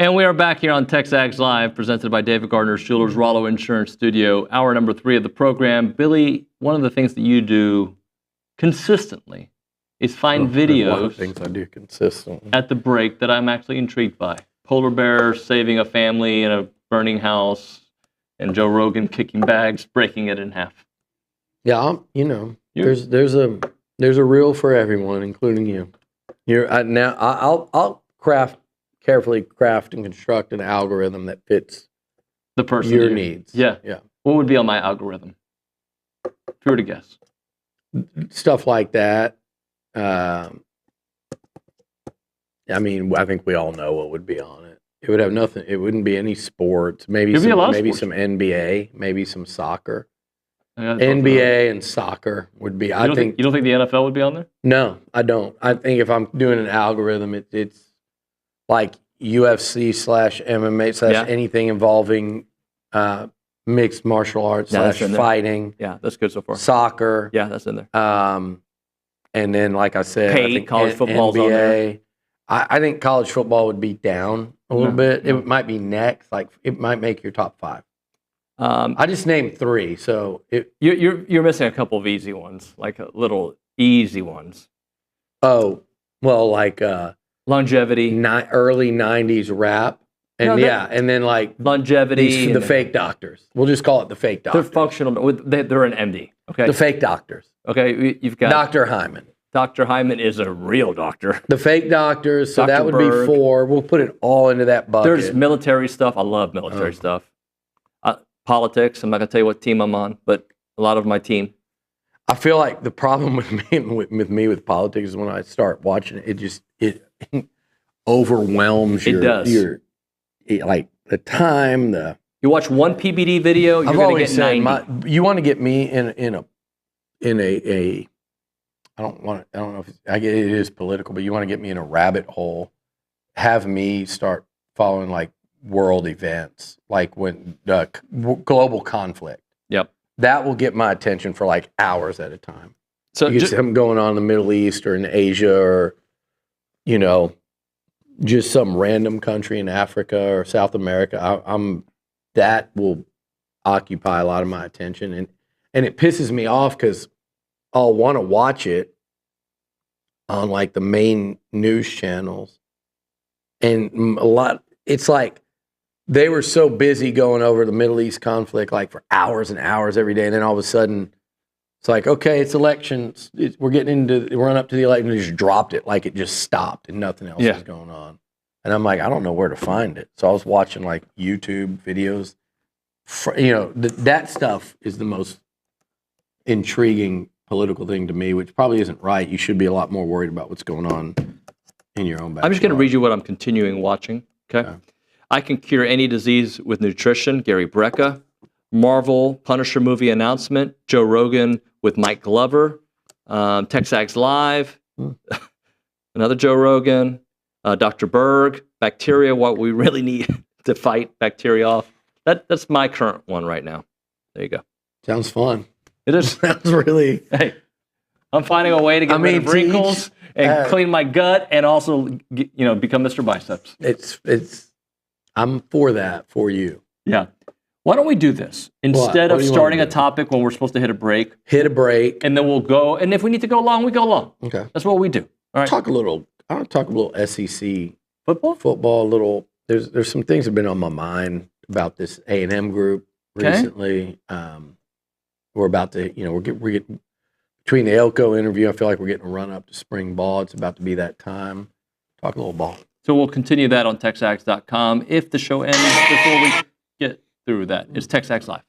And we are back here on TexAgs Live, presented by David Gardner's Jewelers, Rollo Insurance Studio. Hour number 3 of the program. Billy, one of the things that you do consistently is find videos. One of the things I do consistently at the break that I'm actually intrigued by. Polar bear saving a family in a burning house, and Joe Rogan kicking bags, breaking it in half. Yeah, there's a reel for everyone, including you. I'll carefully craft and construct an algorithm that fits the person your needs. Yeah. What would be on my algorithm? If you were to guess. Stuff like that. I think we all know what would be on it. It would have nothing. It wouldn't be any sports. Maybe some NBA, maybe some soccer. NBA and soccer would be. You don't think the NFL would be on there? No, I don't. I think if I'm doing an algorithm, it's like UFC / MMA / anything involving mixed martial arts / fighting. Yeah, that's good so far. Soccer. Yeah, that's in there. And then, like I said, I think college football's on there. I think college football would be down a little bit. It might be next. Like it might make your top 5. I just named 3, so you're missing a couple of easy ones, like little easy ones. Oh, well, like longevity, early '90s rap, and and then like longevity, the fake doctors. We'll just call it the fake doctors. They're functional. They're an MD. Okay, the fake doctors. Okay, you've got Dr. Hyman. Dr. Hyman is a real doctor. The fake doctors. So Dr. that would Berg. be 4. We'll put it all into that bucket. There's military stuff. I love military stuff. Politics. I'm not gonna tell you what team I'm on, but a lot of my team. I feel like the problem with me with politics is when I start watching it, it overwhelms your like the time. You watch one PBD video, you're going to get 90. You want to get me in a I don't know if it is political, but you want to get me in a rabbit hole. Have me start following like world events, like when global conflict. Yep. That will get my attention for like hours at a time. So you get something going on in the Middle East or in Asia or, just some random country in Africa or South America. That will occupy a lot of my attention. And it pisses me off because I'll want to watch it on like the main news channels. And it's like, they were so busy going over the Middle East conflict like for hours and hours every day. And then all of a sudden, it's like, okay, it's elections. We're getting into the run up to the election. They just dropped it. Like it just stopped and nothing else is going on. And I'm like, I don't know where to find it. So I was watching like YouTube videos. That stuff is the most intriguing political thing to me, which probably isn't right. You should be a lot more worried about what's going on in your own backyard. I'm just going to read you what I'm continuing watching. Okay. I can cure any disease with nutrition. Gary Brecka. Marvel Punisher movie announcement. Joe Rogan with Mike Glover. TexAgs Live. Another Joe Rogan. Dr. Berg. Bacteria, what we really need to fight bacteria off. That's my current one right now. There you go. Sounds fun. It is. Sounds really. Hey, I'm finding a way to get rid of wrinkles and clean my gut and also, become Mr. Biceps. I'm for that for you. Yeah. Why don't we do this? Instead of starting a topic when we're supposed to hit a break. Hit a break. And then we'll go. And if we need to go long, we go long. Okay. That's what we do. All right. I want to talk a little SEC football. A little. There's some things that have been on my mind about this A&M group recently. We're about to, we're getting between the Elko interview. I feel like we're getting a run up to spring ball. It's about to be that time. Talk a little ball. So we'll continue that on TexAgs.com. If the show ends before we get through that, it's TexAgs Live.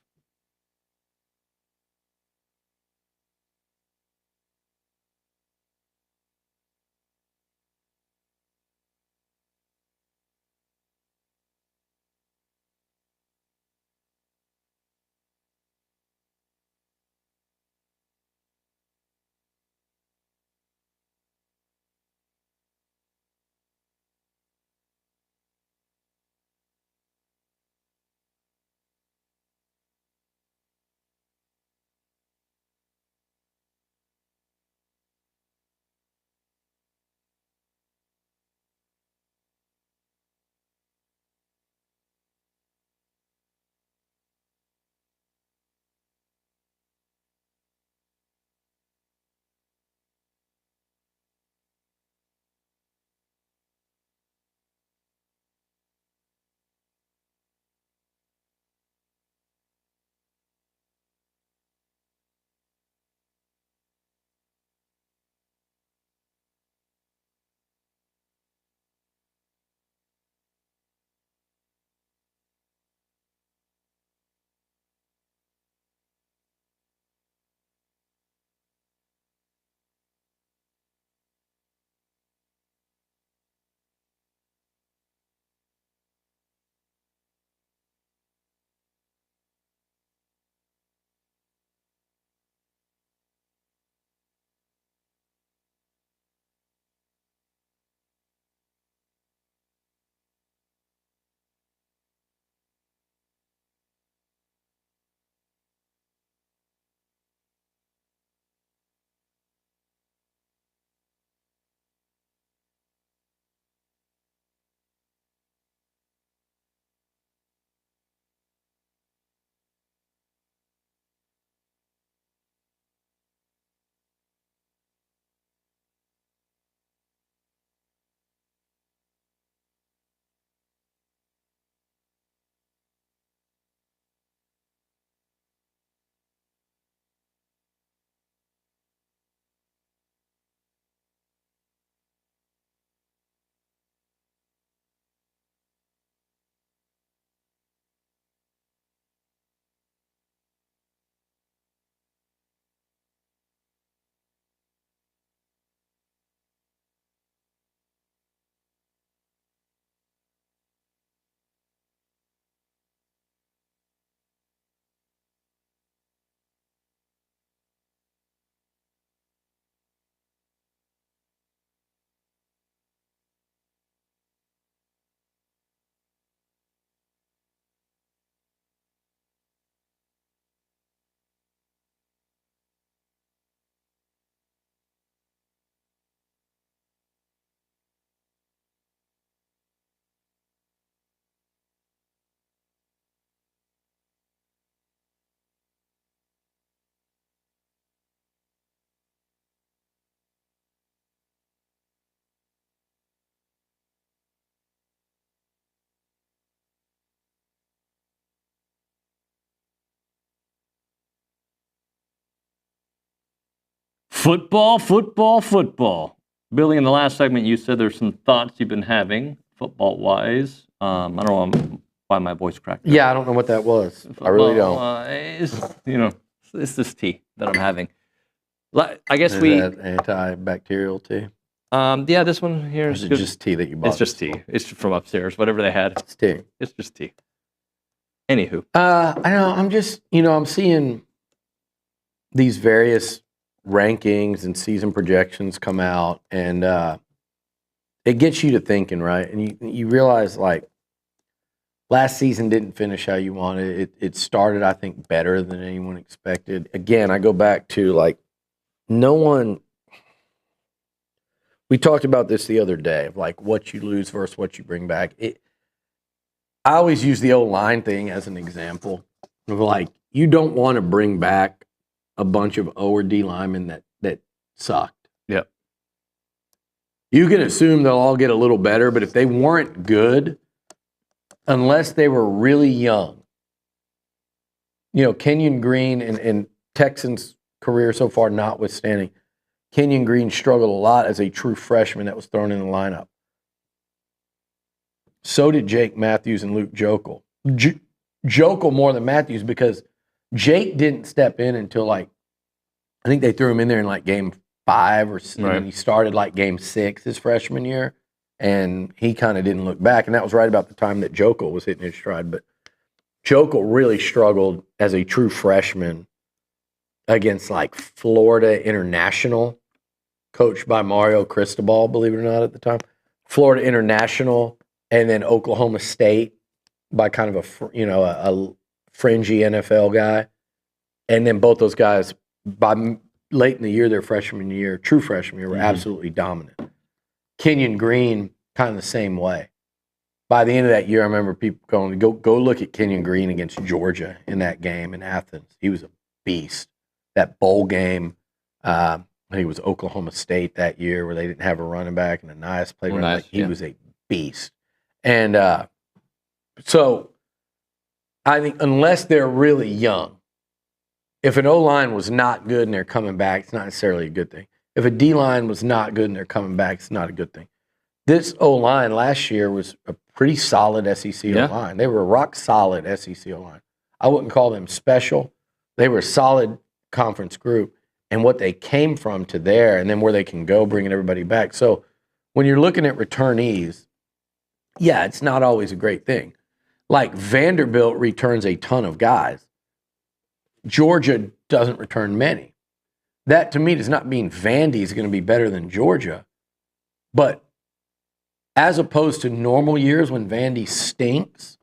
Football. Billy, in the last segment, you said there's some thoughts you've been having football-wise. I don't know why my voice cracked. Yeah, I don't know what that was. I really don't. It's this tea that I'm having. I guess Is we that antibacterial tea. Yeah, this one here Is is it just tea that you bought? It's just tea. It's from upstairs. Whatever they had. It's tea. It's just tea. Anywho, I don't know. I'm just, I'm seeing these various rankings and season projections come out, and it gets you to thinking, right? And you realize, like, last season didn't finish how you wanted. It started, I think, better than anyone expected. Again, I go back to, like, no one. We talked about this the other day, of like what you lose versus what you bring back. I always use the O-line thing as an example of, like, you don't want to bring back a bunch of O or D linemen that sucked. Yep. You can assume they'll all get a little better, but if they weren't good, unless they were really young, Kenyon Green and Texans' career so far notwithstanding, Kenyon Green struggled a lot as a true freshman that was thrown in the lineup. So did Jake Matthews and Luke Jokel. Jokel more than Matthews, because Jake didn't step in until, like, I think they threw him in there in like game 5 or 6, and he started like game 6 his freshman year, and he kind of didn't look back. And that was right about the time that Jokel was hitting his stride. But Jokel really struggled as a true freshman against, like, Florida International, coached by Mario Cristobal, believe it or not, at the time. Florida International, and then Oklahoma State by kind of a fringy NFL guy. And then both those guys, by late in the year, their freshman year, true freshman year, were absolutely dominant. Kenyon Green, kind of the same way. By the end of that year, I remember people going, go look at Kenyon Green against Georgia in that game in Athens. He was a beast. That bowl game, I think it was Oklahoma State that year, where they didn't have a running back and Anias played running back. He was a beast. And so I think unless they're really young, if an O-line was not good and they're coming back, it's not necessarily a good thing. If a D-line was not good and they're coming back, it's not a good thing. This O-line last year was a pretty solid SEC O-line. They were a rock-solid SEC O-line. I wouldn't call them special. They were a solid conference group, and what they came from to there, and then where they can go, bringing everybody back. So when you're looking at returnees, yeah, it's not always a great thing. Like, Vanderbilt returns a ton of guys. Georgia doesn't return many. That, to me, does not mean Vandy is going to be better than Georgia. But as opposed to normal years when Vandy stinks,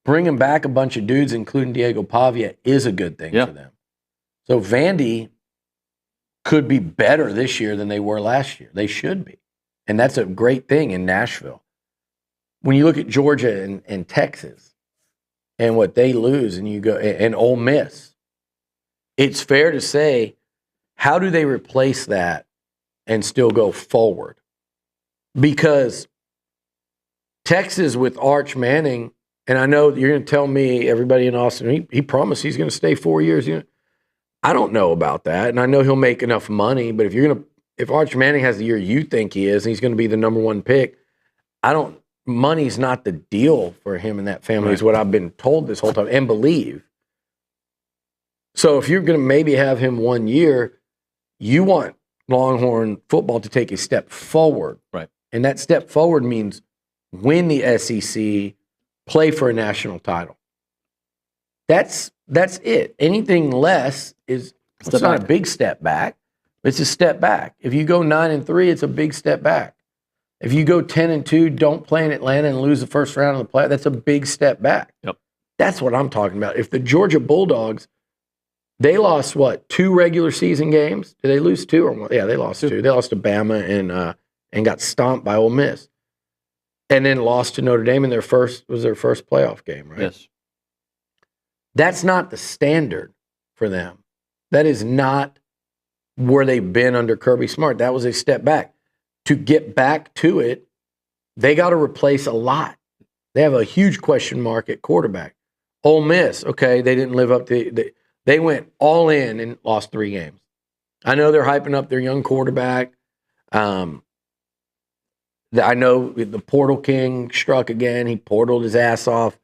bringing back a bunch of dudes, including Diego Pavia, is a good thing for them. So Vandy could be better this year than they were last year. They should be. And that's a great thing in Nashville. When you look at Georgia and Texas and what they lose, and you go, and Ole Miss, it's fair to say, how do they replace that and still go forward? Because Texas with Arch Manning, and I know you're going to tell me, everybody in Austin, he promised he's going to stay 4 years. I don't know about that, and I know he'll make enough money. But if Arch Manning has the year you think he is, and he's going to be the number 1 pick, money's not the deal for him and that family, is what I've been told this whole time and believe. So if you're going to maybe have him 1 year, you want Longhorn football to take a step forward. Right. And that step forward means win the SEC, play for a national title. That's it. Anything less is it's not a big step back. It's a step back. If you go 9-3, it's a big step back. If you go 10-2, don't play in Atlanta and lose the first round of the playoff, that's a big step back. Yep. That's what I'm talking about. If the Georgia Bulldogs, they lost 2 regular season games? Did they lose 2 or 1? Yeah, they lost 2. They lost to Bama and got stomped by Ole Miss, and then lost to Notre Dame in their first playoff game, right? Yes. That's not the standard for them. That is not where they've been under Kirby Smart. That was a step back. To get back to it, they got to replace a lot. They have a huge question mark at quarterback. Ole Miss, okay, they didn't live up to they went all in and lost 3 games. I know they're hyping up their young quarterback. I know the Portal King struck again. He portaled his ass off.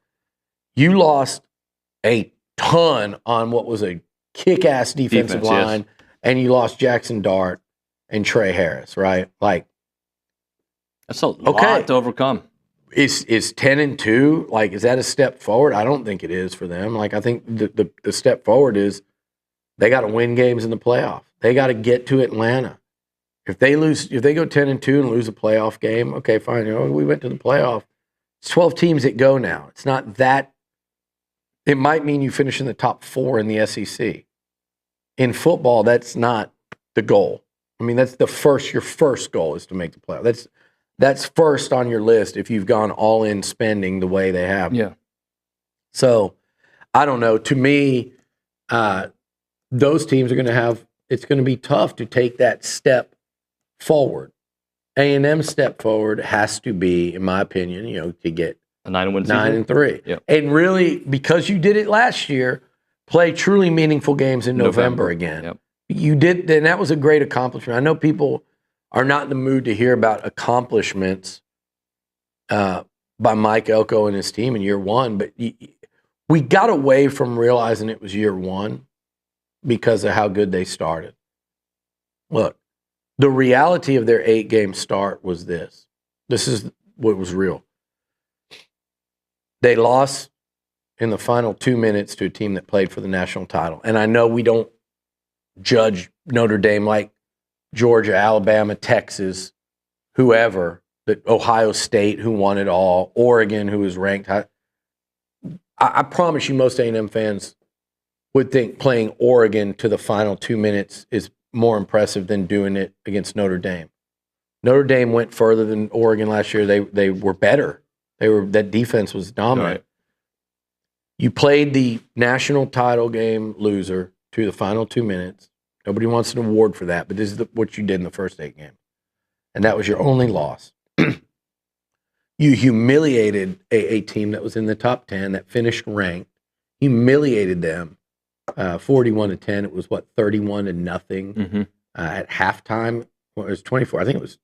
You lost a ton on what was a kick-ass defensive line, and you lost Jackson Dart and Trey Harris, right? Like, that's a lot to overcome. Is 10-2, like, is that a step forward? I don't think it is for them. Like, I think the step forward is they got to win games in the playoff. They got to get to Atlanta. If they go 10-2 and lose a playoff game, okay, fine. We went to the playoff. It's 12 teams that go now. It's not that. It might mean you finish in the top 4 in the SEC. In football, that's not the goal. I mean, that's your first goal is to make the playoff. That's first on your list if you've gone all in spending the way they have. Yeah. So, I don't know. To me, those teams are going to have. It's going to be tough to take that step forward. A&M's step forward has to be, in my opinion, to get a 9-win season. 9-3. Yep. And really, because you did it last year, play truly meaningful games in November again. Yep. You did, and that was a great accomplishment. I know people are not in the mood to hear about accomplishments by Mike Elko and his team in year one, but we got away from realizing it was year one because of how good they started. Look, the reality of their 8-game start was this. This is what was real. They lost in the final 2 minutes to a team that played for the national title. And I know we don't judge Notre Dame like Georgia, Alabama, Texas, whoever, that Ohio State, who won it all, Oregon, who was ranked high. I promise you most A&M fans would think playing Oregon to the final 2 minutes is more impressive than doing it against Notre Dame. Notre Dame went further than Oregon last year. They were better. That defense was dominant. Right. You played the national title game loser to the final 2 minutes. Nobody wants an award for that, but this is what you did in the first 8 games. And that was your only loss. You humiliated a team that was in the top 10 that finished ranked. Humiliated them 41-10. It was 31-0 at halftime. Well, it was 24. I think it was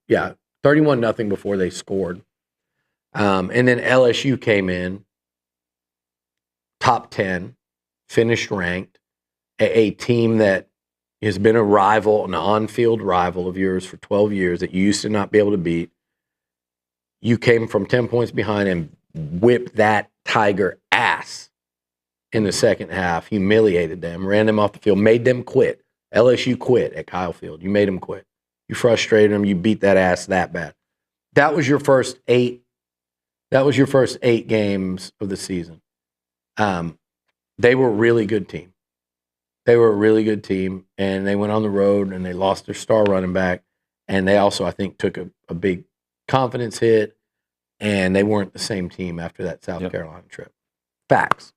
31-0 before they scored. And then LSU came in, top 10, finished ranked, a team that has been a rival, an on-field rival of yours for 12 years that you used to not be able to beat. You came from 10 points behind and whipped that Tiger ass in the second half, humiliated them, ran them off the field, made them quit. LSU quit at Kyle Field. You made them quit. You frustrated them. You beat that ass that bad. That was your first 8. That was your first 8 games of the season. They were a really good team. They were a really good team, and they went on the road, and they lost their star running back, and they also, I think, took a big confidence hit, and they weren't the same team after that South Carolina trip. Facts.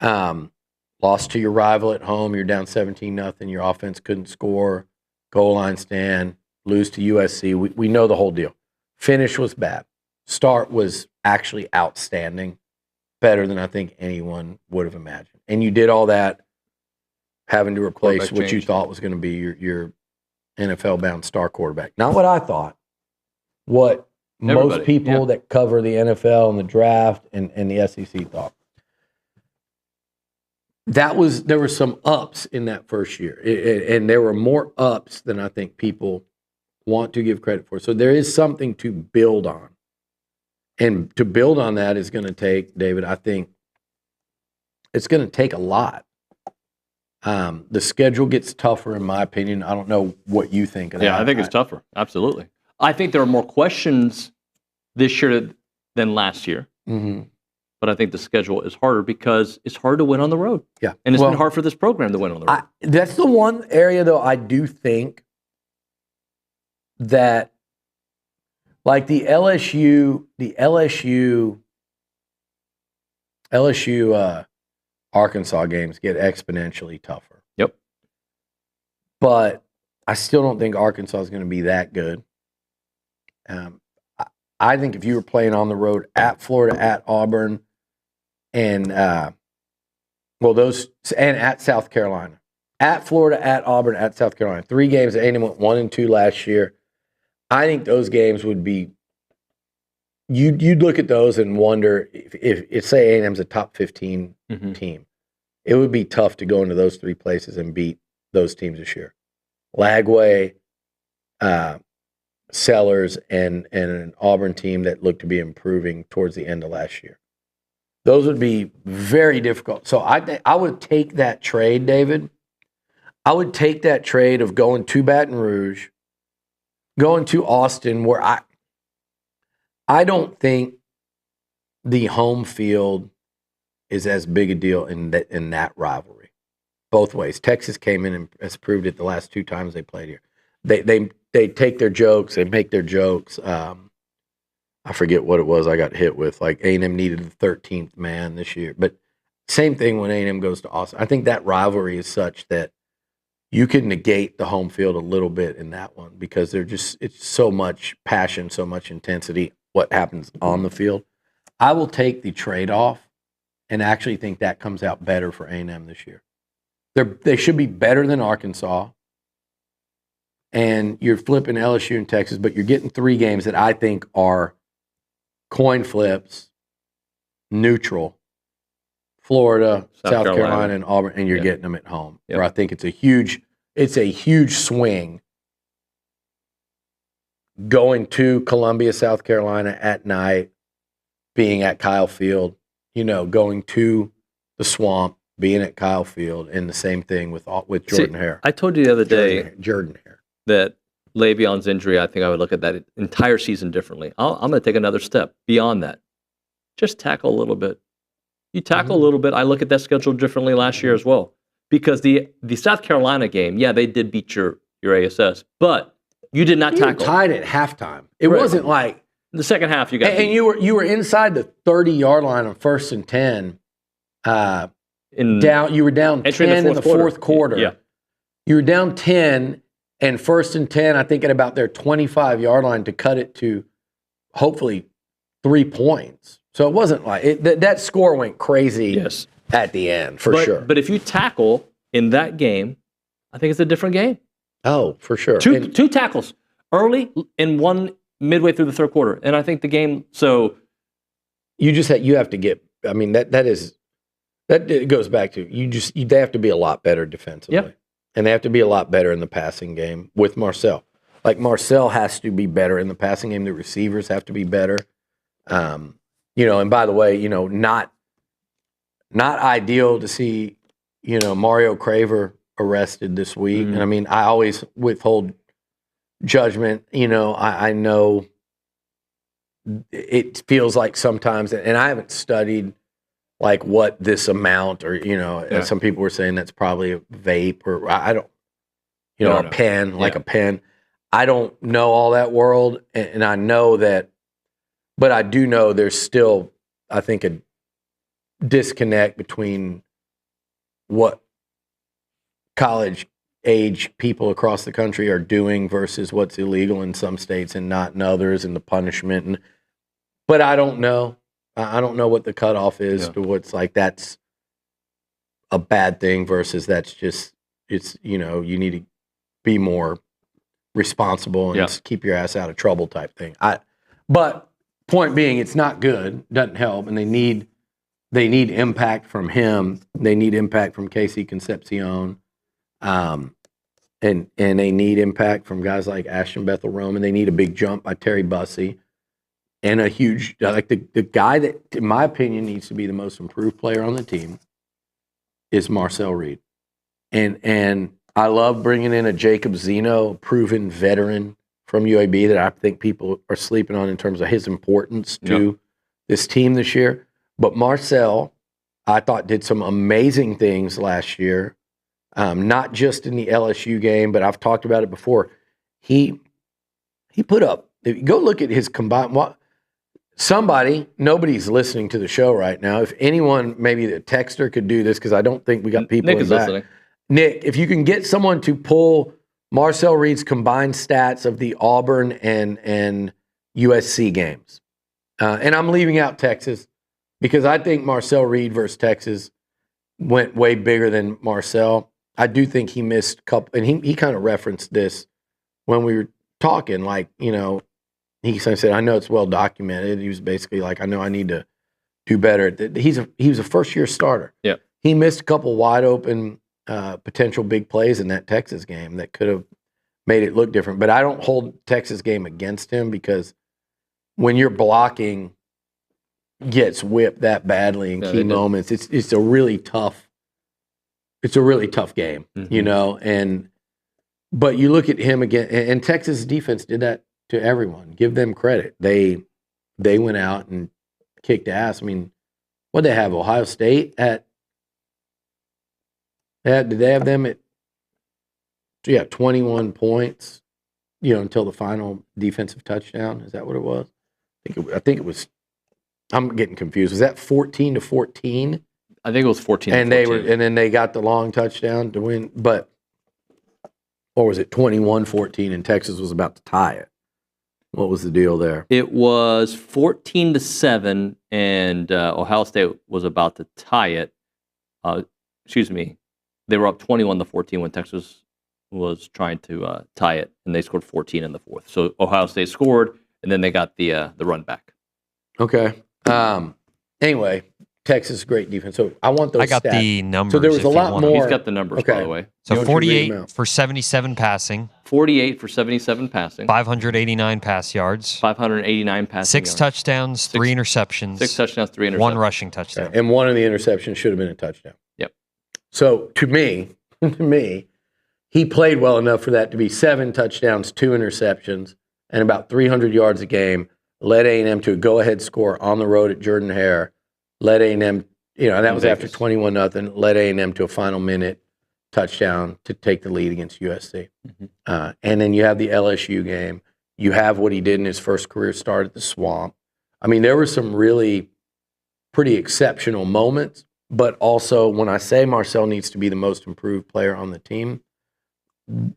Lost to your rival at home. You're down 17-0. Your offense couldn't score. Goal line stand. Lose to USC. We know the whole deal. Finish was bad. Start was actually outstanding. Better than I think anyone would have imagined. And you did all that having to replace what you thought was going to be your NFL-bound star quarterback. Not what I thought. What most people that cover the NFL and the draft and the SEC thought. There were some ups in that first year. And there were more ups than I think people want to give credit for. So there is something to build on. And to build on that is going to take, David, I think it's going to take a lot. The schedule gets tougher, in my opinion. I don't know what you think of that. Yeah, I think it's tougher. Absolutely. I think there are more questions this year than last year. Mm-hmm. But I think the schedule is harder because it's hard to win on the road. Yeah. And it's been hard for this program to win on the road. That's the one area, though, I do think that, like the LSU Arkansas games get exponentially tougher. Yep. But I still don't think Arkansas is going to be that good. I think if you were playing on the road at Florida, at Auburn, and at South Carolina, At Florida, at Auburn, at South Carolina. 3 games that A&M went 1-2 last year. I think those games would be you'd look at those and wonder if say A&M's a top 15 team, it would be tough to go into those 3 places and beat those teams this year. Lagway, Sellers, and an Auburn team that looked to be improving towards the end of last year. Those would be very difficult. So I would take that trade, David. I would take that trade of going to Baton Rouge, going to Austin, where I don't think the home field is as big a deal in that rivalry. Both ways. Texas came in and has proved it the last 2 times they played here. They take their jokes, they make their jokes. I forget what it was I got hit with. Like A&M needed the 13th man this year. But same thing when A&M goes to Austin. I think that rivalry is such that you can negate the home field a little bit in that one because it's so much passion, so much intensity, what happens on the field. I will take the trade-off and actually think that comes out better for A&M this year. They should be better than Arkansas. And you're flipping LSU and Texas, but you're getting 3 games that I think are coin flips, neutral, Florida, South Carolina, and Auburn, and you're getting them at home. Where I think it's a huge swing going to Columbia, South Carolina at night, being at Kyle Field, going to the Swamp, being at Kyle Field, and the same thing with Jordan Hare. I told you the other day Jordan Hare. That Le'Veon's injury, I think I would look at that entire season differently. I'm going to take another step beyond that. Just tackle a little bit. You tackle a little bit. I look at that schedule differently last year as well. Because the South Carolina game, they did beat your ASS, but you did not tackle. You tied at halftime. It wasn't like the second half you got and you were inside the 30-yard line on 1st and 10. You were down 10 in the fourth quarter. Yeah. You were down 10 and 1st and 10, I think at about their 25-yard line to cut it to hopefully 3 points. So it wasn't like that score went crazy at the end, for sure. But if you tackle in that game, I think it's a different game. Oh, for sure. Two tackles early and 1 midway through the third quarter. And I think the game, so. You have to get, I mean, that goes back to, they have to be a lot better defensively. Yep. And they have to be a lot better in the passing game with Marcel. Like Marcel has to be better in the passing game. The receivers have to be better. And by the way, not ideal to see, Mario Craver arrested this week. And I mean, I always withhold judgment. I know it feels like sometimes, and I haven't studied like what this amount or, some people were saying that's probably a vape or I don't, a pen, a pen. I don't know all that world. And I know that, but I do know there's still, I think, a disconnect between what college age people across the country are doing versus what's illegal in some states and not in others and the punishment. But I don't know. I don't know what the cutoff is to what's like that's a bad thing versus that's just you need to be more responsible and keep your ass out of trouble type thing. But point being, it's not good, doesn't help, and they need impact from him. They need impact from Casey Concepcion, and they need impact from guys like Ashton Bethel Rome, and they need a big jump by Terry Bussey. And a huge, like the guy that, in my opinion, needs to be the most improved player on the team is Marcel Reed. And I love bringing in a Jacob Zeno, proven veteran from UAB that I think people are sleeping on in terms of his importance to this team this year. But Marcel, I thought, did some amazing things last year, not just in the LSU game, but I've talked about it before. He put up, if you go look at his combined, nobody's listening to the show right now. If anyone, maybe the texter could do this, because I don't think we got people Nick in is back. listening. Nick, if you can get someone to pull Marcel Reed's combined stats of the Auburn and USC games. And I'm leaving out Texas because I think Marcel Reed versus Texas went way bigger than Marcel. I do think he missed a couple, and he kind of referenced this when we were talking, like, he kind of said, I know it's well documented. He was basically like, I know I need to do better. He was a first-year starter. Yeah. He missed a couple wide open potential big plays in that Texas game that could have made it look different. But I don't hold Texas game against him because when your blocking gets whipped that badly in key moments, it's a really tough game, but you look at him again, and Texas defense did that to everyone. Give them credit. They went out and kicked ass. I mean, what they have Ohio State at? Did they have them at 21 points? Until the final defensive touchdown. Is that what it was? I think it was. I'm getting confused. Was that 14-14? I think it was 14. And then they got the long touchdown to win. But or was it 21-14 and Texas was about to tie it? What was the deal there? It was 14-7, and Ohio State was about to tie it. Excuse me, they were up 21-14 when Texas was trying to tie it, and they scored 14 in the fourth. So Ohio State scored, and then they got the run back. Okay. Anyway, Texas great defense. So I want those. I got stats. The numbers. So there was a lot more. He's got the numbers, by the way. So 48 for 77 passing. 48 for 77 passing. 589 pass yards. 589 passing 6 yards. touchdowns, 3 interceptions. 6 touchdowns, 3 interceptions. 1 rushing touchdown. And one of the interceptions should have been a touchdown. Yep. So to me, he played well enough for that to be 7 touchdowns, 2 interceptions, and about 300 yards a game. Led A&M to a go-ahead score on the road at Jordan-Hare. Led A&M, that was after 21-0. Led A&M to a final minute touchdown to take the lead against USC. Mm-hmm. And then you have the LSU game. You have what he did in his first career start at the Swamp. I mean, there were some really pretty exceptional moments, but also when I say Marcel needs to be the most improved player on the team, and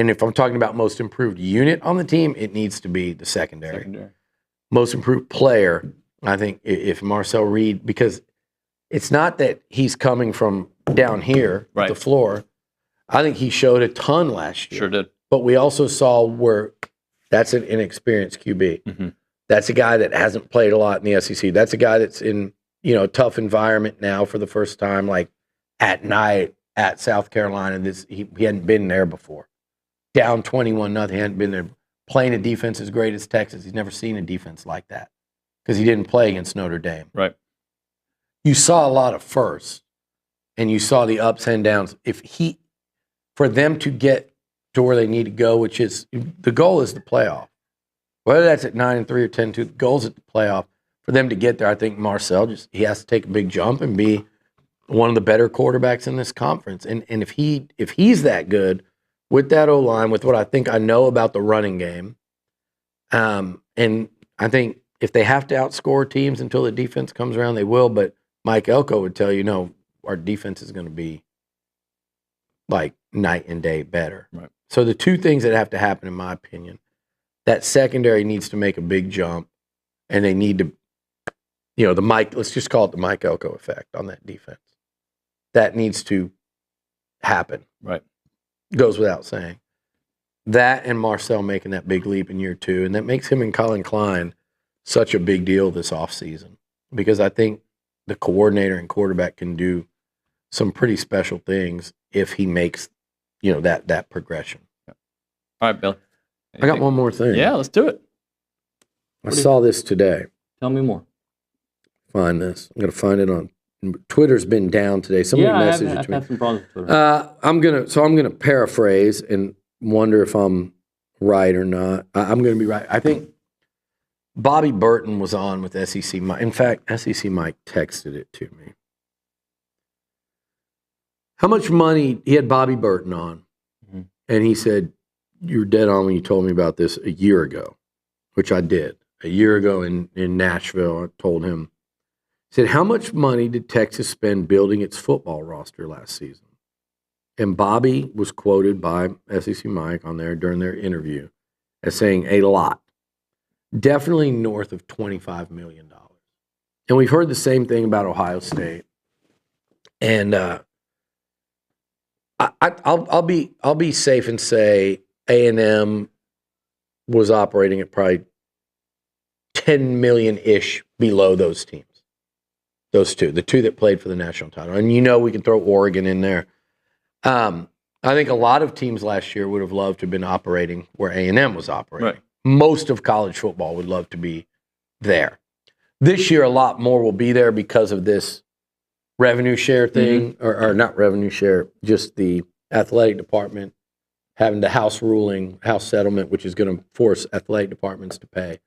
if I'm talking about most improved unit on the team, it needs to be the secondary. Most improved player, I think, if Marcel Reed, because it's not that he's coming from down here, the floor. I think he showed a ton last year. Sure did. But we also saw where that's an inexperienced QB. Mm-hmm. That's a guy that hasn't played a lot in the SEC. That's a guy that's in a tough environment now for the first time, like at night at South Carolina. He hadn't been there before. Down 21-0, he hadn't been there. Playing a defense as great as Texas, he's never seen a defense like that because he didn't play against Notre Dame. Right. You saw a lot of firsts, and you saw the ups and downs. For them to get to where they need to go, which is the goal is the playoff. Whether that's at 9-3 or 10-2, the goal is at the playoff. For them to get there, I think Marcel he has to take a big jump and be one of the better quarterbacks in this conference. And if he's that good with that O-line, with what I think I know about the running game, and I think if they have to outscore teams until the defense comes around, they will. But Mike Elko would tell you, no, our defense is going to be like night and day better. Right. So the two things that have to happen, in my opinion, that secondary needs to make a big jump, and they need to, let's just call it the Mike Elko effect on that defense. That needs to happen. Right. Goes without saying. That and Marcel making that big leap in year 2, and that makes him and Colin Klein such a big deal this offseason, because I think the coordinator and quarterback can do some pretty special things if he makes, that progression. Yeah. All right, Bill. I got one more thing. Yeah, let's do it. I saw this today. Tell me more. Find this. I'm going to find it on Twitter's been down today. Somebody messaged it to me. I've had some problems with Twitter. I'm gonna paraphrase and wonder if I'm right or not. I'm gonna be right. I think Bobby Burton was on with SEC Mike. In fact, SEC Mike texted it to me. How much money he had Bobby Burton on, and he said, "You were dead on when you told me about this a year ago," which I did. A year ago in Nashville, I told him. Said, how much money did Texas spend building its football roster last season? And Bobby was quoted by SEC Mike on there during their interview as saying a lot. Definitely north of $25 million. And we've heard the same thing about Ohio State. And I'll be safe and say A&M was operating at probably 10 million-ish below those teams. Those two, the two that played for the national title. And we can throw Oregon in there. I think a lot of teams last year would have loved to have been operating where A&M was operating. Right. Most of college football would love to be there. This year, a lot more will be there because of this revenue share thing, or not revenue share, just the athletic department having the house settlement, which is going to force athletic departments to pay.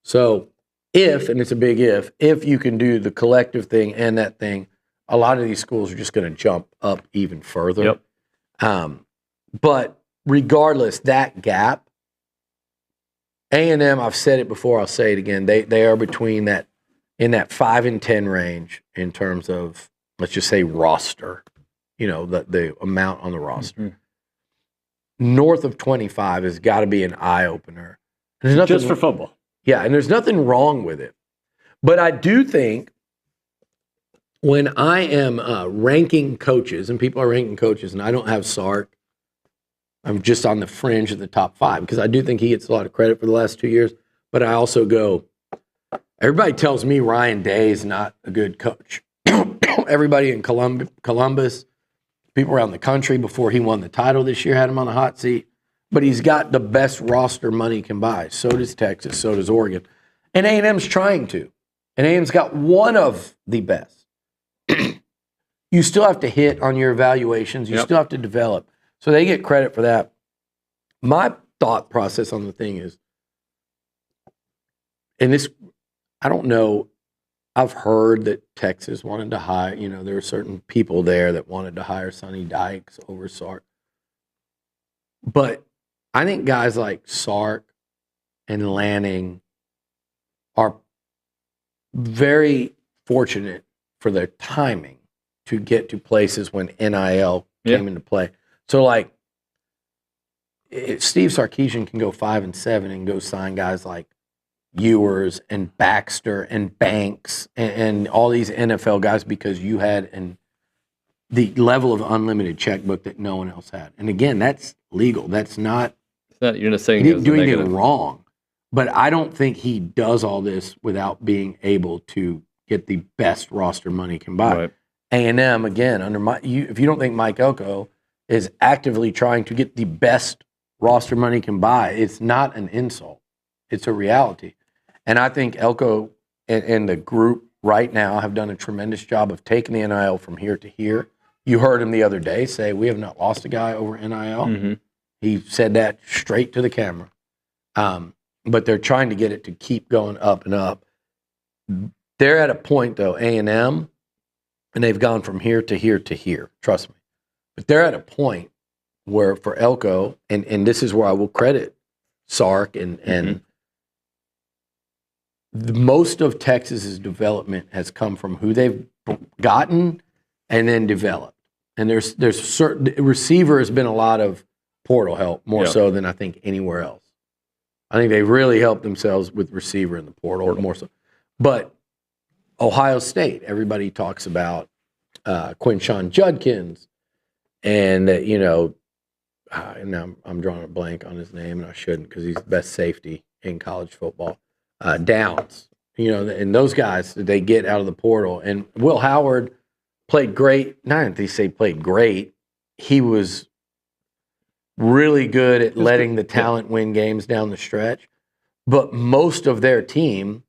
So if, and it's a big if you can do the collective thing and that thing, a lot of these schools are just going to jump up even further. Yep. But regardless, that gap, A&M, I've said it before, I'll say it again, they are between that, in that 5 and 10 range in terms of, let's just say roster, the amount on the roster. North of 25 has got to be an eye-opener. Just for football. Yeah, and there's nothing wrong with it. But I do think when I am ranking coaches, and people are ranking coaches, and I don't have Sark, I'm just on the fringe of the top 5, because I do think he gets a lot of credit for the last 2 years. But I also go, everybody tells me Ryan Day is not a good coach. Everybody in Columbus, people around the country before he won the title this year had him on the hot seat. But he's got the best roster money can buy. So does Texas, so does Oregon. And A&M's trying to. And A&M's got one of the best. You still have to hit on your evaluations. You still have to develop. So they get credit for that. My thought process on the thing is, and this, I don't know, I've heard that Texas wanted to hire, there were certain people there that wanted to hire Sonny Dykes over Sark. But I think guys like Sark and Lanning are very fortunate for their timing to get to places when NIL came into play. So, like, Steve Sarkisian can go 5 and 7 and go sign guys like Ewers and Baxter and Banks and all these NFL guys because you had the level of unlimited checkbook that no one else had. And again, that's legal. That's not. You're not saying he didn't do anything wrong. But I don't think he does all this without being able to get the best roster money can buy. Right. A&M, again, if you don't think Mike Elko is actively trying to get the best roster money can buy, it's not an insult. It's a reality. And I think Elko and the group right now have done a tremendous job of taking the NIL from here to here. You heard him the other day say, we have not lost a guy over NIL. He said that straight to the camera. But they're trying to get it to keep going up and up. They're at a point, though, A&M, and they've gone from here to here to here. Trust me. But they're at a point where for Elko, and this is where I will credit Sark and most of Texas's development has come from who they've gotten and then developed. And there's certain receiver has been a lot of portal help more so than I think anywhere else. I think they've really helped themselves with receiver in the portal more so. But Ohio State, everybody talks about Quinshon Judkins, and now I'm drawing a blank on his name, and I shouldn't because he's the best safety in college football. Downs, and those guys that they get out of the portal. And Will Howard played great. Not that they say played great. He was really good at letting the talent win games down the stretch. But most of their team,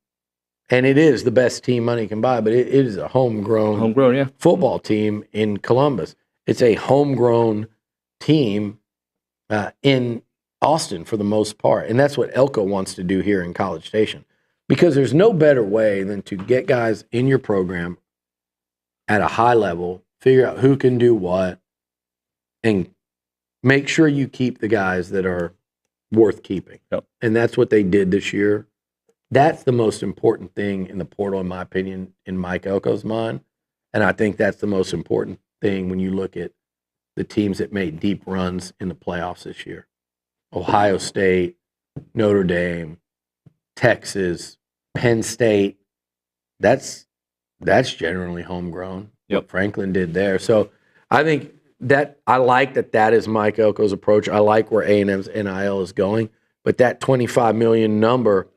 and it is the best team money can buy, but it is a homegrown football team in Columbus. It's a homegrown team in Austin for the most part. And that's what Elko wants to do here in College Station. Because there's no better way than to get guys in your program at a high level, figure out who can do what, and make sure you keep the guys that are worth keeping. And that's what they did this year. That's the most important thing in the portal, in my opinion, in Mike Elko's mind. And I think that's the most important thing when you look at the teams that made deep runs in the playoffs this year. Ohio State, Notre Dame, Texas, Penn State. That's generally homegrown. What Franklin did there. So I think I like that is Mike Elko's approach. I like where A&M's NIL is going, but that $25 million number,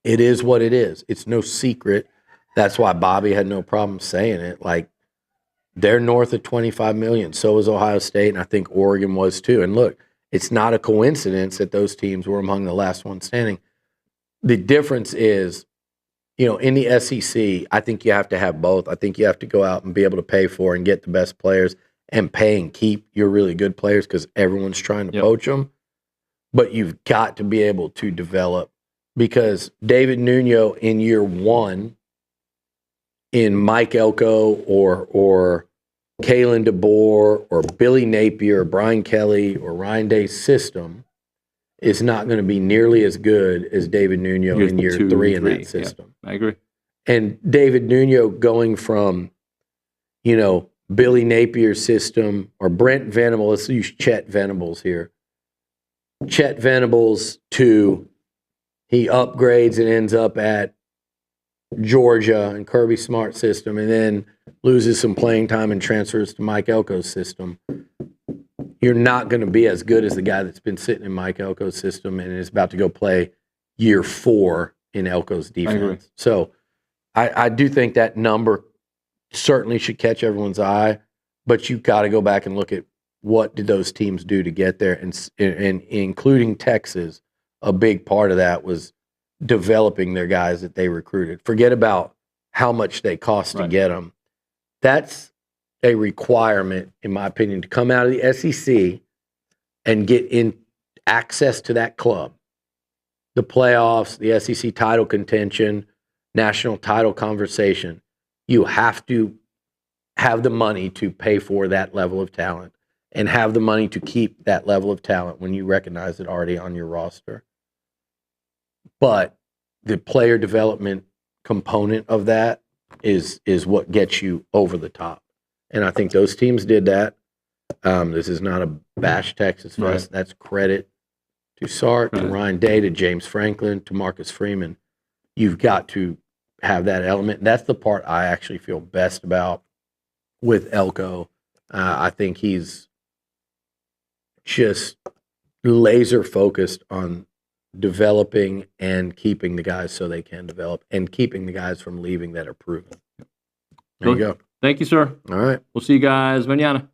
it is what it is. It's no secret. That's why Bobby had no problem saying it. Like, they're north of $25 million. So is Ohio State, and I think Oregon was too. And look, it's not a coincidence that those teams were among the last ones standing. The difference is, in the SEC, I think you have to have both. I think you have to go out and be able to pay for and get the best players and pay and keep your really good players because everyone's trying to poach them. But you've got to be able to develop, because David Nuño in year one, in Mike Elko or Kalen DeBoer or Billy Napier or Brian Kelly or Ryan Day's system is not going to be nearly as good as David Nuño in year 3 in that system. Yeah, I agree. And David Nuño going from, Billy Napier's system or Brent Venables, let's use Chet Venables here. Chet Venables to he upgrades and ends up at Georgia and Kirby Smart system, and then loses some playing time and transfers to Mike Elko's system. You're not going to be as good as the guy that's been sitting in Mike Elko's system and is about to go play year 4 in Elko's defense. So I do think that number certainly should catch everyone's eye, but you've got to go back and look at what did those teams do to get there, and including Texas. A big part of that was developing their guys that they recruited. Forget about how much they cost to get them. That's a requirement, in my opinion, to come out of the SEC and get in access to that club. The playoffs, the SEC title contention, national title conversation. You have to have the money to pay for that level of talent and have the money to keep that level of talent when you recognize it already on your roster. But the player development component of that is what gets you over the top. And I think those teams did that. This is not a bash Texas for us. That's credit to Sart, to Ryan Day, to James Franklin, to Marcus Freeman. You've got to have that element. That's the part I actually feel best about with Elko. I think he's just laser focused on developing and keeping the guys so they can develop, and keeping the guys from leaving that are proven. There you go. Thank you, sir. All right. We'll see you guys mañana.